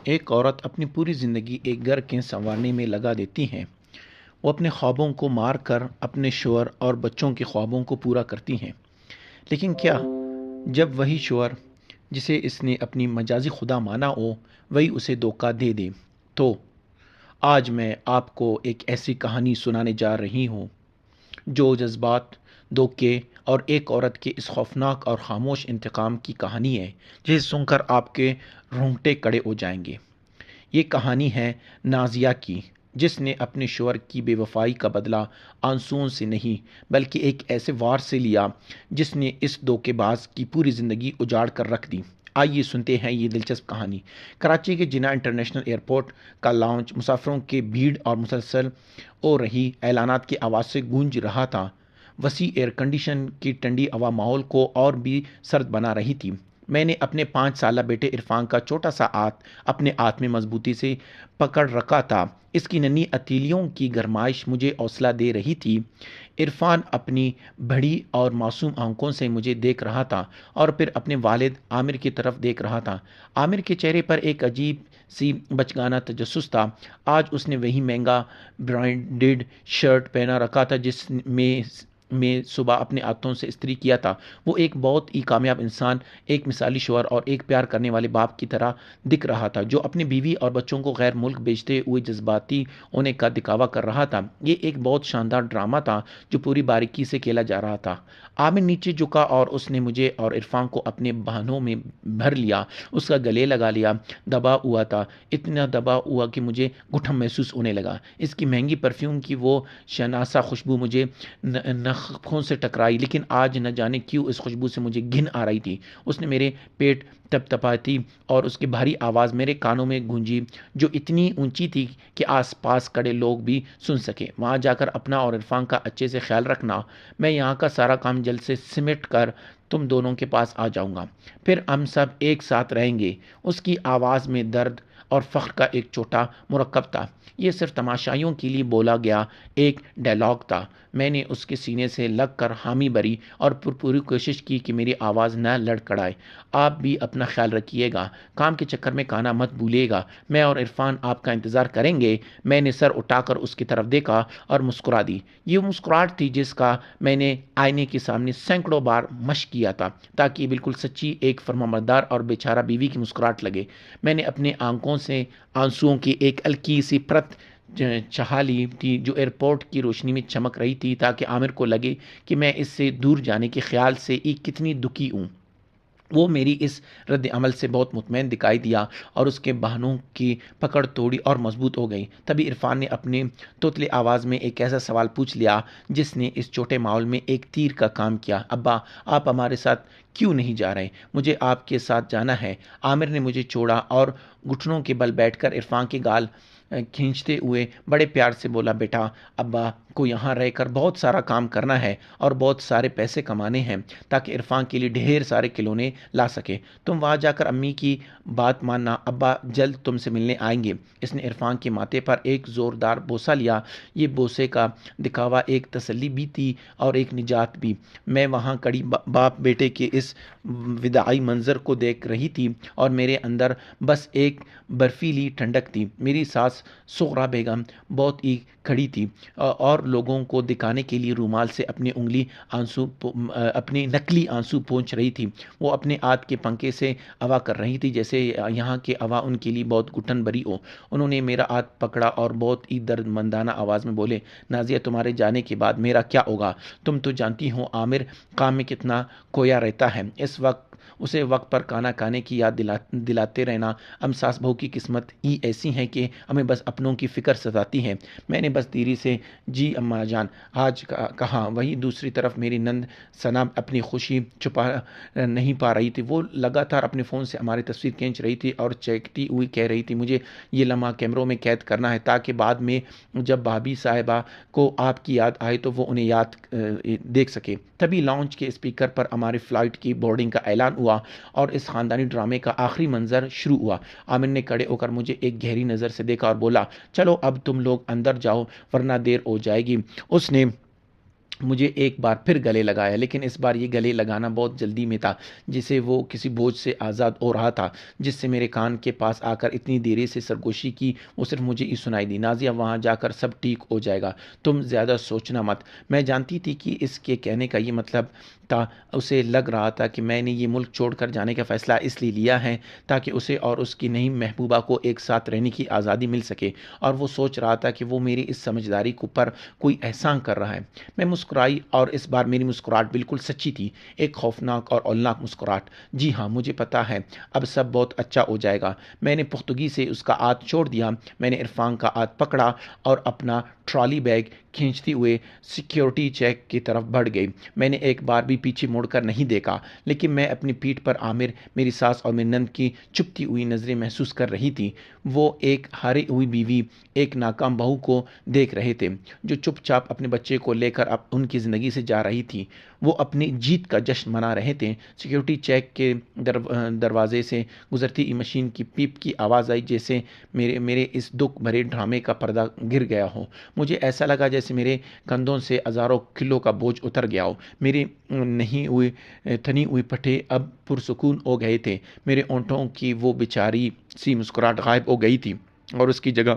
ایک عورت اپنی پوری زندگی ایک گھر کے سنوارنے میں لگا دیتی ہیں۔ وہ اپنے خوابوں کو مار کر اپنے شوہر اور بچوں کے خوابوں کو پورا کرتی ہیں۔ لیکن کیا جب وہی شوہر جسے اس نے اپنی مجازی خدا مانا ہو وہی اسے دھوکہ دے دے؟ تو آج میں آپ کو ایک ایسی کہانی سنانے جا رہی ہوں جو جذبات، دھوکے اور ایک عورت کے اس خوفناک اور خاموش انتقام کی کہانی ہے جسے سن کر آپ کے رونگٹے کھڑے ہو جائیں گے۔ یہ کہانی ہے نازیہ کی، جس نے اپنے شوہر کی بے وفائی کا بدلہ آنسوؤں سے نہیں بلکہ ایک ایسے وار سے لیا جس نے اس دھوکے باز کی پوری زندگی اجاڑ کر رکھ دی۔ آئیے سنتے ہیں یہ دلچسپ کہانی۔ کراچی کے جناح انٹرنیشنل ایئرپورٹ کا لاؤنج مسافروں کے بھیڑ اور مسلسل ہو رہی اعلانات کی آواز سے گونج رہا تھا۔ وسیع ایئر کنڈیشن کی ٹھنڈی ہوا ماحول کو اور بھی سرد بنا رہی تھی۔ میں نے اپنے 5 سالہ بیٹے عرفان کا چھوٹا سا ہاتھ اپنے ہاتھ میں مضبوطی سے پکڑ رکھا تھا۔ اس کی ننھی ہتھیلیوں کی گرمائش مجھے حوصلہ دے رہی تھی۔ عرفان اپنی بڑی اور معصوم آنکھوں سے مجھے دیکھ رہا تھا اور پھر اپنے والد عامر کی طرف دیکھ رہا تھا۔ عامر کے چہرے پر ایک عجیب سی بچگانہ تجسس تھا۔ آج اس نے وہی مہنگا برانڈڈ شرٹ پہنا رکھا تھا جس میں صبح اپنے ہاتھوں سے استری کیا تھا۔ وہ ایک بہت ہی کامیاب انسان، ایک مثالی شوہر اور ایک پیار کرنے والے باپ کی طرح دکھ رہا تھا جو اپنی بیوی اور بچوں کو غیر ملک بھیجتے ہوئے جذباتی ہونے کا دکھاوا کر رہا تھا۔ یہ ایک بہت شاندار ڈرامہ تھا جو پوری باریکی سے کھیلا جا رہا تھا۔ عامر نیچے جھکا اور اس نے مجھے اور عرفان کو اپنے بہنوں میں بھر لیا، اس کا گلے لگا لیا۔ دبا ہوا تھا، اتنا دبا ہوا کہ مجھے گھٹن محسوس ہونے لگا۔ اس کی مہنگی پرفیوم کی وہ شناسا خوشبو مجھے ناخنوں سے ٹکرائی، لیکن آج نہ جانے کیوں اس خوشبو سے مجھے گھن آ رہی تھی۔ اس نے میرے پیٹ تپتپاتی اور اس کی بھاری آواز میرے کانوں میں گونجی جو اتنی اونچی تھی کہ آس پاس کھڑے لوگ بھی سن سکے۔ وہاں جا کر اپنا اور عرفان کا اچھے سے خیال رکھنا۔ میں یہاں کا سارا کام جلد سے سمیٹ کر تم دونوں کے پاس آ جاؤں گا، پھر ہم سب ایک ساتھ رہیں گے۔ اس کی آواز میں درد اور فخر کا ایک چھوٹا مرکب تھا۔ یہ صرف تماشائیوں کے لیے بولا گیا ایک ڈائلاگ تھا۔ میں نے اس کے سینے سے لگ کر حامی بھری اور پوری کوشش کی کہ میری آواز نہ لڑکھڑائے۔ آپ بھی اپنا خیال رکھیے گا، کام کے چکر میں کھانا مت بھولیے گا، میں اور عرفان آپ کا انتظار کریں گے۔ میں نے سر اٹھا کر اس کی طرف دیکھا اور مسکرا دی۔ یہ مسکراہٹ تھی جس کا میں نے آئینے کے سامنے سینکڑوں بار مشق کیا تھا تاکہ یہ بالکل سچی ایک فرمانبردار اور بیچارہ بیوی کی مسکراہٹ لگے۔ میں نے اپنے آنکھوں سے آنسوؤں کی ایک ہلکی سی پرت چہا لی تھی جو ایئرپورٹ کی روشنی میں چمک رہی تھی تاکہ عامر کو لگے کہ میں اس سے دور جانے کے خیال سے کتنی دکھی ہوں۔ وہ میری اس رد عمل سے بہت مطمئن دکھائی دیا اور اس کے بہنوں کی پکڑ توڑی اور مضبوط ہو گئی۔ تبھی عرفان نے اپنی توتلی آواز میں ایک ایسا سوال پوچھ لیا جس نے اس چھوٹے ماحول میں ایک تیر کا کام کیا۔ ابا، آپ ہمارے ساتھ کیوں نہیں جا رہے؟ مجھے آپ کے ساتھ جانا ہے۔ عامر نے مجھے چھوڑا اور گھٹنوں کے بل بیٹھ کر عرفان کے گال کھینچتے ہوئے بڑے پیار سے بولا، بیٹا، ابا کو یہاں رہ کر بہت سارا کام کرنا ہے اور بہت سارے پیسے کمانے ہیں تاکہ عرفان کے لیے ڈھیر سارے کھلونے لا سکے۔ تم وہاں جا کر امی کی بات ماننا، ابا جلد تم سے ملنے آئیں گے۔ اس نے عرفان کے ماتھے پر ایک زوردار بوسہ لیا۔ یہ بوسے کا دکھاوا ایک تسلی بھی تھی اور ایک نجات بھی۔ میں وہاں کھڑی باپ بیٹے کے اس وداعی منظر کو دیکھ رہی تھی اور میرے اندر بس ایک برفیلی ٹھنڈک تھی۔ میری ساس سغرا بیگم بہت ہی کھڑی تھی اور لوگوں کو دکھانے کے لیے رومال سے اپنے نقلی آنسو پونچھ رہی تھی۔ وہ اپنے ہاتھ کے پنکھے سے ہوا کر رہی تھی جیسے یہاں کی ہوا ان کے لیے بہت گھٹن بھری ہو۔ انہوں نے میرا ہاتھ پکڑا اور بہت ہی درد مندانہ آواز میں بولے، نازیہ، تمہارے جانے کے بعد میرا کیا ہوگا؟ تم تو جانتی ہو عامر کام میں کتنا کھویا رہتا ہے۔ اسے وقت پر کھانا کھانے کی یاد دلاتے رہنا۔ ہم ساس بہو کی قسمت ہی ایسی ہے کہ ہمیں بس اپنوں کی فکر ستاتی ہے۔ میں نے بس دھیرے سے جی اما جان آج کہا۔ وہیں دوسری طرف میری نند ثنا اپنی خوشی چھپا نہیں پا رہی تھی۔ وہ لگاتار اپنے فون سے ہماری تصویر کھینچ رہی تھی اور چہکتی ہوئی کہہ رہی تھی، مجھے یہ لمحہ کیمروں میں قید کرنا ہے تاکہ بعد میں جب بھابھی صاحبہ کو آپ کی یاد آئے تو وہ انہیں دیکھ سکے۔ تبھی لاؤنج کے اسپیکر پر ہماری فلائٹ کی بورڈنگ کا اعلان ہوا اور اس خاندانی ڈرامے کا آخری منظر شروع ہوا۔ عامر نے کھڑے ہو کر مجھے ایک گہری نظر سے دیکھا اور بولا، چلو اب تم لوگ اندر جاؤ ورنہ دیر ہو جائے گی۔ اس نے مجھے ایک بار پھر گلے لگایا، لیکن اس بار یہ گلے لگانا بہت جلدی میں تھا، جسے وہ کسی بوجھ سے آزاد ہو رہا تھا، جس سے میرے کان کے پاس آ کر اتنی دیرے سے سرگوشی کی، وہ صرف مجھے ہی سنائی دی: نازیہ، وہاں جا کر سب ٹھیک ہو جائے گا، تم زیادہ سوچنا مت۔ میں جانتی تھی کہ اس کے کہنے کا یہ مطلب تھا، اسے لگ رہا تھا کہ میں نے یہ ملک چھوڑ کر جانے کا فیصلہ اس لیے لیا ہے تاکہ اسے اور اس کی نئی محبوبہ کو ایک ساتھ رہنے کی آزادی مل سکے، اور وہ سوچ رہا تھا کہ وہ میری اس سمجھداری پر کوئی احسان کر رہا ہے۔ میں مسکرائی، اور اس بار میری مسکراہٹ بالکل سچی تھی، ایک خوفناک اور اولناک مسکراہٹ۔ جی ہاں، مجھے پتا ہے، اب سب بہت اچھا ہو جائے گا۔ میں نے پختگی سے اس کا ہاتھ چھوڑ دیا۔ میں نے عرفان کا ہاتھ پکڑا اور اپنا ٹرالی بیگ کھینچتے ہوئے سیکیورٹی چیک کی طرف بڑھ گئی۔ میں نے ایک بار بھی پیچھے مڑ کر نہیں دیکھا، لیکن میں اپنی پیٹھ پر عامر، میری ساس اور میری نند کی چپتی ہوئی نظریں محسوس کر رہی تھی۔ وہ ایک ہاری ہوئی بیوی، ایک ناکام بہو کو دیکھ رہے تھے جو چپ چاپ اپنے بچے کو لے کر اب ان کی زندگی سے جا رہی تھی۔ وہ اپنی جیت کا جشن منا رہے تھے۔ سیکیورٹی چیک کے دروازے سے گزرتی ہوئی مشین کی پیپ کی آواز آئی، جیسے میرے اس دکھ بھرے ڈرامے کا پردہ گر گیا ہو۔ مجھے ایسا لگا جیسے میرے کندھوں سے ہزاروں کلو کا بوجھ اتر گیا ہو۔ میرے تھنی ہوئی پٹھے اب پرسکون ہو گئے تھے۔ میرے ہونٹوں کی وہ بیچاری سی مسکراہٹ غائب ہو گئی تھی، اور اس کی جگہ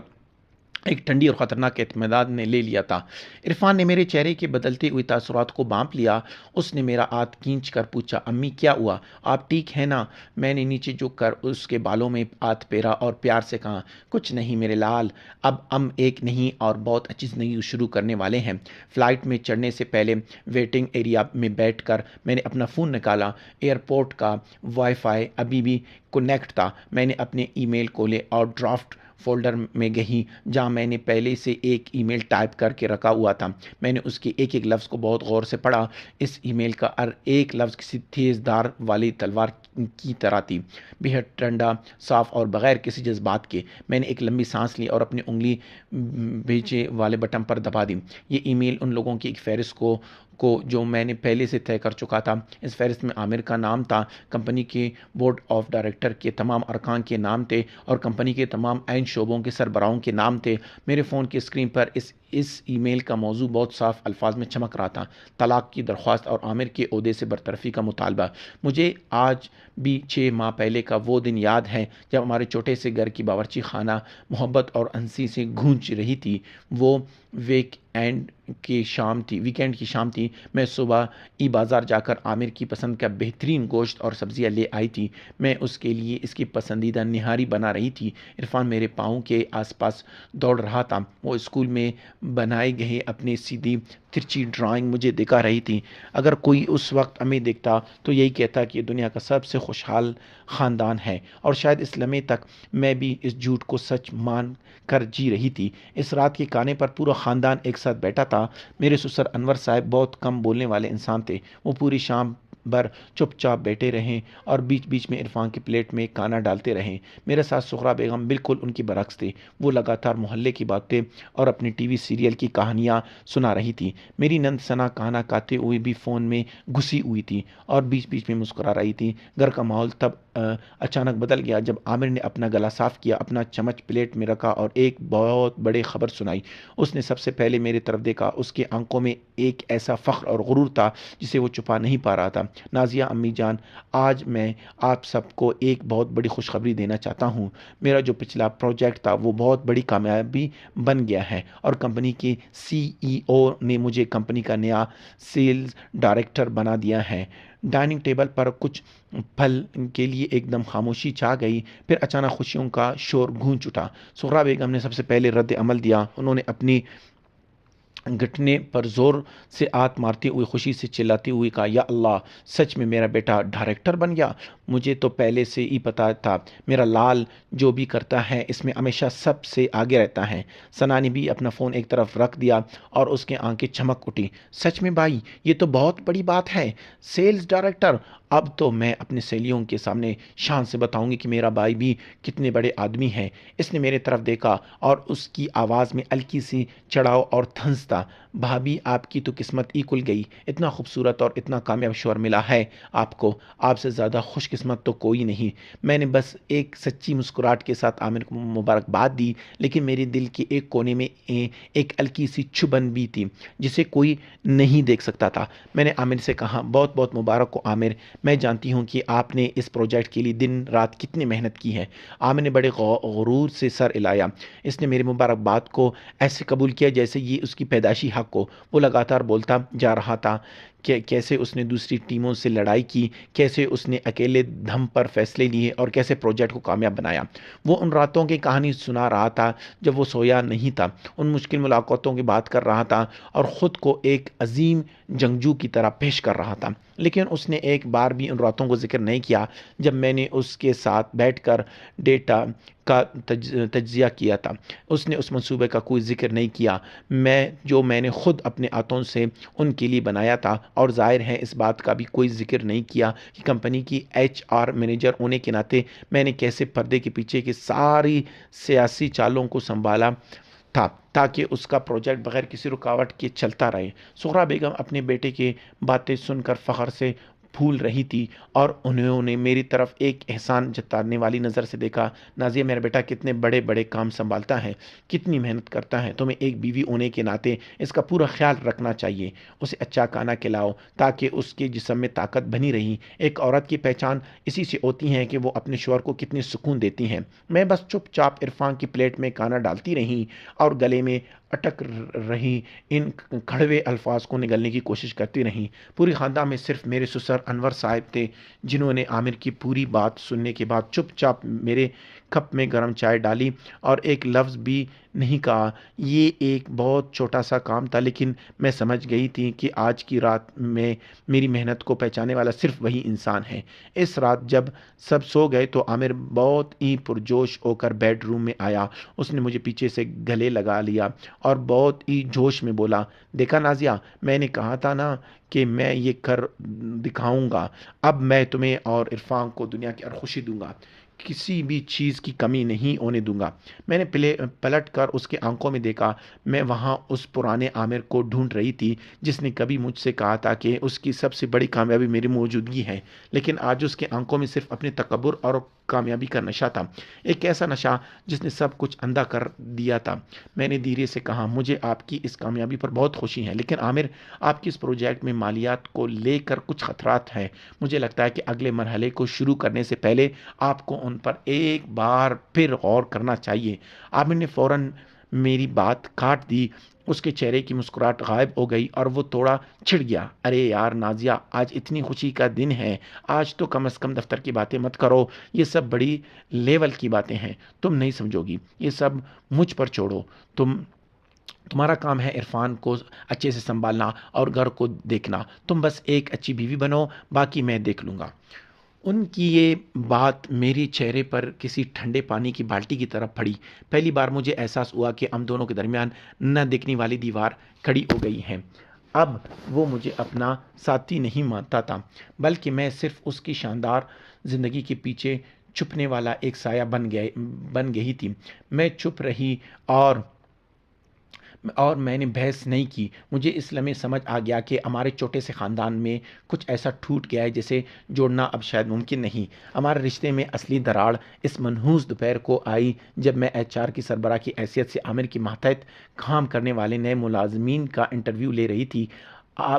ایک ٹھنڈی اور خطرناک اعتماد نے لے لیا تھا۔ عرفان نے میرے چہرے کے بدلتے ہوئے تاثرات کو بانپ لیا۔ اس نے میرا ہاتھ کھینچ کر پوچھا: امی، کیا ہوا؟ آپ ٹھیک ہیں نا؟ میں نے نیچے جھک کر اس کے بالوں میں ہاتھ پھیرا اور پیار سے کہا: کچھ نہیں میرے لال، اب ہم ایک نئی اور بہت اچھی زندگی شروع کرنے والے ہیں۔ فلائٹ میں چڑھنے سے پہلے ویٹنگ ایریا میں بیٹھ کر میں نے اپنا فون نکالا۔ ایئرپورٹ کا وائی فائی ابھی بھی کنیکٹ تھا۔ میں نے اپنے ای میل کھولے اور ڈرافٹ فولڈر میں گئی جہاں میں نے پہلے سے ایک ای میل ٹائپ کر کے رکھا ہوا تھا۔ میں نے اس کے ایک ایک لفظ کو بہت غور سے پڑھا۔ اس ای میل کا ہر ایک لفظ کسی تیز دھار والی تلوار کی طرح تھی، بے حد ٹھنڈا، صاف اور بغیر کسی جذبات کے۔ میں نے ایک لمبی سانس لی اور اپنی انگلی بھیجے والے بٹن پر دبا دی۔ یہ ای میل ان لوگوں کی ایک فہرست کو جو میں نے پہلے سے طے کر چکا تھا۔ اس فہرست میں عامر کا نام تھا، کمپنی کے بورڈ آف ڈائریکٹر کے تمام ارکان کے نام تھے، اور کمپنی کے تمام عین شعبوں کے سربراہوں کے نام تھے۔ میرے فون کی اسکرین پر اس ای میل کا موضوع بہت صاف الفاظ میں چمک رہا تھا: طلاق کی درخواست اور عامر کے عہدے سے برطرفی کا مطالبہ۔ مجھے آج بھی 6 ماہ پہلے کا وہ دن یاد ہے جب ہمارے چھوٹے سے گھر کی باورچی خانہ محبت اور ہنسی سے گونج رہی تھی۔ وہ ویکینڈ کی شام تھی۔ میں صبح ہی بازار جا کر عامر کی پسند کا بہترین گوشت اور سبزیاں لے آئی تھی۔ میں اس کے لیے اس کی پسندیدہ نہاری بنا رہی تھی۔ عرفان میرے پاؤں کے آس پاس دوڑ رہا تھا۔ وہ اسکول میں بنائے گئے اپنی سیدھی ترچھی ڈرائنگ مجھے دکھا رہی تھی۔ اگر کوئی اس وقت ہمیں دیکھتا تو یہی کہتا کہ یہ دنیا کا سب سے خوشحال خاندان ہے، اور شاید اس لمحے تک میں بھی اس جھوٹ کو سچ مان کر جی رہی تھی۔ اس رات کے کھانے پر پورا خاندان ایک ساتھ بیٹھا تھا۔ میرے سسر انور صاحب بہت کم بولنے والے انسان تھے۔ وہ پوری شام بھر چپ چاپ بیٹھے رہے اور بیچ بیچ میں عرفان کی پلیٹ میں کھانا ڈالتے رہے۔ میرے ساتھ سغرا بیگم بالکل ان کی برعکس تھے۔ وہ لگاتار محلے کی باتیں اور اپنی ٹی وی سیریل کی کہانیاں سنا رہی تھی۔ میری نند ثنا کھانا کھاتے ہوئے بھی فون میں گھسی ہوئی تھی اور بیچ بیچ میں مسکرا رہی تھی۔ گھر کا ماحول تب اچانک بدل گیا جب عامر نے اپنا گلا صاف کیا، اپنا چمچ پلیٹ میں رکھا اور ایک بہت بڑی خبر سنائی۔ اس نے سب سے پہلے میری طرف دیکھا۔ اس کے آنکھوں میں ایک ایسا فخر اور غرور تھا جسے وہ چھپا نہیں پا رہا تھا۔ نازیہ امی جان، آج میں آپ سب کو ایک بہت بڑی خوشخبری دینا چاہتا ہوں۔ میرا جو پچھلا پروجیکٹ تھا وہ بہت بڑی کامیابی بن گیا ہے، اور کمپنی کے CEO نے مجھے کمپنی کا نیا سیلز ڈائریکٹر بنا دیا ہے۔ ڈائننگ ٹیبل پر کچھ پل کے لیے ایک دم خاموشی چھا گئی، پھر اچانک خوشیوں کا شور گونج اٹھا۔ سغرا بیگم نے سب سے پہلے رد عمل دیا۔ انہوں نے اپنی گھٹنے پر زور سے ہاتھ مارتے ہوئے خوشی سے چلاتے ہوئے کہا: یا اللہ، سچ میں میرا بیٹا ڈائریکٹر بن گیا؟ مجھے تو پہلے سے ہی پتا تھا، میرا لال جو بھی کرتا ہے اس میں ہمیشہ سب سے آگے رہتا ہے۔ ثنا نے بھی اپنا فون ایک طرف رکھ دیا اور اس کے آنکھیں چمک اٹھی۔ سچ میں بھائی، یہ تو بہت بڑی بات ہے، سیلز ڈائریکٹر! اب تو میں اپنے سہیلیوں کے سامنے شان سے بتاؤں گی کہ میرا بھائی بھی کتنے بڑے آدمی ہے۔ اس نے میرے طرف دیکھا اور اس کی آواز میں ہلکی سی چڑھاؤ اور طنز ہنستا، بھابھی آپ کی تو قسمت ہی کھل گئی، اتنا خوبصورت اور اتنا کامیاب شوہر ملا ہے آپ کو، آپ سے زیادہ خوش قسمت تو کوئی نہیں۔ میں نے بس ایک سچی مسکراہٹ کے ساتھ عامر کو مبارکباد دی، لیکن میرے دل کے ایک کونے میں ایک ہلکی سی چبھن بھی تھی جسے کوئی نہیں دیکھ سکتا تھا۔ میں نے عامر سے کہا، بہت بہت مبارک ہو عامر، میں جانتی ہوں کہ آپ نے اس پروجیکٹ کے لیے دن رات کتنی محنت کی ہے۔ عامر نے بڑے غرور سے سر ہلایا، اس نے میری مبارکباد کو ایسے قبول کیا جیسے یہ اس کی پیدائشی حق ہو۔ وہ لگاتار بولتا جا رہا تھا کہ کیسے اس نے دوسری ٹیموں سے لڑائی کی، کیسے اس نے اکیلے دم پر فیصلے لیے اور کیسے پروجیکٹ کو کامیاب بنایا۔ وہ ان راتوں کی کہانی سنا رہا تھا جب وہ سویا نہیں تھا، ان مشکل ملاقاتوں کی بات کر رہا تھا اور خود کو ایک عظیم جنگجو کی طرح پیش کر رہا تھا۔ لیکن اس نے ایک بار بھی ان راتوں کو ذکر نہیں کیا جب میں نے اس کے ساتھ بیٹھ کر ڈیٹا کا تجزیہ کیا تھا۔ اس نے اس منصوبے کا کوئی ذکر نہیں کیا جو میں نے خود اپنے ہاتھوں سے ان کے لیے بنایا تھا، اور ظاہر ہے اس بات کا بھی کوئی ذکر نہیں کیا کہ کمپنی کی HR مینیجر ہونے کے ناطے میں نے کیسے پردے کے پیچھے کی ساری سیاسی چالوں کو سنبھالا تھا تاکہ اس کا پروجیکٹ بغیر کسی رکاوٹ کے چلتا رہے۔ سغرا بیگم اپنے بیٹے کی باتیں سن کر فخر سے پھول رہی تھی اور انہوں نے میری طرف ایک احسان جتانے والی نظر سے دیکھا۔ نازیہ، میرا بیٹا کتنے بڑے بڑے کام سنبھالتا ہے، کتنی محنت کرتا ہے، تمہیں ایک بیوی ہونے کے ناطے اس کا پورا خیال رکھنا چاہیے۔ اسے اچھا کھانا کھلاؤ تاکہ اس کے جسم میں طاقت بنی رہی۔ ایک عورت کی پہچان اسی سے ہوتی ہے کہ وہ اپنے شوہر کو کتنی سکون دیتی ہیں۔ میں بس چپ چاپ عرفان کی پلیٹ میں کھانا ڈالتی رہی اور گلے میں اٹک رہی ان کڑوے الفاظ کو نگلنے کی کوشش کرتی رہی۔ پوری خاندان میں صرف میرے سسر انور صاحب تھے جنہوں نے عامر کی پوری بات سننے کے بعد چپ چاپ میرے کپ میں گرم چائے ڈالی اور ایک لفظ بھی نہیں کہا۔ یہ ایک بہت چھوٹا سا کام تھا، لیکن میں سمجھ گئی تھی کہ آج کی رات میں میری محنت کو پہچانے والا صرف وہی انسان ہے۔ اس رات جب سب سو گئے تو عامر بہت ہی پرجوش ہو کر بیڈ روم میں آیا۔ اس نے مجھے پیچھے سے گلے لگا لیا اور بہت ہی جوش میں بولا، دیکھا نازیہ، میں نے کہا تھا نا کہ میں یہ کر دکھاؤں گا۔ اب میں تمہیں اور عرفان کو دنیا کی ہر خوشی دوں گا، کسی بھی چیز کی کمی نہیں ہونے دوں گا۔ میں نے پلٹ کر اس کے آنکھوں میں دیکھا۔ میں وہاں اس پرانے عامر کو ڈھونڈ رہی تھی جس نے کبھی مجھ سے کہا تھا کہ اس کی سب سے بڑی کامیابی میری موجودگی ہے، لیکن آج اس کے آنکھوں میں صرف اپنے تکبر اور کامیابی کا نشہ تھا، ایک ایسا نشہ جس نے سب کچھ اندھا کر دیا تھا۔ میں نے دھیرے سے کہا، مجھے آپ کی اس کامیابی پر بہت خوشی ہے، لیکن عامر، آپ کی اس پروجیکٹ میں مالیات کو لے کر کچھ خطرات ہیں۔ مجھے لگتا ہے کہ اگلے مرحلے کو شروع کرنے سے پہلے آپ کو ان پر ایک بار پھر غور کرنا چاہیے۔ عامر نے فوراً میری بات کاٹ دی۔ اس کے چہرے کی مسکراہٹ غائب ہو گئی اور وہ تھوڑا چھڑ گیا۔ ارے یار نازیہ، آج اتنی خوشی کا دن ہے، آج تو کم از کم دفتر کی باتیں مت کرو، یہ سب بڑی لیول کی باتیں ہیں، تم نہیں سمجھو گی، یہ سب مجھ پر چھوڑو۔ تمہارا کام ہے عرفان کو اچھے سے سنبھالنا اور گھر کو دیکھنا، تم بس ایک اچھی بیوی بنو، باقی میں دیکھ لوں گا۔ ان کی یہ بات میری چہرے پر کسی ٹھنڈے پانی کی بالٹی کی طرح پڑی۔ پہلی بار مجھے احساس ہوا کہ ہم دونوں کے درمیان نہ دیکھنے والی دیوار کھڑی ہو گئی ہے۔ اب وہ مجھے اپنا ساتھی نہیں مانتا تھا، بلکہ میں صرف اس کی شاندار زندگی کے پیچھے چھپنے والا ایک سایہ بن گئی تھی۔ میں چپ رہی اور میں نے بحث نہیں کی۔ مجھے اس لمحے سمجھ آ گیا کہ ہمارے چھوٹے سے خاندان میں کچھ ایسا ٹوٹ گیا ہے جسے جوڑنا اب شاید ممکن نہیں۔ ہمارے رشتے میں اصلی دراڑ اس منحوس دوپہر کو آئی جب میں HR کی سربراہ کی حیثیت سے عامر کے ماتحت کام کرنے والے نئے ملازمین کا انٹرویو لے رہی تھی۔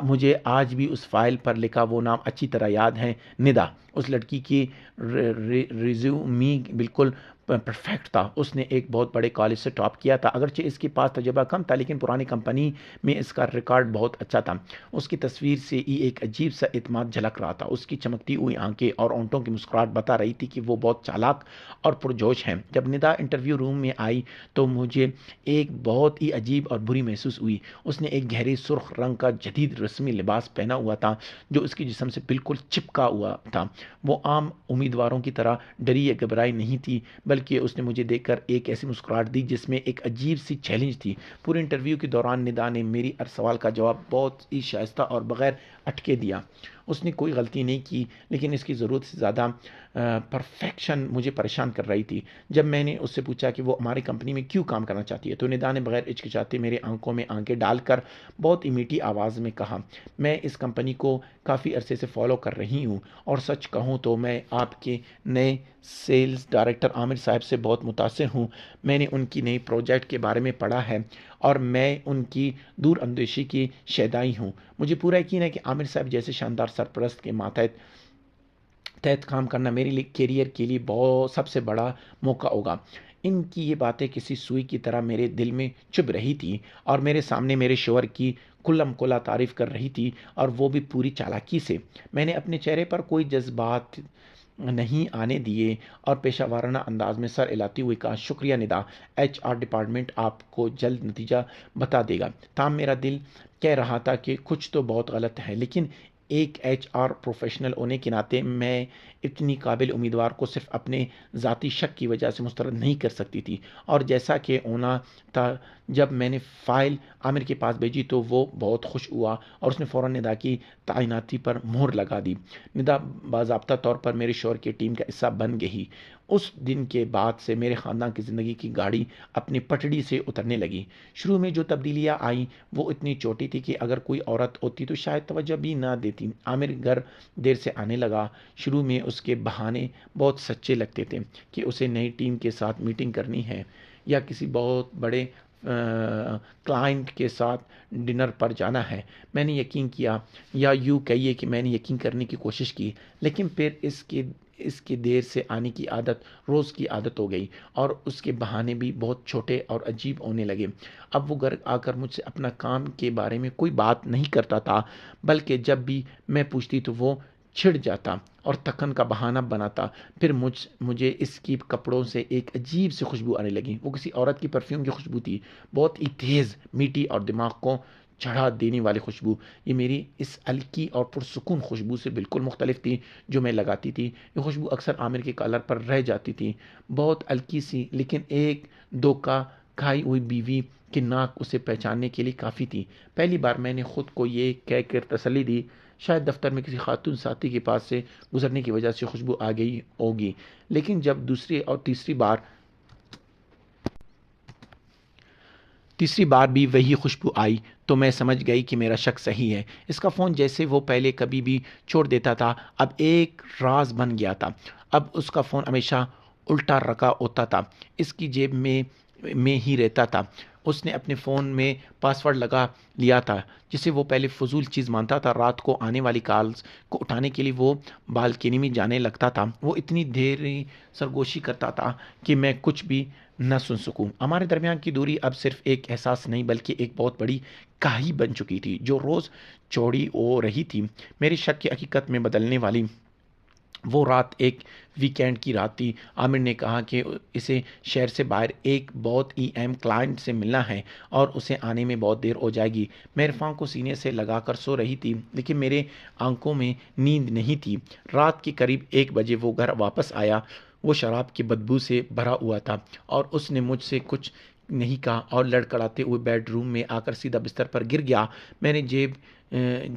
مجھے آج بھی اس فائل پر لکھا وہ نام اچھی طرح یاد ہے، ندا۔ اس لڑکی کی ریزیومی بالکل پرفیکٹ تھا۔ اس نے ایک بہت بڑے کالج سے ٹاپ کیا تھا، اگرچہ اس کے پاس تجربہ کم تھا، لیکن پرانی کمپنی میں اس کا ریکارڈ بہت اچھا تھا۔ اس کی تصویر سے ہی ایک عجیب سا اعتماد جھلک رہا تھا۔ اس کی چمکتی ہوئی آنکھیں اور ہونٹوں کی مسکراہٹ بتا رہی تھی کہ وہ بہت چالاک اور پرجوش ہے۔ جب ندا انٹرویو روم میں آئی تو مجھے ایک بہت ہی عجیب اور بری محسوس ہوئی۔ اس نے ایک گہرے سرخ رنگ کا جدید رسمی لباس پہنا ہوا تھا جو اس کے جسم سے بالکل چپکا ہوا تھا۔ وہ عام امیدواروں کی طرح ڈری یا گھبرائی نہیں تھی، بلکہ اس نے مجھے دیکھ کر ایک ایسی مسکراہٹ دی جس میں ایک عجیب سی چیلنج تھی۔ پورے انٹرویو کے دوران ندا نے میری ہر سوال کا جواب بہت ہی شائستہ اور بغیر اٹکے دیا۔ اس نے کوئی غلطی نہیں کی، لیکن اس کی ضرورت سے زیادہ پرفیکشن مجھے پریشان کر رہی تھی۔ جب میں نے اس سے پوچھا کہ وہ ہماری کمپنی میں کیوں کام کرنا چاہتی ہے، تو ندا نے بغیر ہچکچاتے میرے آنکھوں میں آنکھیں ڈال کر بہت ہی میٹھی آواز میں کہا، میں اس کمپنی کو کافی عرصے سے فالو کر رہی ہوں، اور سچ کہوں تو میں آپ کے نئے سیلز ڈائریکٹر عامر صاحب سے بہت متاثر ہوں۔ میں نے ان کی نئی پروجیکٹ کے بارے میں پڑھا ہے اور میں ان کی دور اندیشی کی شیدائی ہوں۔ مجھے پورا یقین ہے کہ عامر صاحب جیسے شاندار سرپرست کے ماتحت کام کرنا میرے لیے کیریئر کے لیے بہت سب سے بڑا موقع ہوگا۔ ان کی یہ باتیں کسی سوئی کی طرح میرے دل میں چبھ رہی تھی اور میرے سامنے میرے شوہر کی کلم کلا تعریف کر رہی تھی، اور وہ بھی پوری چالاکی سے۔ میں نے اپنے چہرے پر کوئی جذبات نہیں آنے دیے اور پیشہ وارانہ انداز میں سر ہلاتے ہوئے کہا، شکریہ ندا، ایچ آر ڈپارٹمنٹ آپ کو جلد نتیجہ بتا دے گا۔ تاہم میرا دل کہہ رہا تھا کہ کچھ تو بہت غلط ہے، لیکن ایک ایچ آر پروفیشنل ہونے کے ناطے میں اتنی قابل امیدوار کو صرف اپنے ذاتی شک کی وجہ سے مسترد نہیں کر سکتی تھی۔ اور جیسا کہ ہونا تھا، جب میں نے فائل عامر کے پاس بھیجی تو وہ بہت خوش ہوا اور اس نے فوراً ندا کی تعیناتی پر مہر لگا دی۔ ندا باضابطہ طور پر میرے شوہر کی ٹیم کا حصہ بن گئی۔ اس دن کے بعد سے میرے خاندان کی زندگی کی گاڑی اپنی پٹڑی سے اترنے لگی۔ شروع میں جو تبدیلیاں آئیں وہ اتنی چھوٹی تھی کہ اگر کوئی عورت ہوتی تو شاید توجہ بھی نہ دیتی۔ عامر گھر دیر سے آنے لگا۔ شروع میں اس کے بہانے بہت سچے لگتے تھے کہ اسے نئی ٹیم کے ساتھ میٹنگ کرنی ہے یا کسی بہت بڑے کلائنٹ کے ساتھ ڈنر پر جانا ہے۔ میں نے یقین کیا، یا یوں کہیے کہ میں نے یقین کرنے کی کوشش کی، لیکن پھر اس کے دیر سے آنے کی عادت روز کی عادت ہو گئی اور اس کے بہانے بھی بہت چھوٹے اور عجیب ہونے لگے۔ اب وہ گھر آ کر مجھ سے اپنا کام کے بارے میں کوئی بات نہیں کرتا تھا، بلکہ جب بھی میں پوچھتی تو وہ چھڑ جاتا اور تھکن کا بہانہ بناتا۔ پھر مجھے اس کی کپڑوں سے ایک عجیب سی خوشبو آنے لگی۔ وہ کسی عورت کی پرفیوم کی خوشبو تھی، بہت ہی تیز، میٹھی اور دماغ کو چڑھا دینے والی خوشبو۔ یہ میری اس ہلکی اور پرسکون خوشبو سے بالکل مختلف تھی جو میں لگاتی تھی۔ یہ خوشبو اکثر عامر کے کالر پر رہ جاتی تھی، بہت ہلکی سی، لیکن ایک دھوکہ کھائی ہوئی بیوی کی ناک اسے پہچاننے کے لیے کافی تھی۔ پہلی بار میں نے خود کو یہ کہہ کر تسلی دی، شاید دفتر میں کسی خاتون ساتھی کے پاس سے گزرنے کی وجہ سے خوشبو آ گئی ہوگی۔ لیکن جب دوسری اور تیسری بار بھی وہی خوشبو آئی تو میں سمجھ گئی کہ میرا شک صحیح ہے۔ اس کا فون جیسے وہ پہلے کبھی بھی چھوڑ دیتا تھا اب ایک راز بن گیا تھا۔ اب اس کا فون ہمیشہ الٹا رکھا ہوتا تھا، اس کی جیب میں ہی رہتا تھا۔ اس نے اپنے فون میں پاس ورڈ لگا لیا تھا جسے وہ پہلے فضول چیز مانتا تھا۔ رات کو آنے والی کالز کو اٹھانے کے لیے وہ بالکنی میں جانے لگتا تھا۔ وہ اتنی دیر سرگوشی کرتا تھا کہ میں کچھ بھی نہ سن سکوں۔ ہمارے درمیان کی دوری اب صرف ایک احساس نہیں بلکہ ایک بہت بڑی کاہی بن چکی تھی جو روز چوڑی ہو رہی تھی۔ میری شک کی حقیقت میں بدلنے والی وہ رات ایک ویکینڈ کی رات تھی۔ عامر نے کہا کہ اسے شہر سے باہر ایک بہت ہی اہم کلائنٹ سے ملنا ہے اور اسے آنے میں بہت دیر ہو جائے گی۔ میں عرفان کو سینے سے لگا کر سو رہی تھی، لیکن میرے آنکھوں میں نیند نہیں تھی۔ رات کے قریب 1 بجے وہ گھر واپس آیا۔ وہ شراب کی بدبو سے بھرا ہوا تھا اور اس نے مجھ سے کچھ نہیں کہا اور لڑکھڑاتے ہوئے بیڈ روم میں آ کر سیدھا بستر پر گر گیا۔ میں نے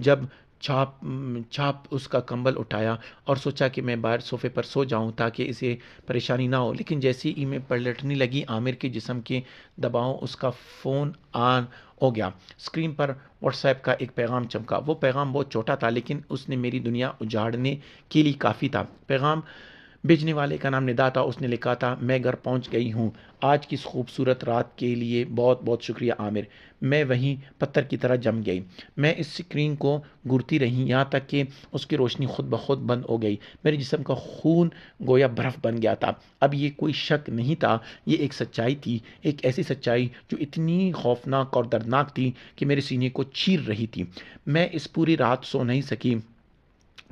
جب چھاپ اس کا کمبل اٹھایا اور سوچا کہ میں باہر صوفے پر سو جاؤں تاکہ اسے پریشانی نہ ہو، لیکن جیسے ہی میں پلٹنے لگی عامر کے جسم کے دباؤ اس کا فون آن ہو گیا۔ اسکرین پر واٹس ایپ کا ایک پیغام چمکا۔ وہ پیغام بہت چھوٹا تھا لیکن اس نے میری دنیا اجاڑنے کے لیے کافی تھا۔ پیغام بھیجنے والے کا نام ندا تھا۔ اس نے لکھا تھا، میں گھر پہنچ گئی ہوں، آج کی اس خوبصورت رات کے لیے بہت بہت شکریہ عامر۔ میں وہیں پتھر کی طرح جم گئی۔ میں اس اسکرین کو گھورتی رہی یہاں تک کہ اس کی روشنی خود بخود بند ہو گئی۔ میرے جسم کا خون گویا برف بن گیا تھا۔ اب یہ کوئی شک نہیں تھا، یہ ایک سچائی تھی، ایک ایسی سچائی جو اتنی خوفناک اور دردناک تھی کہ میرے سینے کو چیر رہی تھی۔ میں اس پوری رات سو نہیں سکی۔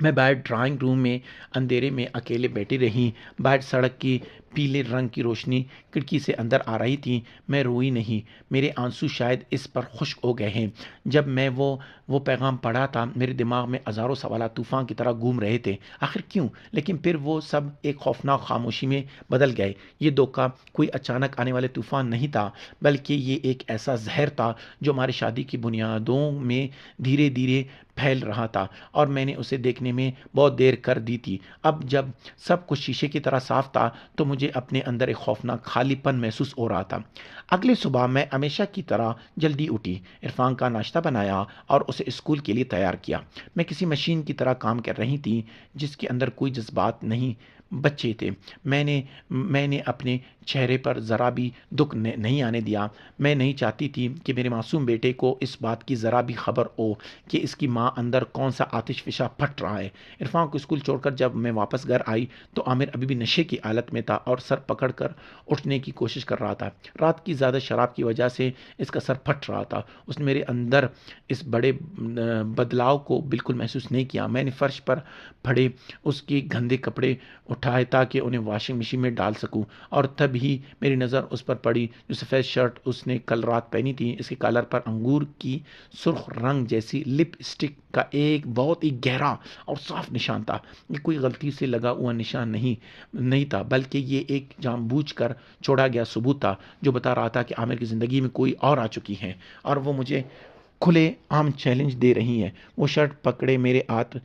میں باہر ڈرائنگ روم میں اندھیرے میں اکیلے بیٹھی رہی۔ باہر سڑک کی پیلے رنگ کی روشنی کھڑکی سے اندر آ رہی تھی۔ میں روئی نہیں، میرے آنسو شاید اس پر خشک ہو گئے ہیں۔ جب میں وہ پیغام پڑھا تھا میرے دماغ میں ہزاروں سوالات طوفان کی طرح گھوم رہے تھے۔ آخر کیوں؟ لیکن پھر وہ سب ایک خوفناک خاموشی میں بدل گئے۔ یہ دھوکہ کوئی اچانک آنے والے طوفان نہیں تھا، بلکہ یہ ایک ایسا زہر تھا جو ہماری شادی کی بنیادوں میں دھیرے دھیرے پھیل رہا تھا، اور میں نے اسے دیکھنے میں بہت دیر کر دی تھی۔ اب جب سب کچھ شیشے کی طرح صاف تھا تو مجھے اپنے اندر ایک خوفناک خالی پن محسوس ہو رہا تھا۔ اگلی صبح میں ہمیشہ کی طرح جلدی اٹھی، عرفان کا ناشتہ بنایا اور اسے اسکول کے لیے تیار کیا۔ میں کسی مشین کی طرح کام کر رہی تھی جس کے اندر کوئی جذبات نہیں بچے تھے۔ میں نے اپنے چہرے پر ذرا بھی دکھ نہیں آنے دیا۔ میں نہیں چاہتی تھی کہ میرے معصوم بیٹے کو اس بات کی ذرا بھی خبر ہو کہ اس کی ماں اندر کون سا آتش فشاں پھٹ رہا ہے۔ عرفان کو اسکول چھوڑ کر جب میں واپس گھر آئی تو عامر ابھی بھی نشے کی حالت میں تھا اور سر پکڑ کر اٹھنے کی کوشش کر رہا تھا۔ رات کی زیادہ شراب کی وجہ سے اس کا سر پھٹ رہا تھا۔ اس نے میرے اندر اس بڑے بدلاؤ کو بالکل محسوس نہیں کیا۔ میں نے فرش پر پڑے اس کے گندے کپڑے اٹھائے تاکہ انہیں واشنگ مشین میں ڈال سکوں، اور تب ہی میری نظر اس پر پڑی جو سفید شرٹ اس نے کل رات پہنی تھی۔ اس کے کالر پر انگور کی سرخ رنگ جیسی لپ اسٹک کا ایک بہت ہی گہرا اور صاف نشان تھا۔ یہ کوئی غلطی سے لگا ہوا نشان نہیں تھا، بلکہ یہ ایک جان بوجھ کر چھوڑا گیا ثبوت تھا جو بتا رہا تھا کہ عامر کی زندگی میں کوئی اور آ چکی ہے اور وہ مجھے کھلے عام چیلنج دے رہی ہے۔ وہ شرٹ پکڑے میرے ہاتھ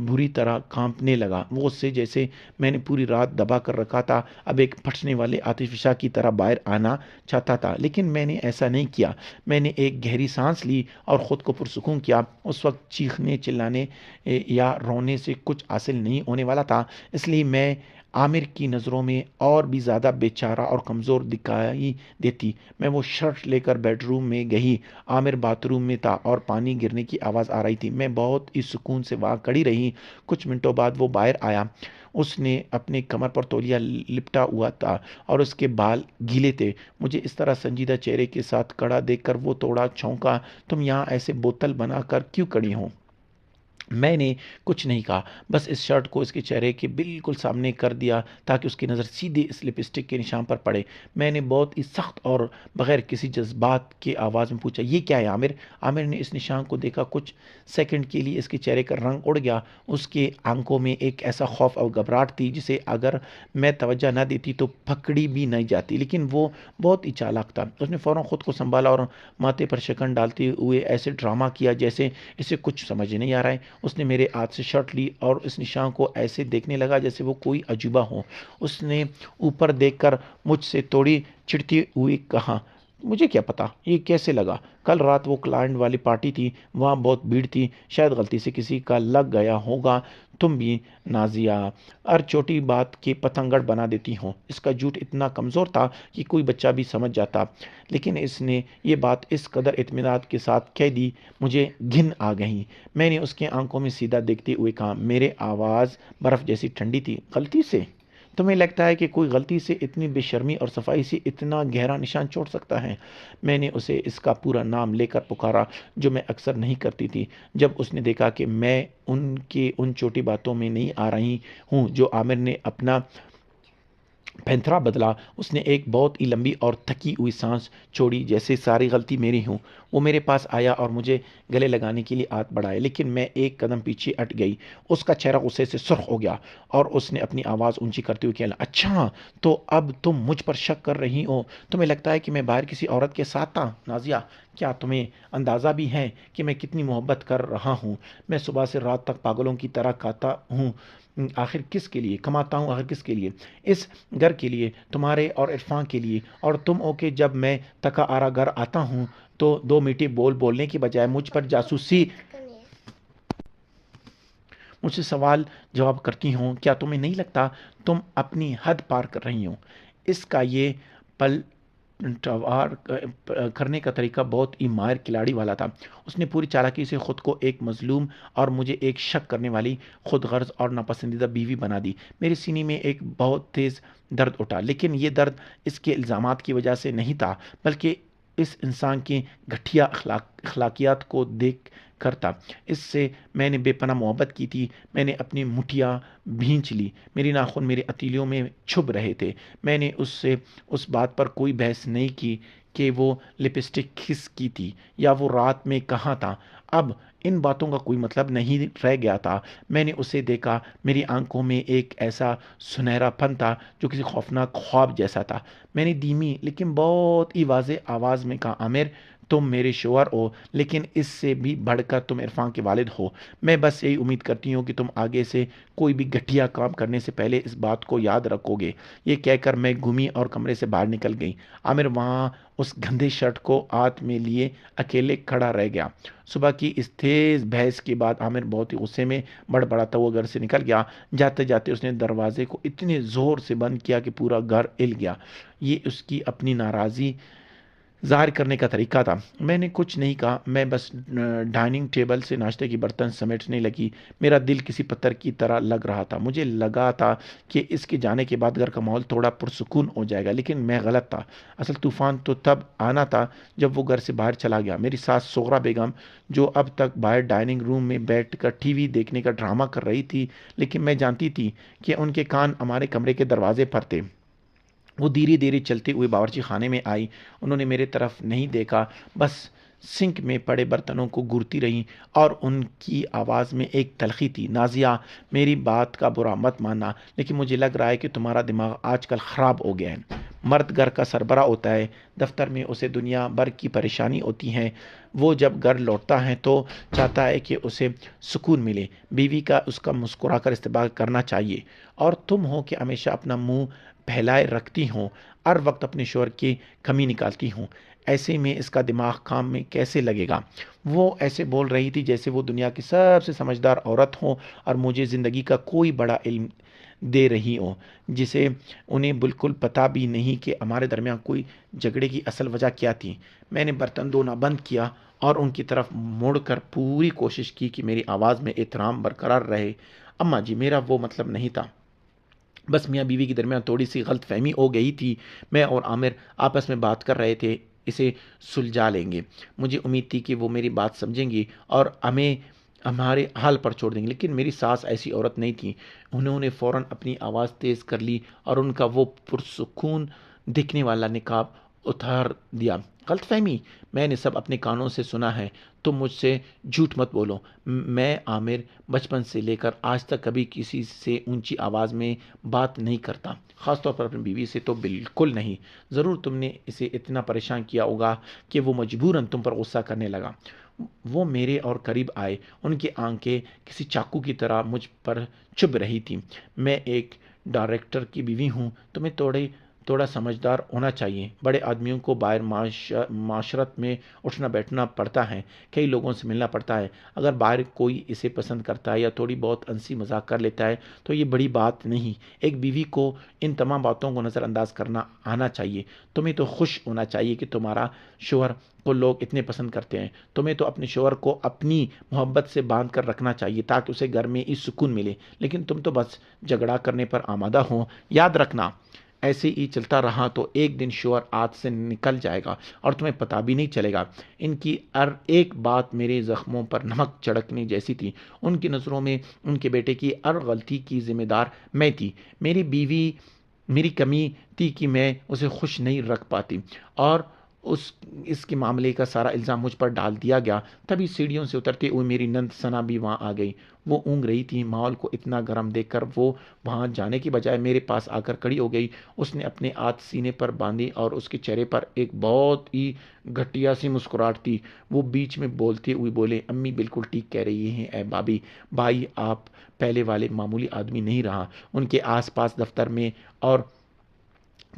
بری طرح کانپنے لگا۔ وہ اس سے جیسے میں نے پوری رات دبا کر رکھا تھا اب ایک پھٹنے والے آتش فشاں کی طرح باہر آنا چاہتا تھا، لیکن میں نے ایسا نہیں کیا۔ میں نے ایک گہری سانس لی اور خود کو پرسکون کیا۔ اس وقت چیخنے چلانے یا رونے سے کچھ حاصل نہیں ہونے والا تھا، اس لیے میں عامر کی نظروں میں اور بھی زیادہ بے چارہ اور کمزور دکھائی دیتی۔ میں وہ شرٹ لے کر بیڈ روم میں گئی۔ عامر باتھ روم میں تھا اور پانی گرنے کی آواز آ رہی تھی۔ میں بہت ہی سکون سے وہاں کھڑی رہی۔ کچھ منٹوں بعد وہ باہر آیا۔ اس نے اپنے کمر پر تولیہ لپٹا ہوا تھا اور اس کے بال گیلے تھے۔ مجھے اس طرح سنجیدہ چہرے کے ساتھ کھڑا دیکھ کر وہ تھوڑا چونکا۔ تم یہاں ایسے بوتل بنا کر کیوں کھڑی ہو؟ میں نے کچھ نہیں کہا، بس اس شرٹ کو اس کے چہرے کے بالکل سامنے کر دیا تاکہ اس کی نظر سیدھے اس لپسٹک کے نشان پر پڑے۔ میں نے بہت ہی سخت اور بغیر کسی جذبات کے آواز میں پوچھا، یہ کیا ہے عامر؟ عامر نے اس نشان کو دیکھا۔ کچھ سیکنڈ کے لیے اس کے چہرے کا رنگ اڑ گیا۔ اس کے آنکھوں میں ایک ایسا خوف اور گھبراہٹ تھی جسے اگر میں توجہ نہ دیتی تو پکڑی بھی نہیں جاتی، لیکن وہ بہت ہی چالاک تھا۔ اس نے فوراً خود کو سنبھالا اور ماتھے پر شکن ڈالتے ہوئے ایسے ڈرامہ کیا جیسے اسے کچھ سمجھ نہیں آ رہا ہے۔ اس نے میرے ہاتھ سے شرٹ لی اور اس نشان کو ایسے دیکھنے لگا جیسے وہ کوئی عجوبہ ہو۔ اس نے اوپر دیکھ کر مجھ سے تھوڑی چڑھتی ہوئی کہا، مجھے کیا پتا یہ کیسے لگا؟ کل رات وہ کلائنٹ والی پارٹی تھی، وہاں بہت بھیڑ تھی، شاید غلطی سے کسی کا لگ گیا ہوگا۔ تم بھی نازیہ ہر چھوٹی بات کے پتنگڑ بنا دیتی ہو۔ اس کا جھوٹ اتنا کمزور تھا کہ کوئی بچہ بھی سمجھ جاتا، لیکن اس نے یہ بات اس قدر اطمینان کے ساتھ کہہ دی مجھے گھن آ گئی۔ میں نے اس کے آنکھوں میں سیدھا دیکھتے ہوئے کہا، میرے آواز برف جیسی ٹھنڈی تھی۔ غلطی سے؟ تمہیں لگتا ہے کہ کوئی غلطی سے اتنی بے شرمی اور صفائی سے اتنا گہرا نشان چھوڑ سکتا ہے؟ میں نے اسے اس کا پورا نام لے کر پکارا جو میں اکثر نہیں کرتی تھی۔ جب اس نے دیکھا کہ میں ان چھوٹی باتوں میں نہیں آ رہی ہوں جو عامر نے اپنا پینترا بدلا، اس نے ایک بہت ہی لمبی اور تھکی ہوئی سانس چھوڑی جیسے ساری غلطی میری ہوں۔ وہ میرے پاس آیا اور مجھے گلے لگانے کے لیے ہاتھ بڑھائے، لیکن میں ایک قدم پیچھے ہٹ گئی۔ اس کا چہرہ غصے سے سرخ ہو گیا اور اس نے اپنی آواز اونچی کرتے ہوئے کہا، اچھا تو اب تم مجھ پر شک کر رہی ہو؟ تمہیں لگتا ہے کہ میں باہر کسی عورت کے ساتھ تھا؟ نازیہ، کیا تمہیں اندازہ بھی ہے کہ میں کتنی محبت کر رہا ہوں؟ میں صبح سے رات تک پاگلوں کی طرح کھاتا ہوں، آخر کس کے لیے کماتا ہوں؟ آخر کس کے لیے؟ اس گھر کے لیے، تمہارے اور عرفان کے لیے۔ اور تم ہو کہ جب میں تھکا آرا گھر آتا ہوں تو دو میٹھے بول بولنے کی بجائے مجھ پر جاسوسی مجھ سے سوال جواب کرتی ہوں۔ کیا تمہیں نہیں لگتا تم اپنی حد پار کر رہی ہو؟ اس کا یہ پلٹوار کرنے کا طریقہ بہت ہی ماہر کھلاڑی والا تھا۔ اس نے پوری چالاکی سے خود کو ایک مظلوم اور مجھے ایک شک کرنے والی، خود غرض اور ناپسندیدہ بیوی بنا دی۔ میرے سینے میں ایک بہت تیز درد اٹھا، لیکن یہ درد اس کے الزامات کی وجہ سے نہیں تھا، بلکہ اس انسان کی گھٹیا اخلاقیات کو دیکھ کرتا۔ اس سے میں نے بے پناہ محبت کی تھی۔ میں نے اپنی مٹھیاں بھینچ لی، میری ناخن میرے اتیلیوں میں چھپ رہے تھے۔ میں نے اس سے اس بات پر کوئی بحث نہیں کی کہ وہ لپسٹک کس کی تھی یا وہ رات میں کہاں تھا۔ اب ان باتوں کا کوئی مطلب نہیں رہ گیا تھا۔ میں نے اسے دیکھا، میری آنکھوں میں ایک ایسا سنہرا پن تھا جو کسی خوفناک خواب جیسا تھا۔ میں نے دھیمی لیکن بہت ہی واضح آواز میں کہا، عامر تم میرے شوہر ہو، لیکن اس سے بھی بڑھ کر تم عرفان کے والد ہو۔ میں بس یہی امید کرتی ہوں کہ تم آگے سے کوئی بھی گھٹیا کام کرنے سے پہلے اس بات کو یاد رکھو گے۔ یہ کہہ کر میں گھمی اور کمرے سے باہر نکل گئی۔ عامر وہاں اس گندے شرٹ کو ہاتھ میں لیے اکیلے کھڑا رہ گیا۔ صبح کی اس تیز بحث کے بعد عامر بہت ہی غصے میں بڑبڑاتا ہوا گھر سے نکل گیا۔ جاتے جاتے اس نے دروازے کو اتنے زور سے بند کیا کہ پورا گھر ہل گیا۔ یہ اس کی اپنی ناراضی ظاہر کرنے کا طریقہ تھا۔ میں نے کچھ نہیں کہا، میں بس ڈائننگ ٹیبل سے ناشتے کی برتن سمیٹنے لگی۔ میرا دل کسی پتھر کی طرح لگ رہا تھا۔ مجھے لگا تھا کہ اس کے جانے کے بعد گھر کا ماحول تھوڑا پرسکون ہو جائے گا، لیکن میں غلط تھا۔ اصل طوفان تو تب آنا تھا جب وہ گھر سے باہر چلا گیا۔ میری ساس سغرا بیگم، جو اب تک باہر ڈائننگ روم میں بیٹھ کر ٹی وی دیکھنے کا ڈرامہ کر رہی تھی، لیکن میں جانتی تھی کہ ان کے کان ہمارے کمرے کے دروازے پر تھے۔ وہ دھیرے دھیرے چلتے ہوئے باورچی خانے میں آئی۔ انہوں نے میرے طرف نہیں دیکھا، بس سنک میں پڑے برتنوں کو گھورتی رہیں، اور ان کی آواز میں ایک تلخی تھی۔ نازیہ، میری بات کا برا مت ماننا، لیکن مجھے لگ رہا ہے کہ تمہارا دماغ آج کل خراب ہو گیا ہے۔ مرد گھر کا سربراہ ہوتا ہے، دفتر میں اسے دنیا بھر کی پریشانی ہوتی ہے۔ وہ جب گھر لوٹتا ہے تو چاہتا ہے کہ اسے سکون ملے۔ بیوی کا اس کا مسکرا کر استقبال کرنا چاہیے، اور تم ہو کہ ہمیشہ اپنا منہ پھیلائے رکھتی ہوں، ہر وقت اپنے شوہر کی کمی نکالتی ہوں۔ ایسے میں اس کا دماغ کام میں کیسے لگے گا؟ وہ ایسے بول رہی تھی جیسے وہ دنیا کی سب سے سمجھدار عورت ہو اور مجھے زندگی کا کوئی بڑا علم دے رہی ہو، جسے انہیں بالکل پتہ بھی نہیں کہ ہمارے درمیان کوئی جھگڑے کی اصل وجہ کیا تھی۔ میں نے برتن دھونا بند کیا اور ان کی طرف مڑ کر پوری کوشش کی کہ میری آواز میں احترام برقرار رہے۔ اماں جی، میرا وہ مطلب نہیں تھا، بس میاں بیوی کے درمیان تھوڑی سی غلط فہمی ہو گئی تھی۔ میں اور عامر آپس میں بات کر رہے تھے، اسے سلجھا لیں گے۔ مجھے امید تھی کہ وہ میری بات سمجھیں گی اور ہمیں ہمارے حال پر چھوڑ دیں گے، لیکن میری ساس ایسی عورت نہیں تھی۔ انہوں نے فوراً اپنی آواز تیز کر لی اور ان کا وہ پرسکون دکھنے والا نقاب اتار دیا۔ غلط فہمی؟ میں نے سب اپنے کانوں سے سنا ہے، تم مجھ سے جھوٹ مت بولو۔ میں عامر بچپن سے لے کر آج تک کبھی کسی سے اونچی آواز میں بات نہیں کرتا، خاص طور پر اپنی بیوی سے تو بالکل نہیں۔ ضرور تم نے اسے اتنا پریشان کیا ہوگا کہ وہ مجبوراً تم پر غصہ کرنے لگا۔ وہ میرے اور قریب آئے، ان کی آنکھیں کسی چاقو کی طرح مجھ پر چبھ رہی تھیں۔ میں ایک ڈائریکٹر کی بیوی ہوں، تمہیں تھوڑا سمجھدار ہونا چاہیے۔ بڑے آدمیوں کو باہر معاشرت میں اٹھنا بیٹھنا پڑتا ہے، کئی لوگوں سے ملنا پڑتا ہے۔ اگر باہر کوئی اسے پسند کرتا ہے یا تھوڑی بہت ہنسی مذاق کر لیتا ہے تو یہ بڑی بات نہیں۔ ایک بیوی کو ان تمام باتوں کو نظر انداز کرنا آنا چاہیے۔ تمہیں تو خوش ہونا چاہیے کہ تمہارا شوہر کو لوگ اتنے پسند کرتے ہیں۔ تمہیں تو اپنے شوہر کو اپنی محبت سے باندھ کر رکھنا چاہیے تاکہ اسے گھر میں ہی سکون ملے، لیکن تم تو بس جھگڑا کرنے پر آمادہ ہو۔ یاد رکھنا، ایسے ہی چلتا رہا تو ایک دن شوہر ہاتھ سے نکل جائے گا اور تمہیں پتہ بھی نہیں چلے گا۔ ان کی ہر ایک بات میرے زخموں پر نمک چھڑکنے جیسی تھی۔ ان کی نظروں میں ان کے بیٹے کی ہر غلطی کی ذمہ دار میں تھی۔ میری بیوی میری کمی تھی کہ میں اسے خوش نہیں رکھ پاتی، اور اس کے معاملے کا سارا الزام مجھ پر ڈال دیا گیا۔ تبھی سیڑھیوں سے اترتے ہوئے میری نند ثنا بھی وہاں آ گئی۔ وہ اونگ رہی تھی۔ ماحول کو اتنا گرم دیکھ کر وہ وہاں جانے کی بجائے میرے پاس آ کر کھڑی ہو گئی۔ اس نے اپنے ہاتھ سینے پر باندھی اور اس کے چہرے پر ایک بہت ہی گھٹیا سی مسکراہٹ تھی۔ وہ بیچ میں بولتے ہوئے بولے، امی بالکل ٹھیک کہہ رہی ہیں اے بھابی، بھائی آپ پہلے والے معمولی آدمی نہیں رہا۔ ان کے آس پاس دفتر میں اور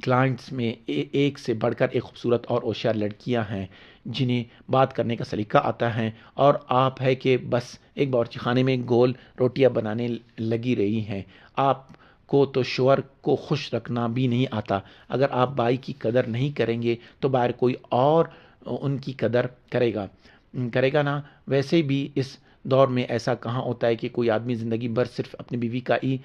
کلائنٹس میں ایک سے بڑھ کر ایک خوبصورت اور ہوشیار لڑکیاں ہیں جنہیں بات کرنے کا سلیقہ آتا ہے، اور آپ ہے کہ بس ایک باورچی خانے میں گول روٹیاں بنانے لگی رہی ہیں۔ آپ کو تو شوہر کو خوش رکھنا بھی نہیں آتا۔ اگر آپ بھائی کی قدر نہیں کریں گے تو باہر کوئی اور ان کی قدر کرے گا نا۔ ویسے بھی اس دور میں ایسا کہاں ہوتا ہے کہ کوئی آدمی زندگی بھر صرف اپنی بیوی کا ہی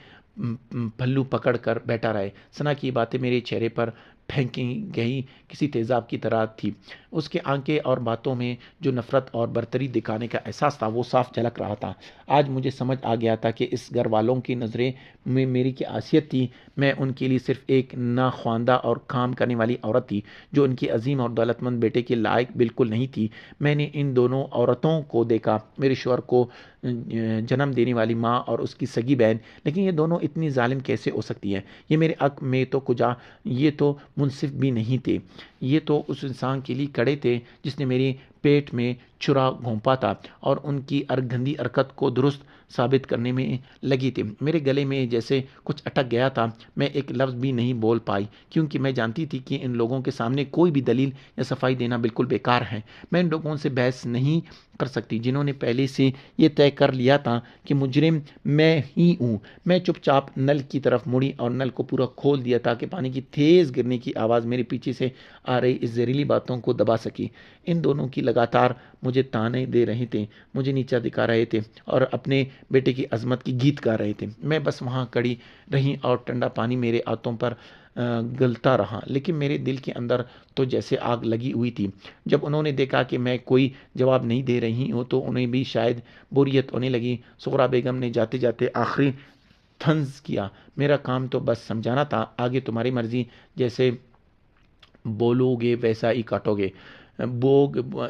پھلو پکڑ کر بیٹھا رہے۔ ثنا کی باتیں میرے چہرے پر پھینکی گئی کسی تیزاب کی طرح تھی۔ اس کے آنکھیں اور باتوں میں جو نفرت اور برتری دکھانے کا احساس تھا وہ صاف جھلک رہا تھا۔ آج مجھے سمجھ آ گیا تھا کہ اس گھر والوں کی نظریں میں میری کیا حیثیت تھی۔ میں ان کے لیے صرف ایک ناخواندہ اور کام کرنے والی عورت تھی جو ان کے عظیم اور دولت مند بیٹے کے لائق بالکل نہیں تھی۔ میں نے ان دونوں عورتوں کو دیکھا، میرے شوہر کو جنم دینے والی ماں اور اس کی سگی بہن، لیکن یہ دونوں اتنی ظالم کیسے ہو سکتی ہیں؟ یہ میرے حق میں تو کجا، یہ تو منصف بھی نہیں تھے۔ یہ تو اس انسان کے لیے کڑے تھے جس نے میرے پیٹ میں چھرا گھونپا تھا اور ان کی گندی حرکت کو درست ثابت کرنے میں لگی تھی۔ میرے گلے میں جیسے کچھ اٹک گیا تھا، میں ایک لفظ بھی نہیں بول پائی کیونکہ میں جانتی تھی کہ ان لوگوں کے سامنے کوئی بھی دلیل یا صفائی دینا بالکل بیکار ہے۔ میں ان لوگوں سے بحث نہیں کر سکتی جنہوں نے پہلے سے یہ طے کر لیا تھا کہ مجرم میں ہی ہوں۔ میں چپ چاپ نل کی طرف مڑی اور نل کو پورا کھول دیا تاکہ پانی کی تیز گرنے کی آواز میرے پیچھے سے آ رہی اس زہریلی باتوں کو دبا سکی۔ ان دونوں کی لگاتار مجھے تانے دے رہے تھے، مجھے نیچا دکھا رہے تھے اور اپنے بیٹے کی عظمت کی گیت گا رہے تھے۔ میں بس وہاں کھڑی رہی اور ٹھنڈا پانی میرے ہاتھوں پر گلتا رہا، لیکن میرے دل کے اندر تو جیسے آگ لگی ہوئی تھی۔ جب انہوں نے دیکھا کہ میں کوئی جواب نہیں دے رہی ہوں تو انہیں بھی شاید بوریت ہونے لگی۔ سغرا بیگم نے جاتے جاتے آخری طنز کیا، میرا کام تو بس سمجھانا تھا، آگے تمہاری مرضی، جیسے بولو گے ویسا ہی کاٹو گے۔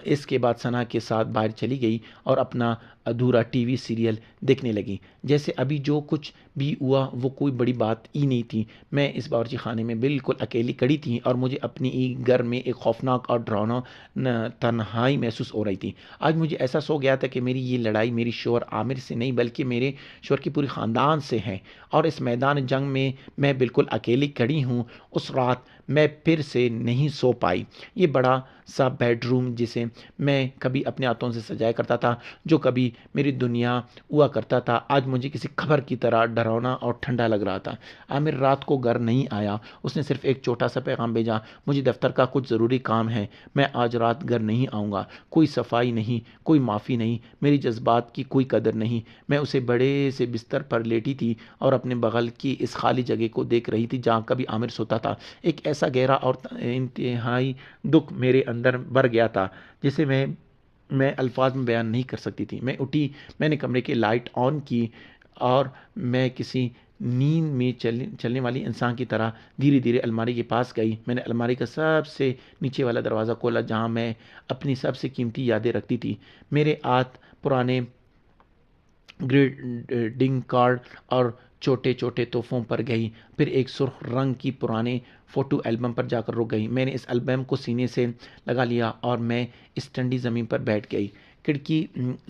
اس کے بعد ثنا کے ساتھ باہر چلی گئی اور اپنا ادھورا ٹی وی سیریل دیکھنے لگی، جیسے ابھی جو کچھ بھی ہوا وہ کوئی بڑی بات ہی نہیں تھی۔ میں اس باورچی خانے میں بالکل اکیلی کھڑی تھی اور مجھے اپنی ہی گھر میں ایک خوفناک اور ڈراؤنا تنہائی محسوس ہو رہی تھی۔ آج مجھے احساس ہو گیا تھا کہ میری یہ لڑائی میری شوہر عامر سے نہیں بلکہ میرے شوہر کی پوری خاندان سے ہے، اور اس میدان جنگ میں میں بالکل اکیلی کھڑی ہوں۔ اس رات میں پھر سے نہیں سو پائی۔ یہ بڑا سا بیڈ روم جسے میں کبھی اپنے ہاتھوں سے سجایا کرتا تھا، جو کبھی میری دنیا ہوا کرتا تھا، آج مجھے کسی خبر کی طرح ڈراؤنا اور ٹھنڈا لگ رہا تھا۔ عامر رات کو گھر نہیں آیا، اس نے صرف ایک چھوٹا سا پیغام بھیجا، مجھے دفتر کا کچھ ضروری کام ہے، میں آج رات گھر نہیں آؤں گا۔ کوئی صفائی نہیں، کوئی معافی نہیں، میری جذبات کی کوئی قدر نہیں۔ میں اسے بڑے سے بستر پر لیٹی تھی اور اپنے بغل کی اس خالی جگہ کو دیکھ رہی تھی جہاں کبھی عامر سوتا تھا۔ ایک ایسا گہرا اور انتہائی دکھ میرے اندر بھر گیا تھا جسے میں الفاظ میں بیان نہیں کر سکتی تھی۔ میں اٹھی، میں نے کمرے کی لائٹ آن کی اور میں کسی نیند میں چلنے والی انسان کی طرح دھیرے دھیرے الماری کے پاس گئی۔ میں نے الماری کا سب سے نیچے والا دروازہ کھولا جہاں میں اپنی سب سے قیمتی یادیں رکھتی تھی۔ میرے ہاتھ پرانے گریڈنگ کارڈ اور چھوٹے چھوٹے تحفوں پر گئی، پھر ایک سرخ رنگ کی پرانے فوٹو البم پر جا کر رک گئی۔ میں نے اس البم کو سینے سے لگا لیا اور میں اس ٹھنڈی زمین پر بیٹھ گئی۔ کھڑکی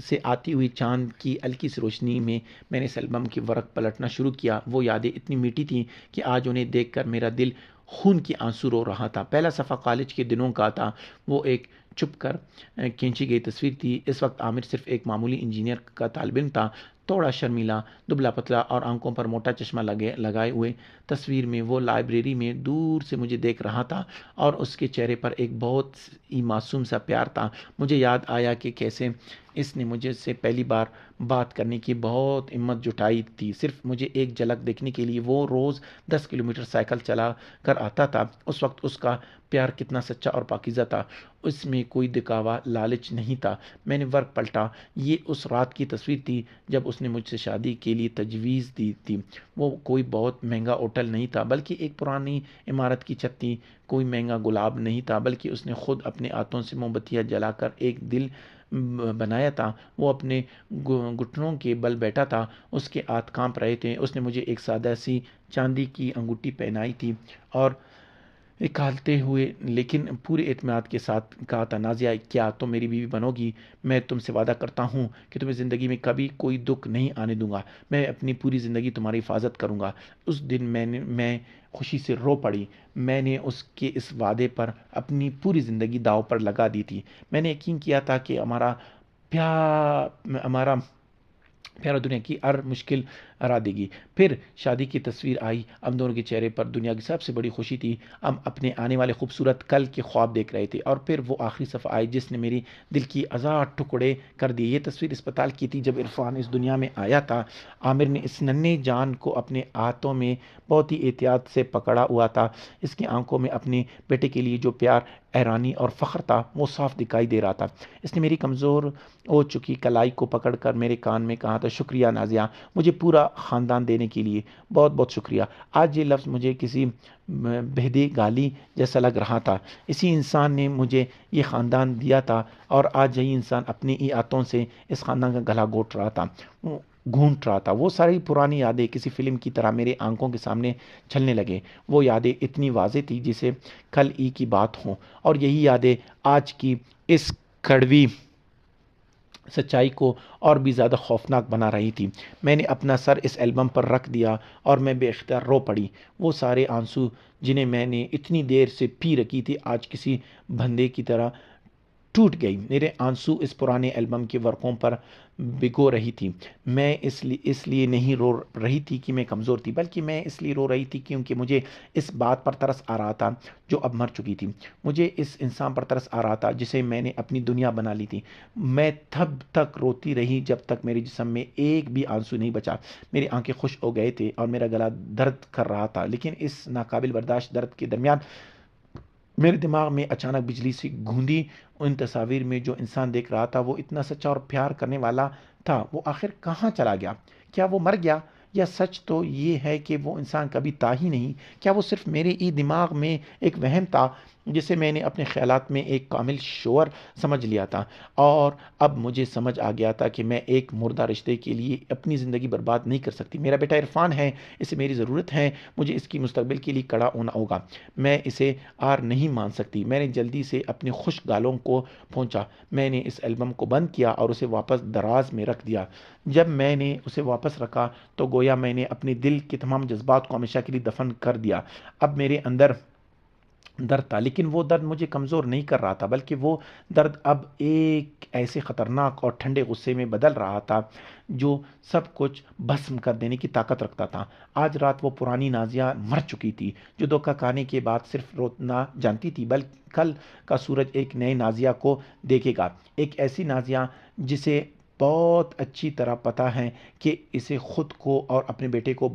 سے آتی ہوئی چاند کی ہلکی سی روشنی میں میں نے اس البم کی ورق پلٹنا شروع کیا۔ وہ یادیں اتنی میٹھی تھیں کہ آج انہیں دیکھ کر میرا دل خون کی آنسو رو رہا تھا۔ پہلا صفحہ کالج کے دنوں کا تھا، وہ ایک چھپ کر کھینچی گئی تصویر تھی۔ اس وقت عامر صرف ایک معمولی انجینئر کا طالب علم تھا، تھوڑا شرمیلا، دبلا پتلا اور آنکھوں پر موٹا چشمہ لگائے ہوئے۔ تصویر میں وہ لائبریری میں دور سے مجھے دیکھ رہا تھا اور اس کے چہرے پر ایک بہت ہی معصوم سا پیار تھا۔ مجھے یاد آیا کہ کیسے اس نے مجھے سے پہلی بار بات کرنے کی بہت ہمت جٹائی تھی، صرف مجھے ایک جھلک دیکھنے کے لیے۔ وہ روز 10 کلومیٹر سائیکل چلا کر آتا تھا۔ اس وقت اس کا پیار کتنا سچا اور پاکیزہ تھا، اس میں کوئی دکھاوا، لالچ نہیں تھا۔ میں نے ورق پلٹا، یہ اس رات کی تصویر تھی جب اس نے مجھ سے شادی کے لیے تجویز دی تھی۔ وہ کوئی بہت مہنگا ہوٹل نہیں تھا بلکہ ایک پرانی عمارت کی چھت تھی، کوئی مہنگا گلاب نہیں تھا بلکہ اس نے خود اپنے ہاتھوں سے موم بتیاں جلا کر ایک دل بنایا تھا۔ وہ اپنے گھٹنوں کے بل بیٹھا تھا، اس کے ہاتھ کانپ رہے تھے۔ اس نے مجھے ایک سادہ سی چاندی کی انگوٹھی پہنائی تھی اور نکالتے ہوئے لیکن پورے اعتماد کے ساتھ کہا تھا، نازیہ کیا تم میری بیوی بنو گی؟ میں تم سے وعدہ کرتا ہوں کہ تمہیں زندگی میں کبھی کوئی دکھ نہیں آنے دوں گا، میں اپنی پوری زندگی تمہاری حفاظت کروں گا۔ اس دن میں خوشی سے رو پڑی۔ میں نے اس کے اس وعدے پر اپنی پوری زندگی داؤ پر لگا دی تھی۔ میں نے یقین کیا تھا کہ ہمارا پیارا دنیا کی ہر مشکل ہرا دے گی۔ پھر شادی کی تصویر آئی، ہم دونوں کے چہرے پر دنیا کی سب سے بڑی خوشی تھی۔ ہم اپنے آنے والے خوبصورت کل کے خواب دیکھ رہے تھے، اور پھر وہ آخری صفحہ آئی جس نے میری دل کی آزاد ٹکڑے کر دیے۔ یہ تصویر اسپتال کی تھی جب عرفان اس دنیا میں آیا تھا۔ عامر نے اس ننھے جان کو اپنے ہاتھوں میں بہت ہی احتیاط سے پکڑا ہوا تھا۔ اس کی آنکھوں میں اپنے بیٹے کے لیے جو پیار، حیرانی اور فخر تھا وہ صاف دکھائی دے رہا تھا۔ اس نے میری کمزور ہو چکی کلائی کو پکڑ کر میرے کان میں کہا تھا، شکریہ نازیہ، مجھے پورا خاندان دینے کے لیے بہت بہت شکریہ۔ آج یہ لفظ مجھے کسی بہدے گالی جیسا لگ رہا تھا۔ اسی انسان نے مجھے یہ خاندان دیا تھا، اور آج یہی انسان اپنے ہی ہاتھوں سے اس خاندان کا گلا گھونٹ رہا تھا۔ وہ ساری پرانی یادیں کسی فلم کی طرح میرے آنکھوں کے سامنے چھلنے لگے۔ وہ یادیں اتنی واضح تھی جیسے کل ہی کی بات ہو، اور یہی یادیں آج کی اس کڑوی سچائی کو اور بھی زیادہ خوفناک بنا رہی تھی۔ میں نے اپنا سر اس البم پر رکھ دیا اور میں بے اختیار رو پڑی۔ وہ سارے آنسو جنہیں میں نے اتنی دیر سے پی رکھی تھی آج کسی بندے کی طرح ٹوٹ گئی۔ میرے آنسو اس پرانے البم کے ورقوں پر بھگو رہی تھی۔ میں اس لیے نہیں رو رہی تھی کہ میں کمزور تھی، بلکہ میں اس لیے رو رہی تھی کیونکہ مجھے اس بات پر ترس آ رہا تھا جو اب مر چکی تھی۔ مجھے اس انسان پر ترس آ رہا تھا جسے میں نے اپنی دنیا بنا لی تھی۔ میں تب تک روتی رہی جب تک میرے جسم میں ایک بھی آنسو نہیں بچا۔ میری آنکھیں خشک ہو گئے تھے اور میرا گلا درد کر رہا تھا، لیکن اس ناقابل برداشت درد کے درمیان میرے دماغ میں اچانک بجلی سی گوندی۔ ان تصاویر میں جو انسان دیکھ رہا تھا وہ اتنا سچا اور پیار کرنے والا تھا، وہ آخر کہاں چلا گیا؟ کیا وہ مر گیا؟ یا سچ تو یہ ہے کہ وہ انسان کبھی تھا ہی نہیں؟ کیا وہ صرف میرے ہی دماغ میں ایک وہم تھا جسے میں نے اپنے خیالات میں ایک کامل شعور سمجھ لیا تھا؟ اور اب مجھے سمجھ آ گیا تھا کہ میں ایک مردہ رشتے کے لیے اپنی زندگی برباد نہیں کر سکتی۔ میرا بیٹا عرفان ہے، اسے میری ضرورت ہے، مجھے اس کی مستقبل کے لیے کڑا ہونا ہوگا۔ میں اسے ہار نہیں مان سکتی۔ میں نے جلدی سے اپنے خشک گالوں کو پہنچا۔ میں نے اس البم کو بند کیا اور اسے واپس دراز میں رکھ دیا۔ جب میں نے اسے واپس رکھا تو گویا میں نے اپنے دل کے تمام جذبات کو ہمیشہ کے لیے دفن کر دیا۔ اب میرے اندر درد تھا، لیکن وہ درد مجھے کمزور نہیں کر رہا تھا، بلکہ وہ درد اب ایک ایسے خطرناک اور ٹھنڈے غصے میں بدل رہا تھا جو سب کچھ بھسم کر دینے کی طاقت رکھتا تھا۔ آج رات وہ پرانی نازیہ مر چکی تھی جو دھوکہ کھانے کے بعد صرف رونا جانتی تھی، بلکہ کل کا سورج ایک نئے نازیہ کو دیکھے گا، ایک ایسی نازیہ جسے بہت اچھی طرح پتہ ہے کہ اسے خود کو اور اپنے بیٹے کو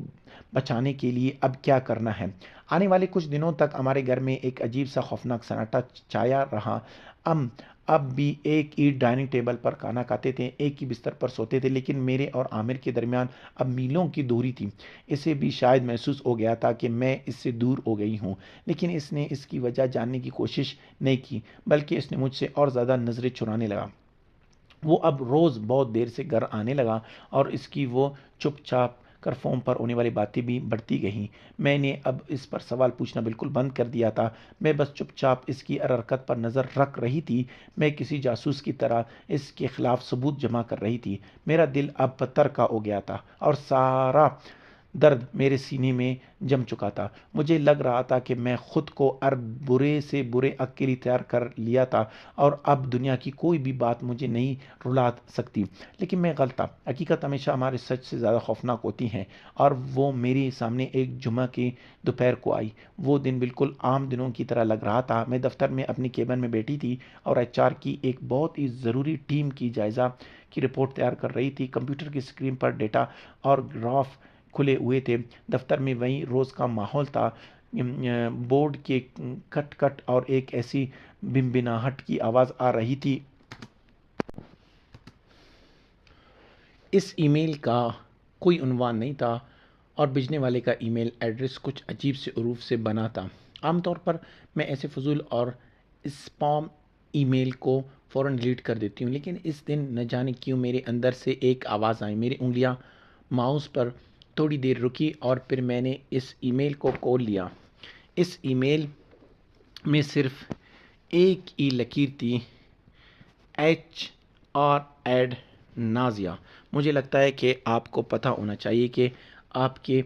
بچانے کے لیے اب کیا کرنا ہے۔ آنے والے کچھ دنوں تک ہمارے گھر میں ایک عجیب سا خوفناک سناٹا چھایا رہا۔ ہم اب بھی ایک ہی ڈائننگ ٹیبل پر کھانا کھاتے تھے، ایک ہی بستر پر سوتے تھے، لیکن میرے اور عامر کے درمیان اب میلوں کی دوری تھی۔ اسے بھی شاید محسوس ہو گیا تھا کہ میں اس سے دور ہو گئی ہوں، لیکن اس نے اس کی وجہ جاننے کی کوشش نہیں کی، بلکہ اس نے مجھ سے اور زیادہ نظریں چرانے لگا۔ وہ اب روز بہت دیر سے گھر آنے لگا اور اس کی وہ چپ چاپ کر فون پر ہونے والی باتیں بھی بڑھتی گئیں۔ میں نے اب اس پر سوال پوچھنا بالکل بند کر دیا تھا۔ میں بس چپ چاپ اس کی ہر حرکت پر نظر رکھ رہی تھی۔ میں کسی جاسوس کی طرح اس کے خلاف ثبوت جمع کر رہی تھی۔ میرا دل اب پتھر کا ہو گیا تھا اور سارا درد میرے سینے میں جم چکا تھا۔ مجھے لگ رہا تھا کہ میں خود کو ہر برے سے برے حق کے لیے تیار کر لیا تھا اور اب دنیا کی کوئی بھی بات مجھے نہیں رلا سکتی۔ لیکن میں غلط تھا۔ حقیقت ہمیشہ ہمارے سچ سے زیادہ خوفناک ہوتی ہے، اور وہ میرے سامنے ایک جمعہ کی دوپہر کو آئی۔ وہ دن بالکل عام دنوں کی طرح لگ رہا تھا۔ میں دفتر میں اپنی کیبن میں بیٹھی تھی اور HR کی ایک بہت ہی ضروری ٹیم کی جائزہ کی رپورٹ تیار کر رہی تھی۔ کمپیوٹر کی اسکرین پر ڈیٹا اور گراف کھلے ہوئے تھے۔ دفتر میں وہی روز کا ماحول تھا، بورڈ کے کٹ کٹ اور ایک ایسی بنبناہٹ کی آواز آ رہی تھی۔ اس ای میل کا کوئی عنوان نہیں تھا اور بھیجنے والے کا ای میل ایڈریس کچھ عجیب سے حروف سے بنا تھا۔ عام طور پر میں ایسے فضول اور اسپام ای میل کو فوراً ڈیلیٹ کر دیتی ہوں، لیکن اس دن نہ جانے کیوں میرے اندر سے ایک آواز آئی۔ میری انگلیاں ماؤس پر تھوڑی دیر رکی اور پھر میں نے اس ای میل کو کھول لیا۔ اس ای میل میں صرف ایک ہی لکیر تھی، HR ایڈ نازیہ۔ مجھے لگتا ہے کہ آپ کو پتہ ہونا چاہیے کہ آپ کے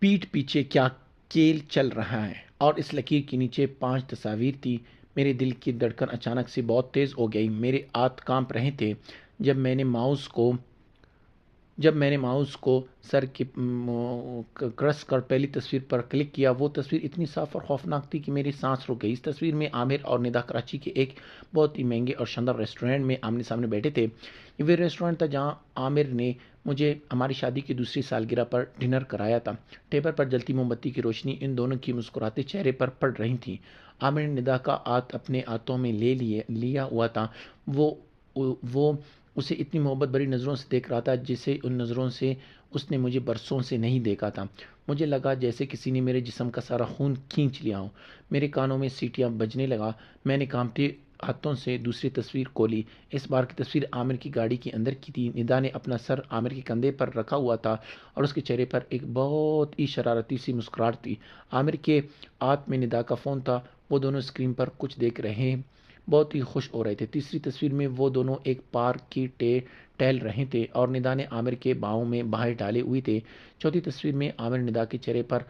پیٹھ پیچھے کیا کھیل چل رہا ہے۔ اور اس لکیر کے نیچے 5 تصاویر تھی۔ میرے دل کی دھڑکن اچانک سے بہت تیز ہو گئی۔ میرے ہاتھ کانپ رہے تھے۔ جب میں نے ماؤس کو جب میں نے ماؤس کو سر کے کرس کر پہلی تصویر پر کلک کیا، وہ تصویر اتنی صاف اور خوفناک تھی کہ میری سانس رک گئی۔ اس تصویر میں عامر اور ندا کراچی کے ایک بہت ہی مہنگے اور شاندار ریسٹورینٹ میں آمنے سامنے بیٹھے تھے۔ یہ وہ ریسٹورینٹ تھا جہاں عامر نے مجھے ہماری شادی کی دوسری سالگرہ پر ڈنر کرایا تھا۔ ٹیبل پر جلتی موم بتی کی روشنی ان دونوں کی مسکراتے چہرے پر پڑ رہی تھی۔ عامر نے ندا کا ہاتھ اپنے ہاتھوں میں لیا ہوا تھا۔ وہ اسے اتنی محبت بھری نظروں سے دیکھ رہا تھا جسے ان نظروں سے اس نے مجھے برسوں سے نہیں دیکھا تھا۔ مجھے لگا جیسے کسی نے میرے جسم کا سارا خون کھینچ لیا ہو۔ میرے کانوں میں سیٹیاں بجنے لگا۔ میں نے کانپتے ہاتھوں سے دوسری تصویر کھولی۔ اس بار کی تصویر عامر کی گاڑی کے اندر کی تھی۔ ندا نے اپنا سر عامر کے کندھے پر رکھا ہوا تھا اور اس کے چہرے پر ایک بہت ہی شرارتی سی مسکراہٹ تھی۔ عامر کے ہاتھ میں ندا کا فون تھا۔ وہ دونوں اسکرین پر کچھ دیکھ رہے بہت ہی خوش ہو رہے تھے۔ تیسری تصویر میں وہ دونوں ایک پارک کی ٹہل رہے تھے اور ندا نے عامر کے باہوں میں باہیں ڈالے ہوئے تھے۔ چوتھی تصویر میں عامر ندا کے چہرے پر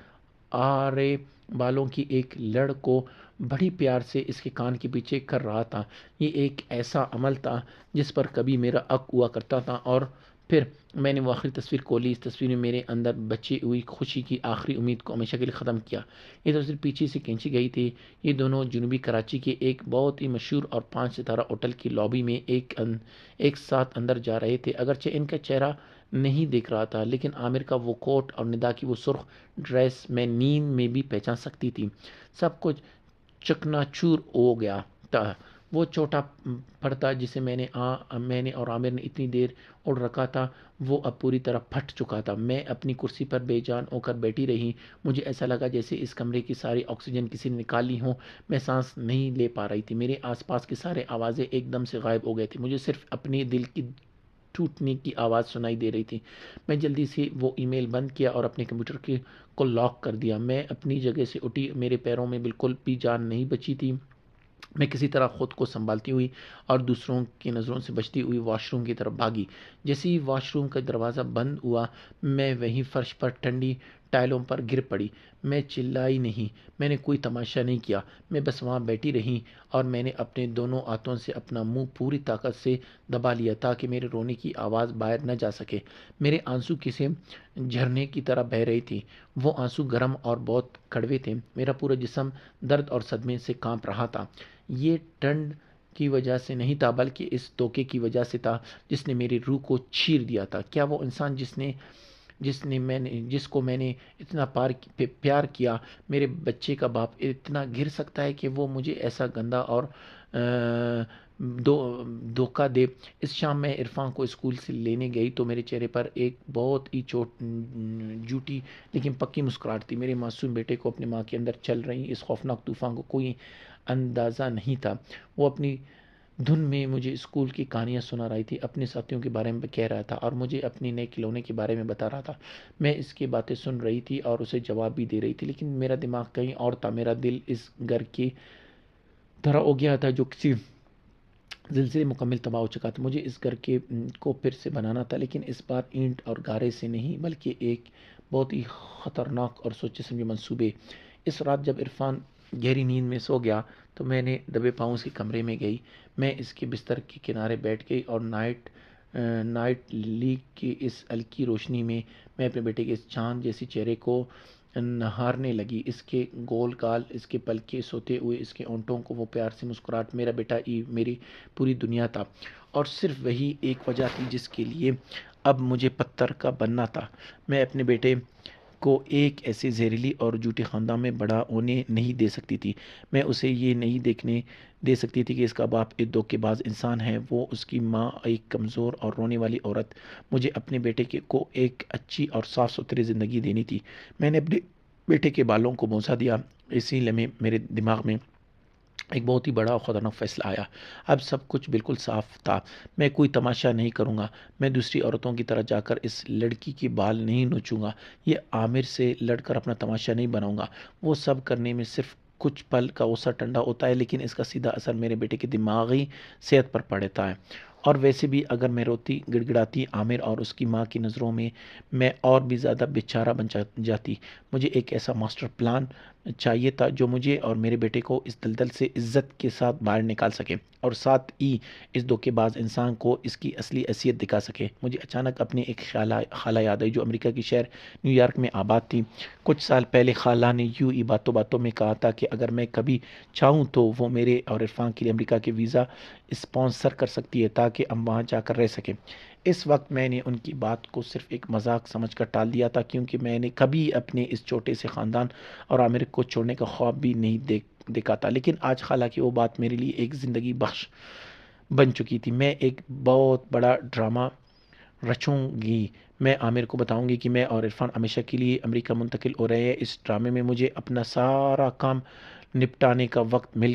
آرے بالوں کی ایک لڑ کو بڑی پیار سے اس کے کان کے پیچھے کر رہا تھا۔ یہ ایک ایسا عمل تھا جس پر کبھی میرا حق ہوا کرتا تھا۔ اور پھر میں نے وہ آخری تصویر کھولی۔ اس تصویر میں میرے اندر بچی ہوئی خوشی کی آخری امید کو ہمیشہ کے لیے ختم کیا۔ یہ تصویر پیچھے سے کھینچی گئی تھی۔ یہ دونوں جنوبی کراچی کے ایک بہت ہی مشہور اور 5 ستارہ ہوٹل کی لابی میں ایک ساتھ اندر جا رہے تھے۔ اگرچہ ان کا چہرہ نہیں دیکھ رہا تھا، لیکن عامر کا وہ کوٹ اور ندا کی وہ سرخ ڈریس میں نیند میں بھی پہچان سکتی تھی۔ سب کچھ چکنا چور ہو گیا تھا۔ وہ چھوٹا پردہ جسے میں نے اور عامر نے اتنی دیر اوڑھ رکھا تھا، وہ اب پوری طرح پھٹ چکا تھا۔ میں اپنی کرسی پر بے جان ہو کر بیٹھی رہی۔ مجھے ایسا لگا جیسے اس کمرے کی ساری آکسیجن کسی نے نکال لی ہو۔ میں سانس نہیں لے پا رہی تھی۔ میرے آس پاس کی سارے آوازیں ایک دم سے غائب ہو گئے تھے۔ مجھے صرف اپنے دل کی ٹوٹنے کی آواز سنائی دے رہی تھی۔ میں جلدی سے وہ ای میل بند کیا اور اپنے کمپیوٹر کو لاک کر دیا۔ میں اپنی جگہ سے اٹھی۔ میرے پیروں میں بالکل بھی جان نہیں بچی تھی۔ میں کسی طرح خود کو سنبھالتی ہوئی اور دوسروں کی نظروں سے بچتی ہوئی واش روم کی طرف بھاگی۔ جیسے ہی واش روم کا دروازہ بند ہوا، میں وہیں فرش پر ٹھنڈی ٹائلوں پر گر پڑی۔ میں چلائی نہیں، میں نے کوئی تماشا نہیں کیا۔ میں بس وہاں بیٹھی رہی اور میں نے اپنے دونوں ہاتھوں سے اپنا منہ پوری طاقت سے دبا لیا تاکہ میرے رونے کی آواز باہر نہ جا سکے۔ میرے آنسو کسی جھرنے کی طرح بہہ رہے تھے۔ وہ آنسو گرم اور بہت کڑوے تھے۔ میرا پورا جسم درد اور صدمے سے کانپ رہا تھا۔ یہ ٹھنڈ کی وجہ سے نہیں تھا، بلکہ اس دھوکے کی وجہ سے تھا جس نے میری روح کو چیر دیا تھا۔ کیا وہ انسان جس کو میں نے اتنا پیار کیا، میرے بچے کا باپ، اتنا گر سکتا ہے کہ وہ مجھے ایسا گندا اور دھوکہ دے؟ اس شام میں عرفان کو اسکول سے لینے گئی تو میرے چہرے پر ایک بہت ہی جھوٹی لیکن پکی مسکراہٹ تھی۔ میرے معصوم بیٹے کو اپنی ماں کے اندر چل رہی اس خوفناک طوفان کو کوئی اندازہ نہیں تھا۔ وہ اپنی دھن میں مجھے اسکول کی کہانیاں سنا رہی تھی، اپنے ساتھیوں کے بارے میں کہہ رہا تھا اور مجھے اپنے نئے کھلونے کے بارے میں بتا رہا تھا۔ میں اس کی باتیں سن رہی تھی اور اسے جواب بھی دے رہی تھی، لیکن میرا دماغ کہیں اور تھا۔ میرا دل اس گھر کی طرح ہو گیا تھا جو کسی زلزلے مکمل تباہ ہو چکا تھا۔ مجھے اس گھر کو پھر سے بنانا تھا، لیکن اس بار اینٹ اور گارے سے نہیں، بلکہ ایک بہت ہی خطرناک اور سوچے سمجھے منصوبے۔ اس رات جب عرفان گہری نیند میں سو گیا تو میں نے دبے پاؤں اس کے کمرے میں گئی۔ میں اس کے بستر کے کنارے بیٹھ گئی اور نائٹ لیک کی اس ہلکی روشنی میں اپنے بیٹے کے چاند جیسے چہرے کو نہارنے لگی۔ اس کے گول گال، اس کے پلکے سوتے ہوئے اس کے ہونٹوں کو وہ پیار سے مسکراہٹ۔ میرا بیٹا ہی میری پوری دنیا تھا اور صرف وہی ایک وجہ تھی جس کے لیے اب مجھے پتھر کا بننا تھا۔ میں اپنے بیٹے کو ایک ایسے زہریلی اور جھوٹے خاندان میں بڑا ہونے نہیں دے سکتی تھی۔ میں اسے یہ نہیں دیکھنے دے سکتی تھی کہ اس کا باپ ایک دھوکے باز انسان ہے، وہ اس کی ماں ایک کمزور اور رونے والی عورت۔ مجھے اپنے بیٹے کو ایک اچھی اور صاف ستھری زندگی دینی تھی۔ میں نے اپنے بیٹے کے بالوں کو بوسہ دیا۔ اسی لمحے میرے دماغ میں ایک بہت ہی بڑا اور خطرناک فیصلہ آیا۔ اب سب کچھ بالکل صاف تھا۔ میں کوئی تماشا نہیں کروں گا۔ میں دوسری عورتوں کی طرح جا کر اس لڑکی کے بال نہیں نوچوں گا۔ یہ عامر سے لڑ کر اپنا تماشا نہیں بناؤں گا۔ وہ سب کرنے میں صرف کچھ پل کا غصہ ٹھنڈا ہوتا ہے، لیکن اس کا سیدھا اثر میرے بیٹے کی دماغی صحت پر پڑتا ہے اور ویسے بھی اگر میں روتی گڑگڑاتی عامر اور اس کی ماں کی نظروں میں اور بھی زیادہ بیچارہ بن جاتی۔ مجھے ایک ایسا ماسٹر پلان چاہیے تھا جو مجھے اور میرے بیٹے کو اس دلدل سے عزت کے ساتھ باہر نکال سکے، اور ساتھ ہی اس دھوکے باز انسان کو اس کی اصلی حیثیت دکھا سکے۔ مجھے اچانک اپنی ایک خالہ یاد آئی جو امریکہ کی شہر نیو یارک میں آباد تھی۔ کچھ سال پہلے خالہ نے یوں ہی باتوں باتوں میں کہا تھا کہ اگر میں کبھی چاہوں تو وہ میرے اور عرفان کے لیے امریکہ کے ویزا اسپانسر کر سکتی ہے تاکہ ہم وہاں جا کر رہ سکیں۔ اس وقت میں نے ان کی بات کو صرف ایک مذاق سمجھ کر ٹال دیا تھا، کیونکہ میں نے کبھی اپنے اس چھوٹے سے خاندان اور عامر کو چھوڑنے کا خواب بھی نہیں دیکھا تھا۔ لیکن آج خالہ کی وہ بات میرے لیے ایک زندگی بخش بن چکی تھی۔ میں ایک بہت بڑا ڈرامہ رچوں گی۔ میں عامر کو بتاؤں گی کہ میں اور عرفان ہمیشہ کے لیے امریکہ منتقل ہو رہے ہیں۔ اس ڈرامے میں مجھے اپنا سارا کام نپٹانے کا وقت مل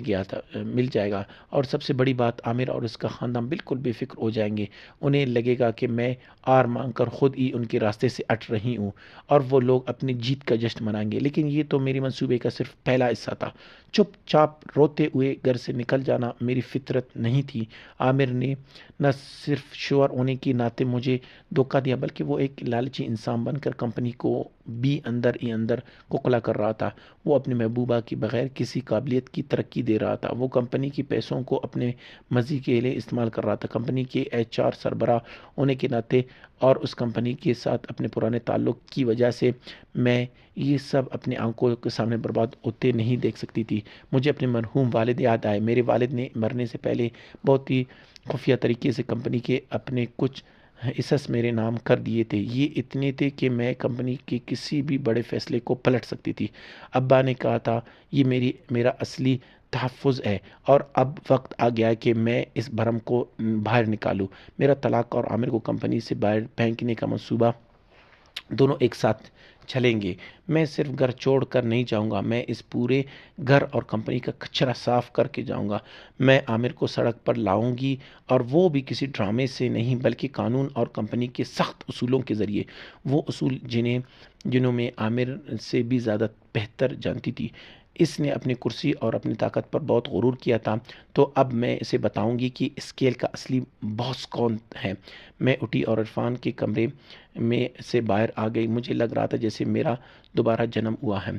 جائے گا، اور سب سے بڑی بات، عامر اور اس کا خاندان بالکل بے فکر ہو جائیں گے۔ انہیں لگے گا کہ میں ہار مانگ کر خود ہی ان کے راستے سے ہٹ رہی ہوں، اور وہ لوگ اپنی جیت کا جشن منائیں گے۔ لیکن یہ تو میری منصوبے کا صرف پہلا حصہ تھا۔ چپ چاپ روتے ہوئے گھر سے نکل جانا میری فطرت نہیں تھی۔ عامر نے نہ صرف شوہر ہونے کے ناطے مجھے دھوکہ دیا، بلکہ وہ ایک لالچی انسان بن کر کمپنی کو بھی اندر ہی اندر کوکھلا کر رہا تھا۔ وہ اپنے محبوبہ کی بغیر کسی قابلیت کی ترقی دے رہا تھا۔ وہ کمپنی کے پیسوں کو اپنے مزے کے لیے استعمال کر رہا تھا۔ کمپنی کے ایچ آر سربراہ ہونے کے ناطے اور اس کمپنی کے ساتھ اپنے پرانے تعلق کی وجہ سے میں یہ سب اپنے آنکھوں کے سامنے برباد ہوتے نہیں دیکھ سکتی تھی۔ مجھے اپنے مرحوم والد یاد آئے۔ میرے والد نے مرنے سے پہلے بہت ہی خفیہ طریقے سے کمپنی کے اپنے کچھ حصص میرے نام کر دیے تھے۔ یہ اتنے تھے کہ میں کمپنی کے کسی بھی بڑے فیصلے کو پلٹ سکتی تھی۔ ابا نے کہا تھا یہ میرا اصلی تحفظ ہے، اور اب وقت آ گیا ہے کہ میں اس بھرم کو باہر نکالوں۔ میرا طلاق اور عامر کو کمپنی سے باہر پھینکنے کا منصوبہ دونوں ایک ساتھ چلیں گے۔ میں صرف گھر چھوڑ کر نہیں جاؤں گا، میں اس پورے گھر اور کمپنی کا کچرا صاف کر کے جاؤں گا۔ میں عامر کو سڑک پر لاؤں گی، اور وہ بھی کسی ڈرامے سے نہیں بلکہ قانون اور کمپنی کے سخت اصولوں کے ذریعے۔ وہ اصول جنہوں میں عامر سے بھی زیادہ بہتر جانتی تھی۔ اس نے اپنی کرسی اور اپنی طاقت پر بہت غرور کیا تھا، تو اب میں اسے بتاؤں گی کہ اس کھیل کا اصلی باس کون ہے۔ میں اٹھی اور عرفان کے کمرے میں سے باہر آ گئی۔ مجھے لگ رہا تھا جیسے میرا دوبارہ جنم ہوا ہے۔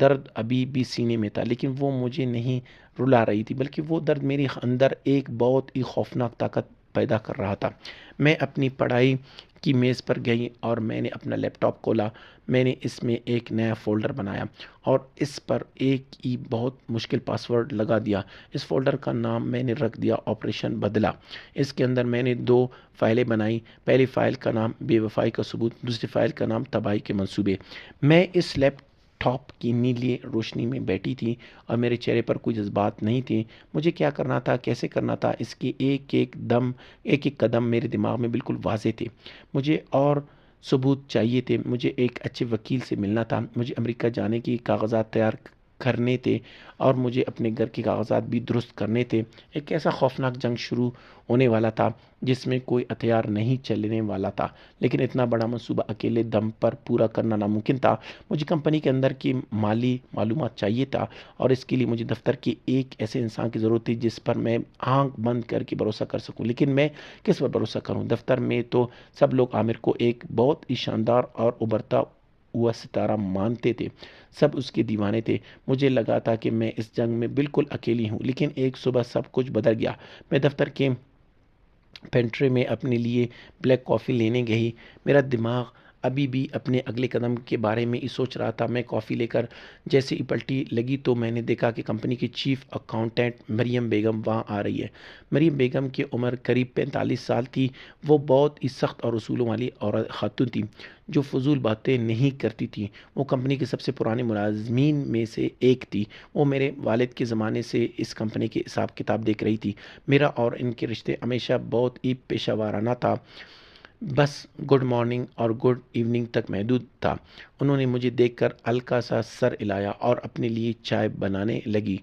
درد ابھی بھی سینے میں تھا، لیکن وہ مجھے نہیں رلا رہی تھی، بلکہ وہ درد میرے اندر ایک بہت ہی خوفناک طاقت پیدا کر رہا تھا۔ میں اپنی پڑھائی کی میز پر گئی اور میں نے اپنا لیپ ٹاپ کھولا۔ میں نے اس میں ایک نیا فولڈر بنایا اور اس پر ایک ہی بہت مشکل پاس ورڈ لگا دیا۔ اس فولڈر کا نام میں نے رکھ دیا آپریشن بدلہ۔ اس کے اندر میں نے 2 فائلیں بنائی۔ پہلی فائل کا نام بے وفائی کا ثبوت، دوسری فائل کا نام تباہی کے منصوبے۔ میں اس لیپ ٹاپ کی نیلی روشنی میں بیٹھی تھی اور میرے چہرے پر کوئی جذبات نہیں تھے۔ مجھے کیا کرنا تھا، کیسے کرنا تھا، اس کے ایک ایک قدم میرے دماغ میں بالکل واضح تھے۔ مجھے اور ثبوت چاہیے تھے، مجھے ایک اچھے وکیل سے ملنا تھا، مجھے امریکہ جانے کی کاغذات تیار کرنے تھے، اور مجھے اپنے گھر کے کاغذات بھی درست کرنے تھے۔ ایک ایسا خوفناک جنگ شروع ہونے والا تھا جس میں کوئی ہتھیار نہیں چلنے والا تھا، لیکن اتنا بڑا منصوبہ اکیلے دم پر پورا کرنا ناممکن تھا۔ مجھے کمپنی کے اندر کی مالی معلومات چاہیے تھا، اور اس کے لیے مجھے دفتر کے ایک ایسے انسان کی ضرورت تھی جس پر میں آنکھ بند کر کے بھروسہ کر سکوں۔ لیکن میں کس پر بھروسہ کروں؟ دفتر میں تو سب لوگ عامر کو ایک بہت ہی شاندار اور ابھرتا ہوا ستارہ مانتے تھے، سب اس کے دیوانے تھے۔ مجھے لگا تھا کہ میں اس جنگ میں بالکل اکیلی ہوں، لیکن ایک صبح سب کچھ بدل گیا۔ میں دفتر کے پینٹری میں اپنے لیے بلیک کافی لینے گئی۔ میرا دماغ ابھی بھی اپنے اگلے قدم کے بارے میں ہی سوچ رہا تھا۔ میں کافی لے کر جیسے ہی پلٹی لگی تو میں نے دیکھا کہ کمپنی کی چیف اکاؤنٹنٹ مریم بیگم وہاں آ رہی ہے۔ مریم بیگم کی عمر قریب 45 سال تھی۔ وہ بہت ہی سخت اور اصولوں والی خاتون تھی جو فضول باتیں نہیں کرتی تھی۔ وہ کمپنی کے سب سے پرانے ملازمین میں سے ایک تھی۔ وہ میرے والد کے زمانے سے اس کمپنی کے حساب کتاب دیکھ رہی تھی۔ میرا اور ان کے رشتے ہمیشہ بہت ہی پیشہ وارانہ تھا، بس گڈ مارننگ اور گڈ ایوننگ تک محدود تھا۔ انہوں نے مجھے دیکھ کر ہلکا سا سر ہلایا اور اپنے لیے چائے بنانے لگی۔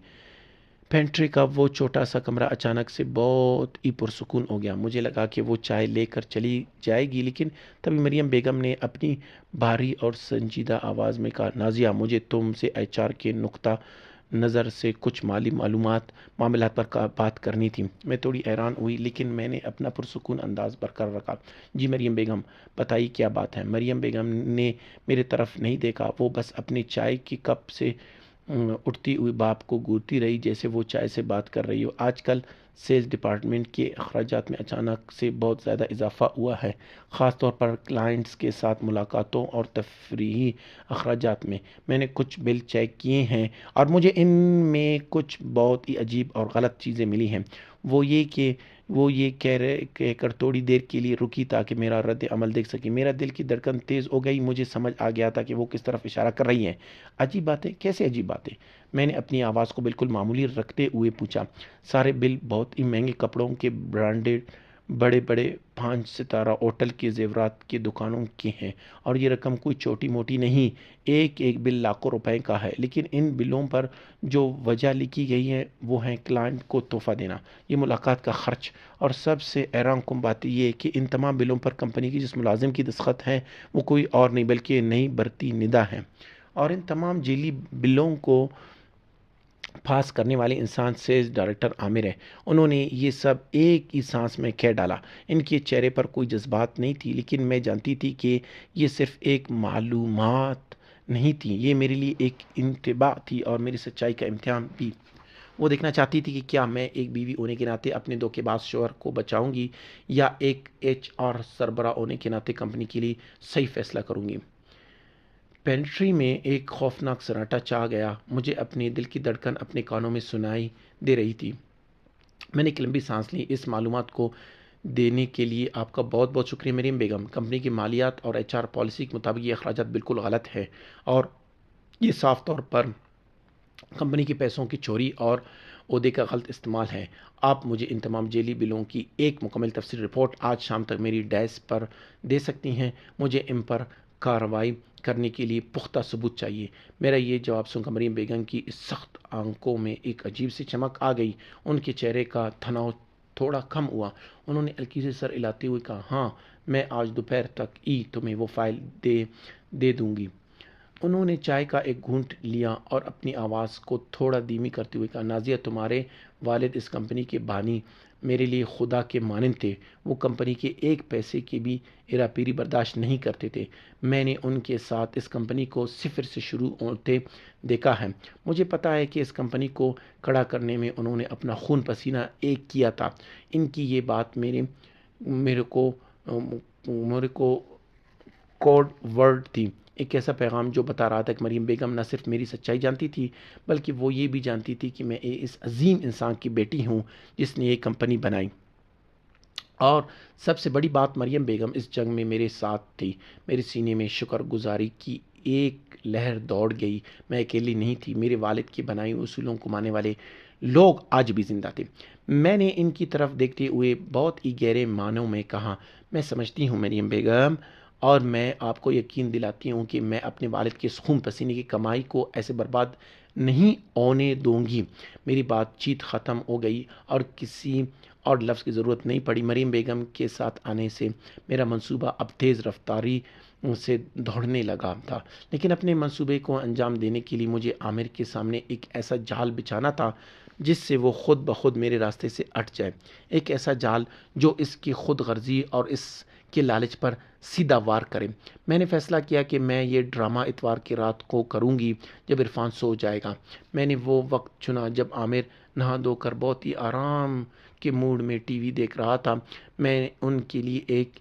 پینٹری کا وہ چھوٹا سا کمرہ اچانک سے بہت ہی پرسکون ہو گیا۔ مجھے لگا کہ وہ چائے لے کر چلی جائے گی، لیکن تبھی مریم بیگم نے اپنی بھاری اور سنجیدہ آواز میں کہا، نازیہ، مجھے تم سے ایچ آر کے نقطہ نظر سے کچھ مالی معاملات پر بات کرنی تھی۔ میں تھوڑی حیران ہوئی لیکن میں نے اپنا پرسکون انداز برقرار رکھا۔ جی مریم بیگم بتائیے کیا بات ہے؟ مریم بیگم نے میرے طرف نہیں دیکھا، وہ بس اپنی چائے کی کپ سے اٹھتی ہوئی باپ کو گورتی رہی جیسے وہ چائے سے بات کر رہی ہو۔ آج کل سیلز ڈپارٹمنٹ کے اخراجات میں اچانک سے بہت زیادہ اضافہ ہوا ہے، خاص طور پر کلائنٹس کے ساتھ ملاقاتوں اور تفریحی اخراجات میں۔ میں نے کچھ بل چیک کیے ہیں اور مجھے ان میں کچھ بہت ہی عجیب اور غلط چیزیں ملی ہیں۔ وہ یہ کہہ کر تھوڑی دیر کے لیے رکی تاکہ میرا رد عمل دیکھ سکے۔ میرا دل کی دھڑکن تیز ہو گئی، مجھے سمجھ آ گیا تھا کہ وہ کس طرف اشارہ کر رہی ہیں۔ عجیب باتیں؟ کیسے عجیب باتیں؟ میں نے اپنی آواز کو بالکل معمولی رکھتے ہوئے پوچھا۔ سارے بل بہت ہی مہنگے کپڑوں کے، برانڈڈ بڑے بڑے 5 ستارہ ہوٹل کے زیورات کی دکانوں کے ہیں، اور یہ رقم کوئی چھوٹی موٹی نہیں، ایک ایک بل لاکھوں روپے کا ہے۔ لیکن ان بلوں پر جو وجہ لکھی گئی ہے وہ ہے کلائنٹ کو تحفہ دینا، یہ ملاقات کا خرچ، اور سب سے حیران کن بات یہ ہے کہ ان تمام بلوں پر کمپنی کی جس ملازم کی دستخط ہے وہ کوئی اور نہیں بلکہ نئی بھرتی ندا ہے، اور ان تمام جعلی بلوں کو پاس کرنے والے انسان سیلز ڈائریکٹر عامر ہے۔ انہوں نے یہ سب ایک ہی سانس میں کہہ ڈالا۔ ان کے چہرے پر کوئی جذبات نہیں تھی، لیکن میں جانتی تھی کہ یہ صرف ایک معلومات نہیں تھی، یہ میرے لیے ایک انتباہ تھی اور میری سچائی کا امتحان بھی۔ وہ دیکھنا چاہتی تھی کہ کیا میں ایک بیوی ہونے کے ناطے اپنے دھوکے باز شوہر کو بچاؤں گی یا ایک HR سربراہ ہونے کے ناطے کمپنی کے لیے صحیح فیصلہ کروں گی۔ پینٹری میں ایک خوفناک سناٹا چھا گیا۔ مجھے اپنے دل کی دھڑکن اپنے کانوں میں سنائی دے رہی تھی۔ میں نے ایک لمبی سانس لی۔ اس معلومات کو دینے کے لیے آپ کا بہت بہت شکریہ مریم بیگم۔ کمپنی کی مالیات اور HR پالیسی کے مطابق یہ اخراجات بالکل غلط ہے اور یہ صاف طور پر کمپنی کے پیسوں کی چوری اور عہدے کا غلط استعمال ہے۔ آپ مجھے ان تمام جعلی بلوں کی ایک مکمل تفصیلی رپورٹ آج شام تک میری ڈیسک پر دے سکتی ہیں؟ مجھے ان پر کارروائی کرنے کے لیے پختہ ثبوت چاہیے۔ میرا یہ جواب سن کر مریم بیگم کی اس سخت آنکھوں میں ایک عجیب سی چمک آ گئی۔ ان کے چہرے کا تناؤ تھوڑا کم ہوا۔ انہوں نے ہلکی سے سر ہلاتے ہوئے کہا، ہاں میں آج دوپہر تک ہی تمہیں وہ فائل دے دوں گی۔ انہوں نے چائے کا ایک گھونٹ لیا اور اپنی آواز کو تھوڑا دھیمی کرتے ہوئے کہا، نازیہ تمہارے والد اس کمپنی کے بانی میرے لیے خدا کے مانند تھے۔ وہ کمپنی کے ایک پیسے کی بھی ہیرا پھیری برداشت نہیں کرتے تھے۔ میں نے ان کے ساتھ اس کمپنی کو صفر سے شروع ہوتے دیکھا ہے۔ مجھے پتا ہے کہ اس کمپنی کو کھڑا کرنے میں انہوں نے اپنا خون پسینہ ایک کیا تھا۔ ان کی یہ بات میرے کو کوڈ ورڈ تھی، ایک ایسا پیغام جو بتا رہا تھا کہ مریم بیگم نہ صرف میری سچائی جانتی تھی بلکہ وہ یہ بھی جانتی تھی کہ میں اس عظیم انسان کی بیٹی ہوں جس نے یہ کمپنی بنائی۔ اور سب سے بڑی بات، مریم بیگم اس جنگ میں میرے ساتھ تھی۔ میرے سینے میں شکر گزاری کی ایک لہر دوڑ گئی۔ میں اکیلی نہیں تھی، میرے والد کی بنائی اصولوں کو ماننے والے لوگ آج بھی زندہ تھے۔ میں نے ان کی طرف دیکھتے ہوئے بہت ہی گہرے معنوں میں کہا، میں سمجھتی ہوں مریم بیگم، اور میں آپ کو یقین دلاتی ہوں کہ میں اپنے والد کے خون پسینے کی کمائی کو ایسے برباد نہیں ہونے دوں گی۔ میری بات چیت ختم ہو گئی اور کسی اور لفظ کی ضرورت نہیں پڑی۔ مریم بیگم کے ساتھ آنے سے میرا منصوبہ اب تیز رفتاری سے دوڑنے لگا تھا، لیکن اپنے منصوبے کو انجام دینے کے لیے مجھے عامر کے سامنے ایک ایسا جال بچھانا تھا جس سے وہ خود بخود میرے راستے سے ہٹ جائے، ایک ایسا جال جو اس کی خود غرضی اور اس کے لالچ پر سیدھا وار کرے۔ میں نے فیصلہ کیا کہ میں یہ ڈرامہ اتوار کی رات کو کروں گی جب عرفان سو جائے گا۔ میں نے وہ وقت چنا جب عامر نہا دھو کر بہت ہی آرام کے موڈ میں ٹی وی دیکھ رہا تھا۔ میں نے ان کے لیے ایک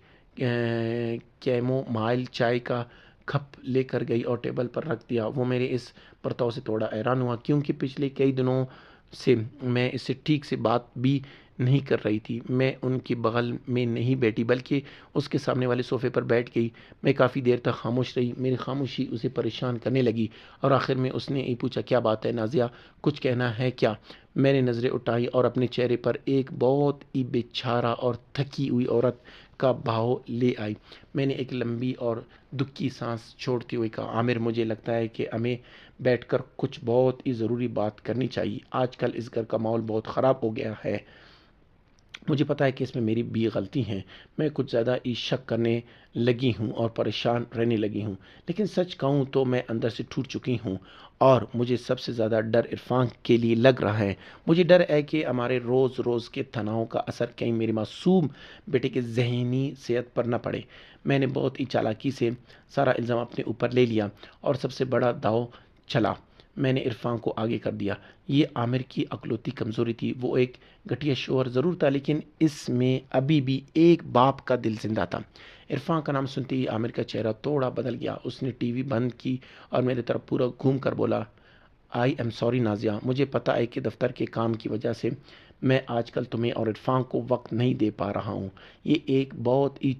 کیمو مائل چائے کا کپ لے کر گئی اور ٹیبل پر رکھ دیا۔ وہ میرے اس برتاؤ سے تھوڑا حیران ہوا کیونکہ پچھلے کئی دنوں سے میں اس سے ٹھیک سے بات بھی نہیں کر رہی تھی۔ میں ان کے بغل میں نہیں بیٹھی بلکہ اس کے سامنے والے صوفے پر بیٹھ گئی۔ میں کافی دیر تک خاموش رہی۔ میری خاموشی اسے پریشان کرنے لگی اور آخر میں اس نے پوچھا، کیا بات ہے نازیہ، کچھ کہنا ہے کیا؟ میں نے نظریں اٹھائیں اور اپنے چہرے پر ایک بہت ہی بے چارہ اور تھکی ہوئی عورت کا بھاؤ لے آئی۔ میں نے ایک لمبی اور دکھ کی سانس چھوڑتے ہوئے کہا، عامر مجھے لگتا ہے کہ ہمیں بیٹھ کر کچھ بہت ہی ضروری بات کرنی چاہیے۔ آج کل اس گھر کا ماحول بہت خراب ہو گیا ہے مجھے پتا ہے کہ اس میں میری بھی غلطی ہیں، میں کچھ زیادہ ہی شک کرنے لگی ہوں اور پریشان رہنے لگی ہوں، لیکن سچ کہوں تو میں اندر سے ٹوٹ چکی ہوں اور مجھے سب سے زیادہ ڈر عرفان کے لیے لگ رہا ہے۔ مجھے ڈر ہے کہ ہمارے روز روز کے تناؤ کا اثر کہیں میرے معصوم بیٹے کے ذہنی صحت پر نہ پڑے۔ میں نے بہت ہی چالاکی سے سارا الزام اپنے اوپر لے لیا اور سب سے بڑا داؤ چلا، میں نے عرفان کو آگے کر دیا۔ یہ عامر کی اکلوتی کمزوری تھی، وہ ایک گھٹیا شوہر ضرور تھا لیکن اس میں ابھی بھی ایک باپ کا دل زندہ تھا۔ عرفان کا نام سنتے ہی عامر کا چہرہ تھوڑا بدل گیا، اس نے ٹی وی بند کی اور میرے طرف پورا گھوم کر بولا، آئی ایم سوری نازیہ، مجھے پتا ہے کہ دفتر کے کام کی وجہ سے میں آج کل تمہیں اور عرفان کو وقت نہیں دے پا رہا ہوں۔ یہ ایک بہت ہی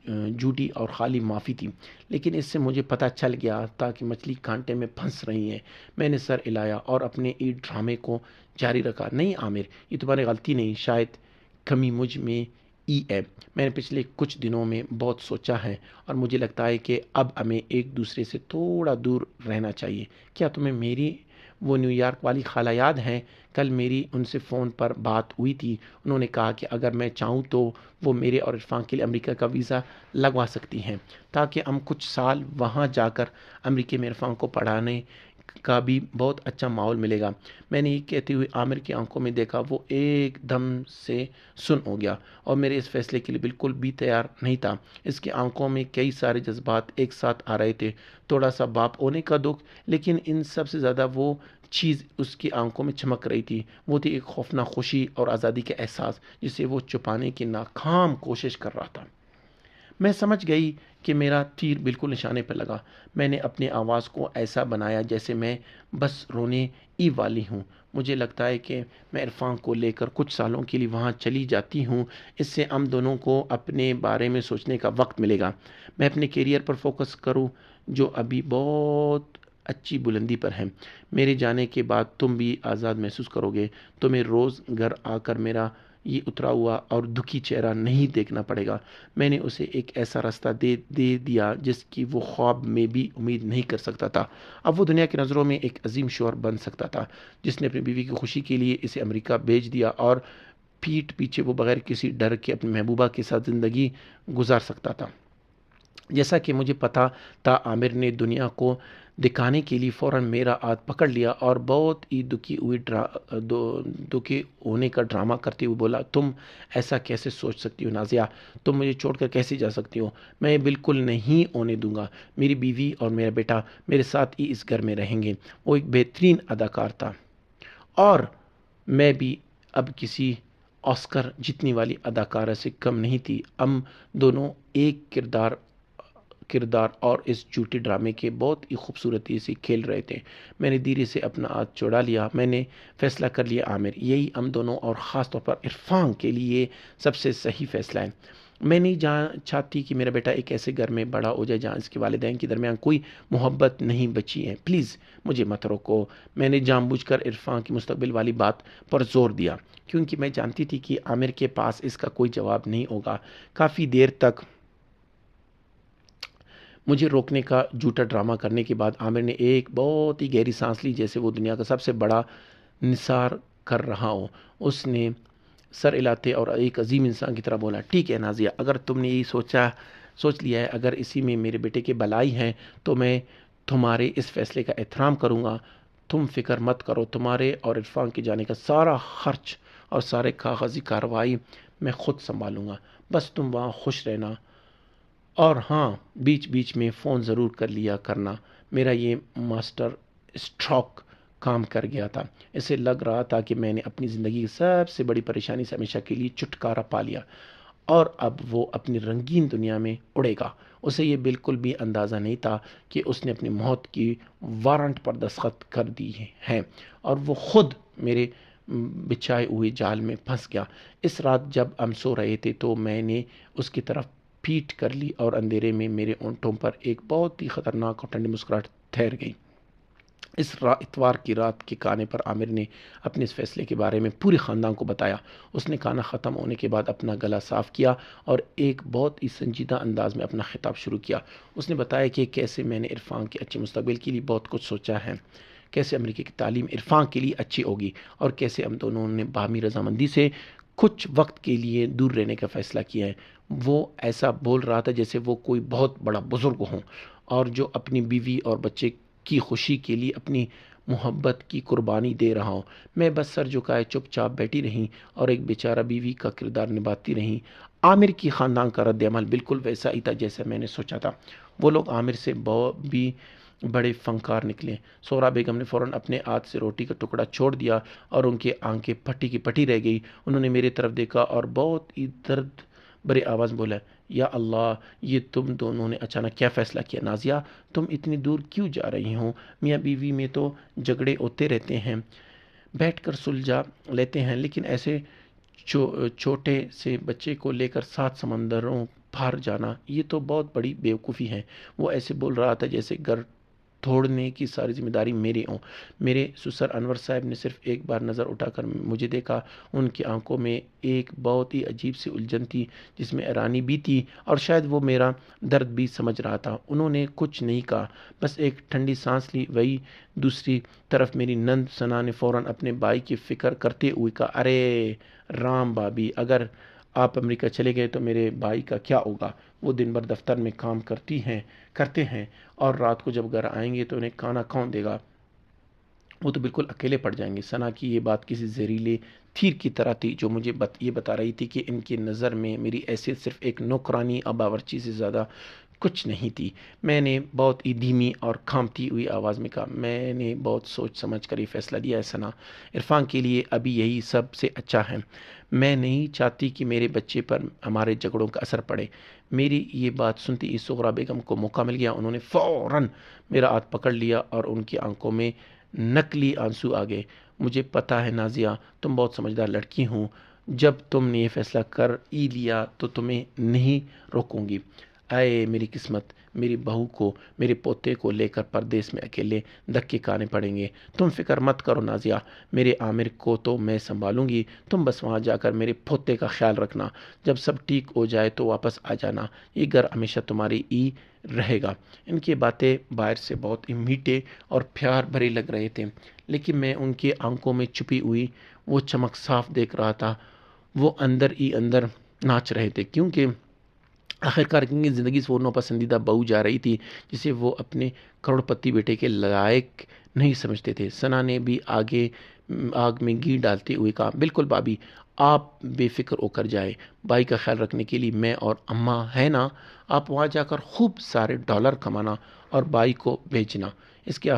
جھوٹی اور خالی معافی تھی، لیکن اس سے مجھے پتہ چل گیا تھا کہ مچھلی کانٹے میں پھنس رہی ہیں۔ میں نے سر ہلایا اور اپنے ای ڈرامے کو جاری رکھا، نہیں عامر، یہ تمہاری غلطی نہیں، شاید کمی مجھ میں ای ہے۔ میں نے پچھلے کچھ دنوں میں بہت سوچا ہے اور مجھے لگتا ہے کہ اب ہمیں ایک دوسرے سے تھوڑا دور رہنا چاہیے۔ کیا تمہیں میری وہ نیو یارک والی خالہ یاد ہیں؟ کل میری ان سے فون پر بات ہوئی تھی، انہوں نے کہا کہ اگر میں چاہوں تو وہ میرے اور عرفان کے لیے امریکہ کا ویزا لگوا سکتی ہیں تاکہ ہم کچھ سال وہاں جا کر امریکہ میں عرفان کو پڑھانے کا بھی بہت اچھا ماحول ملے گا۔ میں نے یہ کہتے ہوئے عامر کی آنکھوں میں دیکھا، وہ ایک دم سے سن ہو گیا اور میرے اس فیصلے کے لیے بالکل بھی تیار نہیں تھا۔ اس کی آنکھوں میں کئی سارے جذبات ایک ساتھ آ رہے تھے، تھوڑا سا باپ ہونے کا دکھ، لیکن ان سب سے زیادہ وہ چیز اس کی آنکھوں میں چمک رہی تھی، وہ تھی ایک خوفناک خوشی اور آزادی کا احساس جسے وہ چھپانے کی ناکام کوشش کر رہا تھا۔ میں سمجھ گئی کہ میرا تیر بالکل نشانے پر لگا۔ میں نے اپنی آواز کو ایسا بنایا جیسے میں بس رونے ہی والی ہوں۔ مجھے لگتا ہے کہ میں عرفان کو لے کر کچھ سالوں کے لیے وہاں چلی جاتی ہوں، اس سے ہم دونوں کو اپنے بارے میں سوچنے کا وقت ملے گا۔ میں اپنے کیریئر پر فوکس کروں جو ابھی بہت اچھی بلندی پر ہے۔ میرے جانے کے بعد تم بھی آزاد محسوس کرو گے، تمہیں روز گھر آ کر میرا یہ اترا ہوا اور دکھی چہرہ نہیں دیکھنا پڑے گا۔ میں نے اسے ایک ایسا راستہ دے دیا جس کی وہ خواب میں بھی امید نہیں کر سکتا تھا۔ اب وہ دنیا کی نظروں میں ایک عظیم شوہر بن سکتا تھا جس نے اپنی بیوی کی خوشی کے لیے اسے امریکہ بھیج دیا اور پیٹھ پیچھے وہ بغیر کسی ڈر کے اپنی محبوبہ کے ساتھ زندگی گزار سکتا تھا۔ جیسا کہ مجھے پتا تھا، عامر نے دنیا کو دکھانے کے لیے فوراً میرا ہاتھ پکڑ لیا اور بہت ہی دکھی ہونے کا ڈرامہ کرتے ہوئے بولا، تم ایسا کیسے سوچ سکتی ہو نازیہ؟ تم مجھے چھوڑ کر کیسے جا سکتی ہو؟ میں بالکل نہیں ہونے دوں گا۔ میری بیوی اور میرا بیٹا میرے ساتھ ہی اس گھر میں رہیں گے۔ وہ ایک بہترین اداکار تھا اور میں بھی اب کسی آسکر جیتنے والی اداکارہ سے کم نہیں تھی۔ ہم دونوں ایک کردار اور اس جھوٹے ڈرامے کے بہت ہی خوبصورتی سے کھیل رہے تھے۔ میں نے دھیرے سے اپنا ہاتھ چھوڑا لیا۔ میں نے فیصلہ کر لیا عامر، یہی ہم دونوں اور خاص طور پر عرفان کے لیے سب سے صحیح فیصلہ ہے۔ میں نہیں چاہتی کہ میرا بیٹا ایک ایسے گھر میں بڑا ہو جائے جہاں اس کے والدین کے درمیان کوئی محبت نہیں بچی ہے۔ پلیز مجھے مت روکو۔ میں نے جان بوجھ کر عرفان کی مستقبل والی بات پر زور دیا کیونکہ میں جانتی تھی کہ عامر کے پاس اس کا کوئی جواب نہیں ہوگا۔ کافی دیر تک مجھے روکنے کا جھوٹا ڈرامہ کرنے کے بعد عامر نے ایک بہت ہی گہری سانس لی جیسے وہ دنیا کا سب سے بڑا نثار کر رہا ہو۔ اس نے سر ہلاتے اور ایک عظیم انسان کی طرح بولا، ٹھیک ہے نازیہ، اگر تم نے یہی سوچ لیا ہے، اگر اسی میں میرے بیٹے کے بھلائی ہیں تو میں تمہارے اس فیصلے کا احترام کروں گا۔ تم فکر مت کرو، تمہارے اور عرفان کے جانے کا سارا خرچ اور سارے کاغذی کارروائی میں خود سنبھالوں گا، بس تم وہاں خوش رہنا، اور ہاں بیچ بیچ میں فون ضرور کر لیا کرنا۔ میرا یہ ماسٹر اسٹروک کام کر گیا تھا۔ اسے لگ رہا تھا کہ میں نے اپنی زندگی کی سب سے بڑی پریشانی سے ہمیشہ کے لیے چھٹکارا پا لیا اور اب وہ اپنی رنگین دنیا میں اڑے گا۔ اسے یہ بالکل بھی اندازہ نہیں تھا کہ اس نے اپنی موت کی وارنٹ پر دستخط کر دی ہیں اور وہ خود میرے بچھائے ہوئے جال میں پھنس گیا۔ اس رات جب ہم سو رہے تھے تو میں نے اس کی طرف پیٹ کر لی اور اندھیرے میں میرے اونٹوں پر ایک بہت ہی خطرناک اور ٹھنڈی مسکراہٹ ٹھہر گئی۔ اس اتوار کی رات کے کھانے پر عامر نے اپنے اس فیصلے کے بارے میں پورے خاندان کو بتایا۔ اس نے کھانا ختم ہونے کے بعد اپنا گلا صاف کیا اور ایک بہت ہی سنجیدہ انداز میں اپنا خطاب شروع کیا۔ اس نے بتایا کہ کیسے میں نے عرفان کے اچھے مستقبل کے لیے بہت کچھ سوچا ہے، کیسے امریکہ کی تعلیم عرفان کے لیے اچھی ہوگی اور کیسے ہم دونوں نے باہمی رضامندی سے کچھ وقت کے لیے دور رہنے کا فیصلہ کیا ہے۔ وہ ایسا بول رہا تھا جیسے وہ کوئی بہت بڑا بزرگ ہوں اور جو اپنی بیوی اور بچے کی خوشی کے لیے اپنی محبت کی قربانی دے رہا ہوں۔ میں بس سر جھکائے چپ چاپ بیٹھی رہی اور ایک بیچارہ بیوی کا کردار نبھاتی رہی۔ عامر کی خاندان کا رد عمل بالکل ویسا ہی تھا جیسا میں نے سوچا تھا۔ وہ لوگ عامر سے بھی بڑے فنکار نکلے۔ سہرا بیگم نے فوراً اپنے ہاتھ سے روٹی کا ٹکڑا چھوڑ دیا اور ان کی آنکھیں پھٹی کی پھٹی رہ گئی۔ انہوں نے میری طرف دیکھا اور بہت ہی درد بھری آواز بولا، یا اللہ، یہ تم دونوں نے اچانک کیا فیصلہ کیا؟ نازیہ، تم اتنی دور کیوں جا رہی ہو؟ میاں بیوی میں تو جھگڑے ہوتے رہتے ہیں، بیٹھ کر سلجھا لیتے ہیں، لیکن ایسے چھوٹے سے بچے کو لے کر 7 سمندروں پار جانا، یہ تو بہت بڑی بیوقوفی ہے۔ وہ ایسے بول رہا تھا جیسے گھر توڑنے کی ساری ذمہ داری میری ہوں۔ میرے سسر انور صاحب نے صرف ایک بار نظر اٹھا کر مجھے دیکھا۔ ان کی آنکھوں میں ایک بہت ہی عجیب سی الجھن تھی جس میں حیرانی بھی تھی اور شاید وہ میرا درد بھی سمجھ رہا تھا۔ انہوں نے کچھ نہیں کہا، بس ایک ٹھنڈی سانس لی۔ وہی دوسری طرف میری نند ثنا نے فوراً اپنے بھائی کی فکر کرتے ہوئے کہا، ارے رام بھابھی، اگر آپ امریکہ چلے گئے تو میرے بھائی کا کیا ہوگا؟ وہ دن بھر دفتر میں کام کرتے ہیں اور رات کو جب گھر آئیں گے تو انہیں کھانا کون دے گا؟ وہ تو بالکل اکیلے پڑ جائیں گے۔ ثنا کی یہ بات کسی زہریلے تیر کی طرح تھی جو مجھے یہ بتا رہی تھی کہ ان کی نظر میں میری حیثیت صرف ایک نوکرانی باورچی سے زیادہ کچھ نہیں تھی۔ میں نے بہت ہی دھیمی اور کانپتی ہوئی آواز میں کہا، میں نے بہت سوچ سمجھ کر یہ فیصلہ لیا ہے ثنا، عرفان کے لیے ابھی یہی سب سے اچھا ہے۔ میں نہیں چاہتی کہ میرے بچے پر ہمارے جھگڑوں کا اثر پڑے۔ میری یہ بات سنتی ہی سغرا بیگم کو موقع مل گیا۔ انہوں نے فوراً میرا ہاتھ پکڑ لیا اور ان کی آنکھوں میں نکلی آنسو آ گئے۔ مجھے پتہ ہے نازیہ، تم بہت سمجھدار لڑکی ہوں، جب تم نے یہ فیصلہ کر ہی لیا تو تمہیں نہیں روکوں گی۔ اے میری قسمت، میری بہو کو، میرے پوتے کو لے کر پردیس میں اکیلے دھکے کھانے پڑیں گے۔ تم فکر مت کرو نازیہ، میرے عامر کو تو میں سنبھالوں گی، تم بس وہاں جا کر میرے پوتے کا خیال رکھنا۔ جب سب ٹھیک ہو جائے تو واپس آ جانا، یہ گھر ہمیشہ تمہاری ہی رہے گا۔ ان کی باتیں باہر سے بہت ہی میٹھے اور پیار بھرے لگ رہے تھے، لیکن میں ان کی آنکھوں میں چھپی ہوئی وہ چمک صاف دیکھ رہا تھا۔ وہ اندر ہی اندر ناچ رہے تھے، کیونکہ آخرکار کی زندگی سے وہ ناپسندیدہ بہو جا رہی تھی جسے وہ اپنے کروڑ پتی بیٹے کے لائق نہیں سمجھتے تھے۔ ثنا نے بھی آگ میں گھی ڈالتے ہوئے کہا، بالکل بھابھی، آپ بے فکر ہو کر جائے، بھائی کا خیال رکھنے کے لیے میں اور اماں ہے نا۔ آپ وہاں جا کر خوب سارے ڈالر کمانا اور بھائی کو بھیجنا۔ اس کے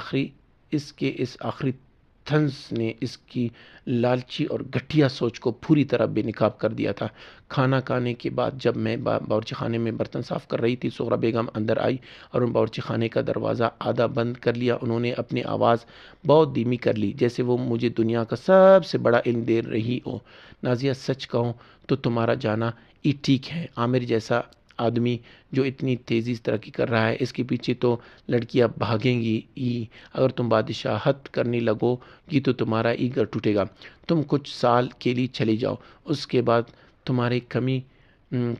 آخری طنز نے اس کی لالچی اور گھٹیا سوچ کو پوری طرح بے نقاب کر دیا تھا۔ کھانا کھانے کے بعد جب میں باورچی خانے میں برتن صاف کر رہی تھی، سغرا بیگم اندر آئی اور ان باورچی خانے کا دروازہ آدھا بند کر لیا۔ انہوں نے اپنی آواز بہت دھیمی کر لی، جیسے وہ مجھے دنیا کا سب سے بڑا علم دے رہی ہو۔ نازیہ، سچ کہوں تو تمہارا جانا ہی ٹھیک ہے۔ عامر جیسا آدمی جو اتنی تیزی سے ترقی کر رہا ہے، اس کے پیچھے تو لڑکیاں بھاگیں گی ہی۔ اگر تم بادشاہت کرنے لگو گی تو تمہارا ہی گھر ٹوٹے گا۔ تم کچھ سال کے لیے چلی جاؤ، اس کے بعد تمہاری کمی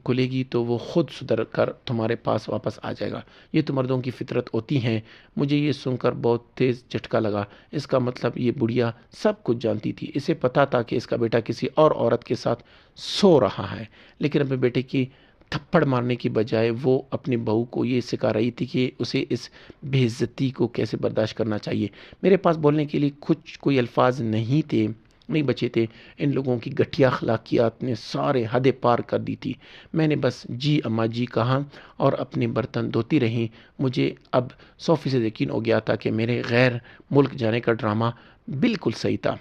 کھلے گی تو وہ خود سدھر کر تمہارے پاس واپس آ جائے گا۔ یہ تو مردوں کی فطرت ہوتی ہیں۔ مجھے یہ سن کر بہت تیز جھٹکا لگا۔ اس کا مطلب یہ بڑھیا سب کچھ جانتی تھی۔ اسے پتا تھا کہ اس کا بیٹا کسی اور عورت کے ساتھ سو رہا ہے، لیکن اپنے بیٹے کی تھپڑ مارنے کی بجائے وہ اپنی بہو کو یہ سکھا رہی تھی کہ اسے اس بے عزتی کو کیسے برداشت کرنا چاہیے۔ میرے پاس بولنے کے لیے کوئی الفاظ نہیں بچے تھے۔ ان لوگوں کی گھٹیا اخلاقیات نے سارے حدیں پار کر دی تھی۔ میں نے بس جی اماں جی کہا اور اپنے برتن دھوتی رہی۔ مجھے اب 100% یقین ہو گیا تھا کہ میرے غیر ملک جانے کا ڈرامہ بالکل صحیح تھا۔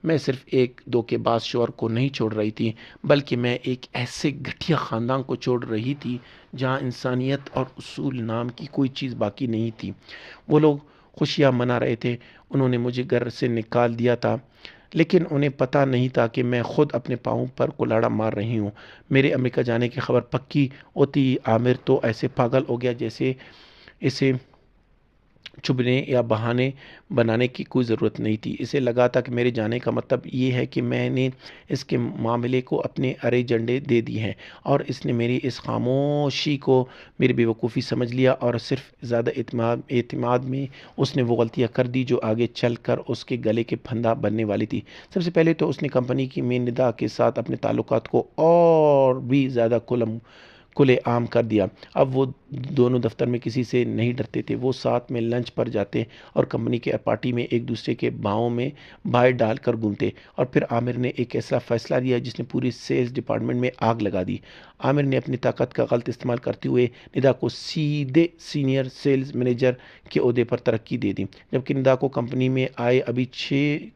میں صرف ایک دھوکے باز شوہر کو نہیں چھوڑ رہی تھی، بلکہ میں ایک ایسے گھٹیا خاندان کو چھوڑ رہی تھی جہاں انسانیت اور اصول نام کی کوئی چیز باقی نہیں تھی۔ وہ لوگ خوشیاں منا رہے تھے، انہوں نے مجھے گھر سے نکال دیا تھا، لیکن انہیں پتہ نہیں تھا کہ میں خود اپنے پاؤں پر کلاڑا مار رہی ہوں۔ میرے امریکہ جانے کی خبر پکی ہوتی عامر تو ایسے پاگل ہو گیا جیسے اسے چھپنے یا بہانے بنانے کی کوئی ضرورت نہیں تھی۔ اسے لگا تھا کہ میرے جانے کا مطلب یہ ہے کہ میں نے اس کے معاملے کو اپنے ارے جنڈے دے دی ہیں، اور اس نے میری اس خاموشی کو میری بیوقوفی سمجھ لیا، اور صرف زیادہ اعتماد میں اس نے وہ غلطیاں کر دی جو آگے چل کر اس کے گلے کے پھندا بننے والی تھی۔ سب سے پہلے تو اس نے کمپنی کی مین ندا کے ساتھ اپنے تعلقات کو اور بھی زیادہ کھلے عام کر دیا۔ اب وہ دونوں دفتر میں کسی سے نہیں ڈرتے تھے، وہ ساتھ میں لنچ پر جاتے اور کمپنی کے پارٹی میں ایک دوسرے کے باؤں میں بائیں ڈال کر گھومتے۔ اور پھر عامر نے ایک ایسا فیصلہ لیا جس نے پوری سیلز ڈپارٹمنٹ میں آگ لگا دی۔ عامر نے اپنی طاقت کا غلط استعمال کرتے ہوئے ندا کو سیدھے سینئر سیلز مینیجر کے عہدے پر ترقی دے دی، جبکہ ندا کو کمپنی میں آئے ابھی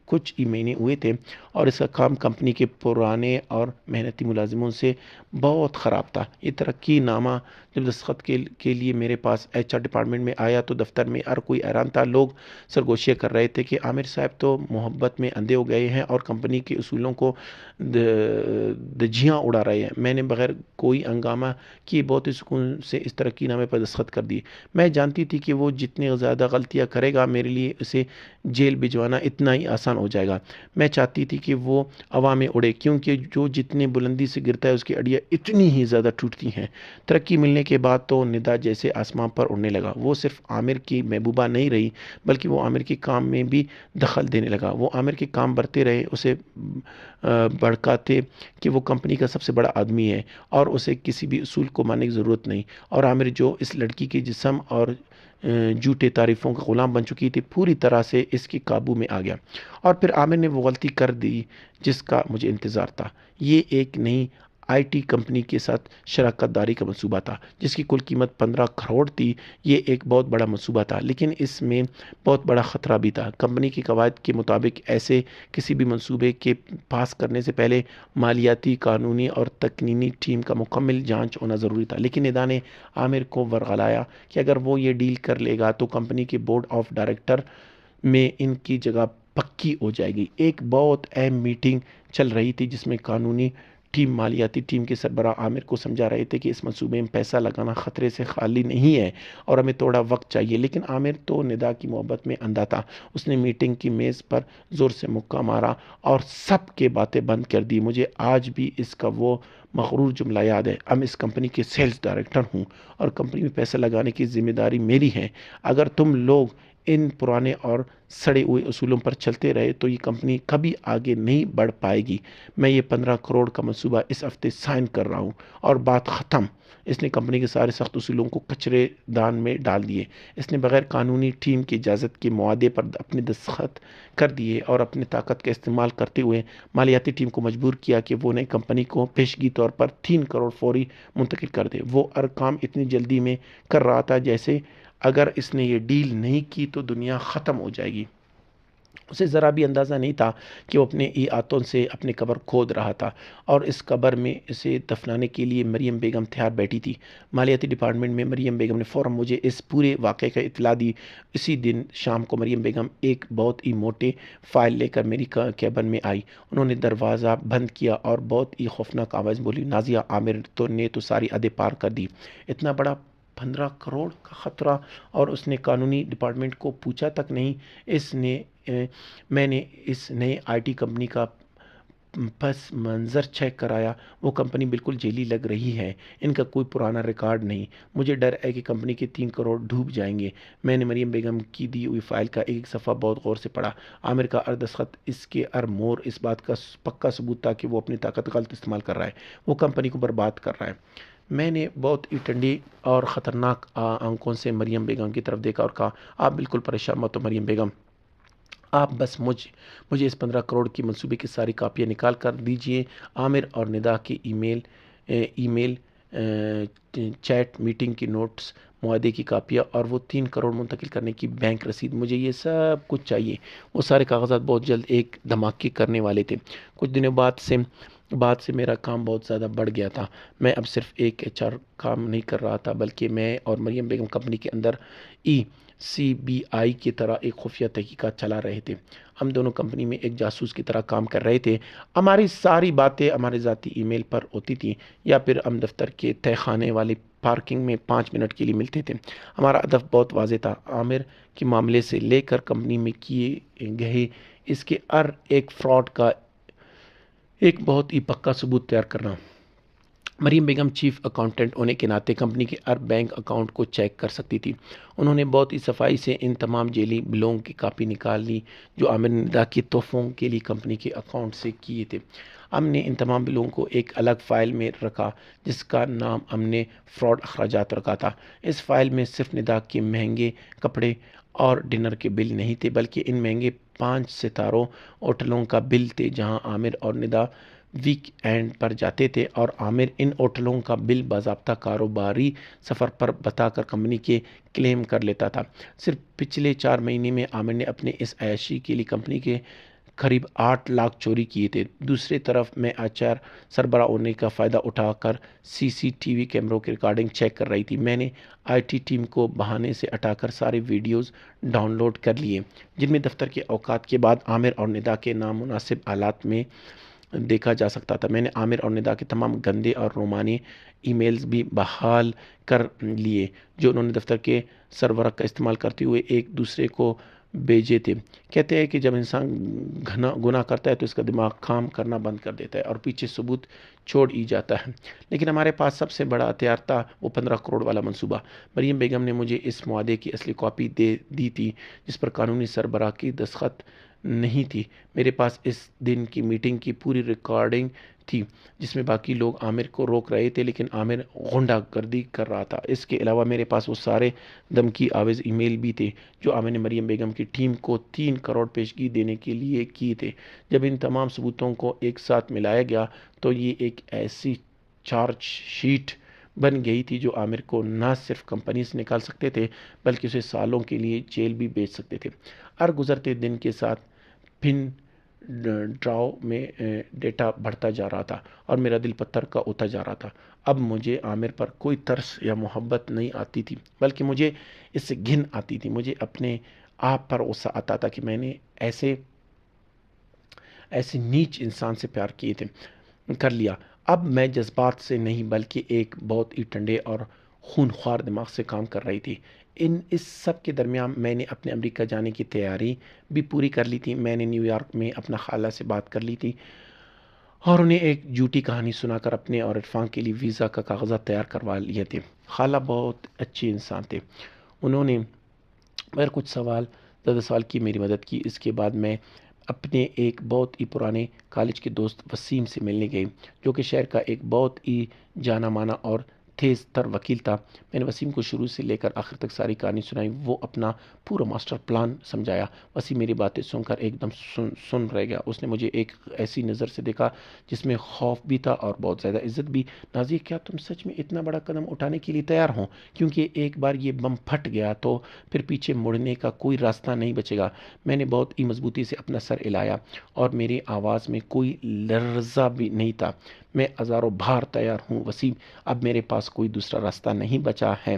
کچھ ہی مہینے ہوئے تھے، اور اس کا کام کمپنی کے پرانے اور محنتی ملازموں سے بہت خراب تھا۔ یہ ترقی نامہ جب دستخط کے لیے میرے پاس ایچ آر ڈپارٹمنٹ میں آیا تو دفتر میں ہر کوئی حیران تھا۔ لوگ سرگوشیاں کر رہے تھے کہ عامر صاحب تو محبت میں اندھے ہو گئے ہیں اور کمپنی کے اصولوں کو دھجیاں اڑا رہے ہیں۔ میں نے بغیر کوئی ہنگامہ کیے بہت ہی سکون سے اس ترقی نامے پر دستخط کر دی۔ میں جانتی تھی کہ وہ جتنے زیادہ غلطیاں کرے گا میرے لیے اسے جیل بھجوانا اتنا ہی آسان ہو جائے گا۔ میں چاہتی تھی کہ وہ ہوا میں اڑے، کیونکہ جو جتنے بلندی سے گرتا ہے اس کی اڑیاں اتنی ہی زیادہ ٹوٹتی ہیں۔ ترقی ملنے کے بعد تو ندا جیسے آسمان پر اڑنے لگا۔ وہ صرف عامر کی محبوبہ نہیں رہی، بلکہ وہ عامر کے کام میں بھی دخل دینے لگا۔ وہ عامر کے کام بڑھتے رہے، اسے بھڑکاتے کہ وہ کمپنی کا سب سے بڑا آدمی ہے اور اسے کسی بھی اصول کو ماننے کی ضرورت نہیں۔ اور عامر جو اس لڑکی کے جسم اور جھوٹے تعریفوں کا غلام بن چکی تھی، پوری طرح سے اس کے قابو میں آ گیا۔ اور پھر عامر نے وہ غلطی کر دی جس کا مجھے انتظار تھا۔ یہ ایک نئی آئی ٹی کمپنی کے ساتھ شراکت داری کا منصوبہ تھا جس کی کل قیمت 15 کروڑ تھی۔ یہ ایک بہت بڑا منصوبہ تھا، لیکن اس میں بہت بڑا خطرہ بھی تھا۔ کمپنی کے قواعد کے مطابق ایسے کسی بھی منصوبے کے پاس کرنے سے پہلے مالیاتی، قانونی اور تکنینی ٹیم کا مکمل جانچ ہونا ضروری تھا۔ لیکن ندا نے عامر کو ورغلایا کہ اگر وہ یہ ڈیل کر لے گا تو کمپنی کے بورڈ آف ڈائریکٹر میں ان کی جگہ پکی ہو جائے گی۔ ایک بہت اہم میٹنگ چل رہی تھی جس میں قانونی ٹیم مالیاتی ٹیم کے سربراہ عامر کو سمجھا رہے تھے کہ اس منصوبے میں پیسہ لگانا خطرے سے خالی نہیں ہے اور ہمیں تھوڑا وقت چاہیے۔ لیکن عامر تو ندا کی محبت میں اندھا تھا۔ اس نے میٹنگ کی میز پر زور سے مکہ مارا اور سب کے باتیں بند کر دی۔ مجھے آج بھی اس کا وہ مغرور جملہ یاد ہے، اب اس کمپنی کے سیلز ڈائریکٹر ہوں اور کمپنی میں پیسہ لگانے کی ذمہ داری میری ہے۔ اگر تم لوگ ان پرانے اور سڑے ہوئے اصولوں پر چلتے رہے تو یہ کمپنی کبھی آگے نہیں بڑھ پائے گی۔ میں یہ 15 کروڑ کا منصوبہ اس ہفتے سائن کر رہا ہوں اور بات ختم۔ اس نے کمپنی کے سارے سخت اصولوں کو کچرے دان میں ڈال دیے۔ اس نے بغیر قانونی ٹیم کی اجازت کے معاہدے پر اپنے دستخط کر دیے اور اپنی طاقت کا استعمال کرتے ہوئے مالیاتی ٹیم کو مجبور کیا کہ وہ نئی کمپنی کو پیشگی طور پر 3 کروڑ فوری منتقل کر دے۔ وہ ہر کام اتنی جلدی میں کر رہا تھا جیسے اگر اس نے یہ ڈیل نہیں کی تو دنیا ختم ہو جائے گی۔ اسے ذرا بھی اندازہ نہیں تھا کہ وہ اپنے ہی ہاتھوں سے اپنی قبر کھود رہا تھا، اور اس قبر میں اسے دفنانے کے لیے مریم بیگم تیار بیٹھی تھی۔ مالیاتی ڈپارٹمنٹ میں مریم بیگم نے فوراً مجھے اس پورے واقعے کا اطلاع دی۔ اسی دن شام کو مریم بیگم ایک بہت ہی موٹے فائل لے کر میری کیبن میں آئی۔ انہوں نے دروازہ بند کیا اور بہت ہی خوفناک آواز میں بولی، نازیہ، عامر نے تو ساری حدیں پار کر دی۔ اتنا بڑا 15 کروڑ کا خطرہ، اور اس نے قانونی ڈپارٹمنٹ کو پوچھا تک نہیں۔ میں نے اس نئے آئی ٹی کمپنی کا پس منظر چیک کرایا۔ وہ کمپنی بالکل جیلی لگ رہی ہے، ان کا کوئی پرانا ریکارڈ نہیں۔ مجھے ڈر ہے کہ کمپنی کے 3 کروڑ ڈوب جائیں گے۔ میں نے مریم بیگم کی دی ہوئی فائل کا ایک صفحہ بہت غور سے پڑھا۔ عامر کا ہر دستخط، اس کے ہر مور اس بات کا پکا ثبوت تھا کہ وہ اپنی طاقت غلط استعمال کر رہا ہے، وہ کمپنی کو برباد کر رہا ہے۔ میں نے بہت ہی ٹھنڈی اور خطرناک آنکھوں سے مریم بیگم کی طرف دیکھا اور کہا، آپ بالکل پریشان مت ہو مریم بیگم، آپ بس مجھے اس 15 کروڑ کی منصوبے کی ساری کاپیاں نکال کر دیجئے۔ عامر اور ندا کے ای میل، چیٹ، میٹنگ کی نوٹس، معاہدے کی کاپیاں اور وہ 3 کروڑ منتقل کرنے کی بینک رسید، مجھے یہ سب کچھ چاہیے۔ وہ سارے کاغذات بہت جلد ایک دھماکے کرنے والے تھے۔ کچھ دنوں بعد سے میرا کام بہت زیادہ بڑھ گیا تھا۔ میں اب صرف ایک ایچ آر کام نہیں کر رہا تھا، بلکہ میں اور مریم بیگم کمپنی کے اندر CBI کی طرح ایک خفیہ تحقیقات چلا رہے تھے۔ ہم دونوں کمپنی میں ایک جاسوس کی طرح کام کر رہے تھے۔ ہماری ساری باتیں ہمارے ذاتی ای میل پر ہوتی تھیں، یا پھر ہم دفتر کے تہہ خانے والی پارکنگ میں 5 منٹ کے لیے ملتے تھے۔ ہمارا ہدف بہت واضح تھا، عامر کے معاملے سے لے کر کمپنی میں کیے گئے اس کے ہر ایک فراڈ کا ایک بہت ہی پکا ثبوت تیار کرنا۔ مریم بیگم چیف اکاؤنٹنٹ ہونے کے ناطے کمپنی کے ہر بینک اکاؤنٹ کو چیک کر سکتی تھی۔ انہوں نے بہت ہی صفائی سے ان تمام جعلی بلوں کی کاپی نکال لی جو عامر نے ندا کے تحفوں کے لیے کمپنی کے اکاؤنٹ سے کیے تھے۔ ہم نے ان تمام بلوں کو ایک الگ فائل میں رکھا جس کا نام ہم نے فراڈ اخراجات رکھا تھا۔ اس فائل میں صرف ندا کے مہنگے کپڑے اور ڈنر کے بل نہیں تھے، بلکہ ان مہنگے 5 ستاروں ہوٹلوں کا بل تھے جہاں عامر اور ندا ویک اینڈ پر جاتے تھے، اور عامر ان ہوٹلوں کا بل باضابطہ کاروباری سفر پر بتا کر کمپنی کے کلیم کر لیتا تھا۔ صرف پچھلے 4 مہینے میں عامر نے اپنے اس عیاشی کے لیے کمپنی کے قریب 8 لاکھ چوری کیے تھے۔ دوسری طرف میں HR سربراہ ہونے کا فائدہ اٹھا کر CCTV کیمروں کی ریکارڈنگ چیک کر رہی تھی۔ میں نے IT ٹیم کو بہانے سے ہٹا کر سارے ویڈیوز ڈاؤن لوڈ کر لیے جن میں دفتر کے اوقات کے بعد عامر اور ندا کے نامناسب حالات میں دیکھا جا سکتا تھا۔ میں نے عامر اور ندا کے تمام گندے اور رومانی ای میلز بھی بحال کر لیے جو انہوں نے دفتر کے سرور کا استعمال کرتے ہوئے ایک دوسرے کو بھیجے تھے۔ کہتے ہیں کہ جب انسان گناہ کرتا ہے تو اس کا دماغ کام کرنا بند کر دیتا ہے اور پیچھے ثبوت چھوڑ ہی جاتا ہے، لیکن ہمارے پاس سب سے بڑا ہتھیار تھا، وہ 15 کروڑ والا منصوبہ۔ مریم بیگم نے مجھے اس معاہدے کی اصلی کاپی دے دی تھی جس پر قانونی سربراہ کی دستخط نہیں تھی۔ میرے پاس اس دن کی میٹنگ کی پوری ریکارڈنگ تھی جس میں باقی لوگ عامر کو روک رہے تھے لیکن عامر غنڈہ گردی کر رہا تھا۔ اس کے علاوہ میرے پاس وہ سارے دھمکی آویز ای میل بھی تھے جو عامر نے مریم بیگم کی ٹیم کو 3 کروڑ پیشگی دینے کے لیے کیے تھے۔ جب ان تمام ثبوتوں کو ایک ساتھ ملایا گیا تو یہ ایک ایسی چارج شیٹ بن گئی تھی جو عامر کو نہ صرف کمپنی سے نکال سکتے تھے بلکہ اسے سالوں کے لیے جیل بھی بھیج سکتے تھے۔ ہر گزرتے دن کے ساتھ پن ڈراؤ میں ڈیٹا بڑھتا جا رہا تھا اور میرا دل پتھر کا ہوتا جا رہا تھا۔ اب مجھے عامر پر کوئی ترس یا محبت نہیں آتی تھی بلکہ مجھے اس سے گھن آتی تھی۔ مجھے اپنے آپ پر غصہ آتا تھا کہ میں نے ایسے نیچ انسان سے پیار کر لیا۔ اب میں جذبات سے نہیں بلکہ ایک بہت ہی ٹھنڈے اور خونخوار دماغ سے کام کر رہی تھی۔ اس سب کے درمیان میں نے اپنے امریکہ جانے کی تیاری بھی پوری کر لی تھی۔ میں نے نیو یارک میں اپنا خالہ سے بات کر لی تھی اور انہیں ایک جھوٹی کہانی سنا کر اپنے اور عرفان کے لیے ویزا کا کاغذات تیار کروا لیے تھے۔ خالہ بہت اچھی انسان تھے، انہوں نے مگر کچھ زیادہ سوال کی میری مدد کی۔ اس کے بعد میں اپنے ایک بہت ہی پرانے کالج کے دوست وسیم سے ملنے گئی جو کہ شہر کا ایک بہت ہی جانا مانا اور تیز تر وکیل تھا۔ میں نے وسیم کو شروع سے لے کر آخر تک ساری کہانی سنائی، وہ اپنا پورا ماسٹر پلان سمجھایا۔ وسیم میری باتیں سن کر ایک دم سن رہ گیا۔ اس نے مجھے ایک ایسی نظر سے دیکھا جس میں خوف بھی تھا اور بہت زیادہ عزت بھی۔ نازیہ، کیا تم سچ میں اتنا بڑا قدم اٹھانے کے لیے تیار ہو؟ کیونکہ ایک بار یہ بم پھٹ گیا تو پھر پیچھے مڑنے کا کوئی راستہ نہیں بچے گا۔ میں نے بہت ہی مضبوطی سے اپنا سر ہلایا اور میری آواز میں کوئی لرزہ بھی نہیں تھا۔ میں ہزاروں بار تیار ہوں وسیم، اب میرے پاس کوئی دوسرا راستہ نہیں بچا ہے۔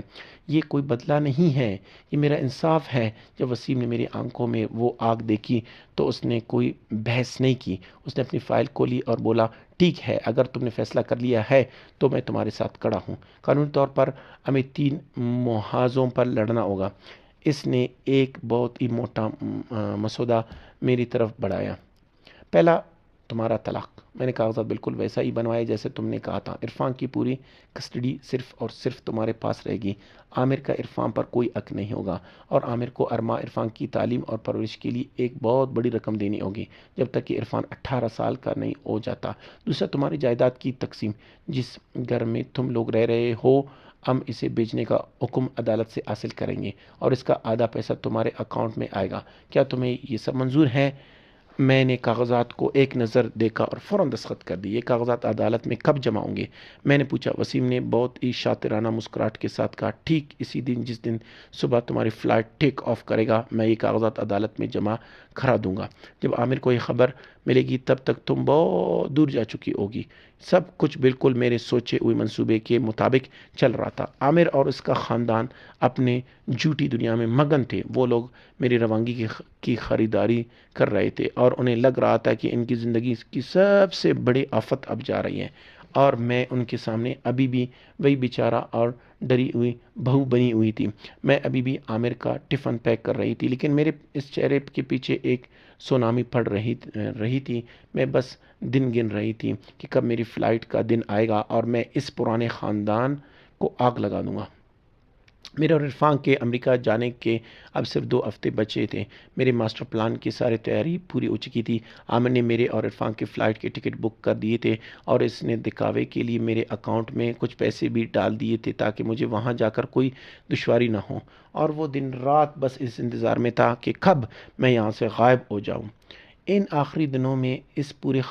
یہ کوئی بدلہ نہیں ہے، یہ میرا انصاف ہے۔ جب وسیم نے میری آنکھوں میں وہ آگ دیکھی تو اس نے کوئی بحث نہیں کی۔ اس نے اپنی فائل کھولی اور بولا، ٹھیک ہے، اگر تم نے فیصلہ کر لیا ہے تو میں تمہارے ساتھ کھڑا ہوں۔ قانونی طور پر ہمیں 3 محاذوں پر لڑنا ہوگا۔ اس نے ایک بہت ہی موٹا مسودہ میری طرف بڑھایا۔ پہلا، تمہارا طلاق۔ میں نے کاغذات بالکل ویسا ہی بنوائے جیسے تم نے کہا تھا۔ عرفان کی پوری کسٹڈی صرف اور صرف تمہارے پاس رہے گی۔ عامر کا عرفان پر کوئی حق نہیں ہوگا اور عامر کو ارما عرفان کی تعلیم اور پرورش کے لیے ایک بہت بڑی رقم دینی ہوگی جب تک کہ عرفان 18 سال کا نہیں ہو جاتا۔ دوسرا، تمہاری جائیداد کی تقسیم۔ جس گھر میں تم لوگ رہ رہے ہو ہم اسے بیچنے کا حکم عدالت سے حاصل کریں گے اور اس کا آدھا پیسہ تمہارے اکاؤنٹ میں آئے گا۔ کیا تمہیں یہ سب منظور ہے؟ میں نے کاغذات کو ایک نظر دیکھا اور فوراً دستخط کر دی۔ یہ کاغذات عدالت میں کب جمع ہوں گے؟ میں نے پوچھا۔ وسیم نے بہت ہی شاطرانہ مسکراہٹ کے ساتھ کہا، ٹھیک اسی دن جس دن صبح تمہاری فلائٹ ٹیک آف کرے گا میں یہ کاغذات عدالت میں جمع کرا دوں گا۔ جب عامر کو یہ خبر ملے گی تب تک تم بہت دور جا چکی ہوگی۔ سب کچھ بالکل میرے سوچے ہوئے منصوبے کے مطابق چل رہا تھا۔ عامر اور اس کا خاندان اپنے جھوٹی دنیا میں مگن تھے۔ وہ لوگ میری روانگی کی خریداری کر رہے تھے اور انہیں لگ رہا تھا کہ ان کی زندگی کی سب سے بڑی آفت اب جا رہی ہے، اور میں ان کے سامنے ابھی بھی وہی بیچارہ اور ڈری ہوئی بہو بنی ہوئی تھی۔ میں ابھی بھی عامر کا ٹفن پیک کر رہی تھی، لیکن میرے اس چہرے کے پیچھے ایک سونامی پڑ رہی تھی۔ میں بس دن گن رہی تھی کہ کب میری فلائٹ کا دن آئے گا اور میں اس پرانے خاندان کو آگ لگا دوں گا۔ میرے اور عرفان کے امریکہ جانے کے اب صرف 2 ہفتے بچے تھے۔ میرے ماسٹر پلان کی ساری تیاری پوری ہو چکی تھی۔ عامر نے میرے اور عرفان کے فلائٹ کے ٹکٹ بک کر دیے تھے، اور اس نے دکھاوے کے لیے میرے اکاؤنٹ میں کچھ پیسے بھی ڈال دیے تھے تاکہ مجھے وہاں جا کر کوئی دشواری نہ ہو، اور وہ دن رات بس اس انتظار میں تھا کہ کب میں یہاں سے غائب ہو جاؤں۔ ان آخری دنوں میں اس پورے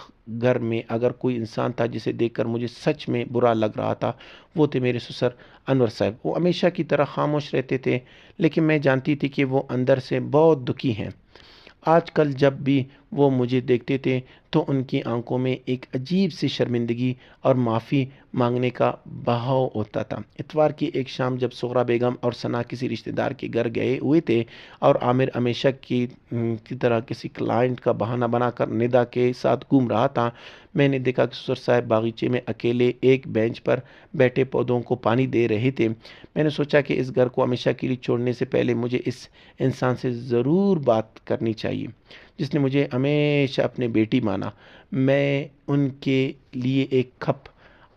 گھر میں اگر کوئی انسان تھا جسے دیکھ کر مجھے سچ میں برا لگ رہا تھا، وہ تھے میرے سسر انور صاحب۔ وہ ہمیشہ کی طرح خاموش رہتے تھے، لیکن میں جانتی تھی کہ وہ اندر سے بہت دکھی ہیں۔ آج کل جب بھی وہ مجھے دیکھتے تھے تو ان کی آنکھوں میں ایک عجیب سی شرمندگی اور معافی مانگنے کا بہاؤ ہوتا تھا۔ اتوار کی ایک شام جب سغرا بیگم اور ثنا کسی رشتہ دار کے گھر گئے ہوئے تھے اور عامر ہمیشہ کی طرح کسی کلائنٹ کا بہانہ بنا کر ندا کے ساتھ گھوم رہا تھا، میں نے دیکھا کہ سسر صاحب باغیچے میں اکیلے ایک بینچ پر بیٹھے پودوں کو پانی دے رہے تھے۔ میں نے سوچا کہ اس گھر کو ہمیشہ کے لیے چھوڑنے سے پہلے مجھے اس انسان سے ضرور بات کرنی چاہیے جس نے مجھے ہمیشہ اپنے بیٹی مانا۔ میں ان کے لیے ایک کپ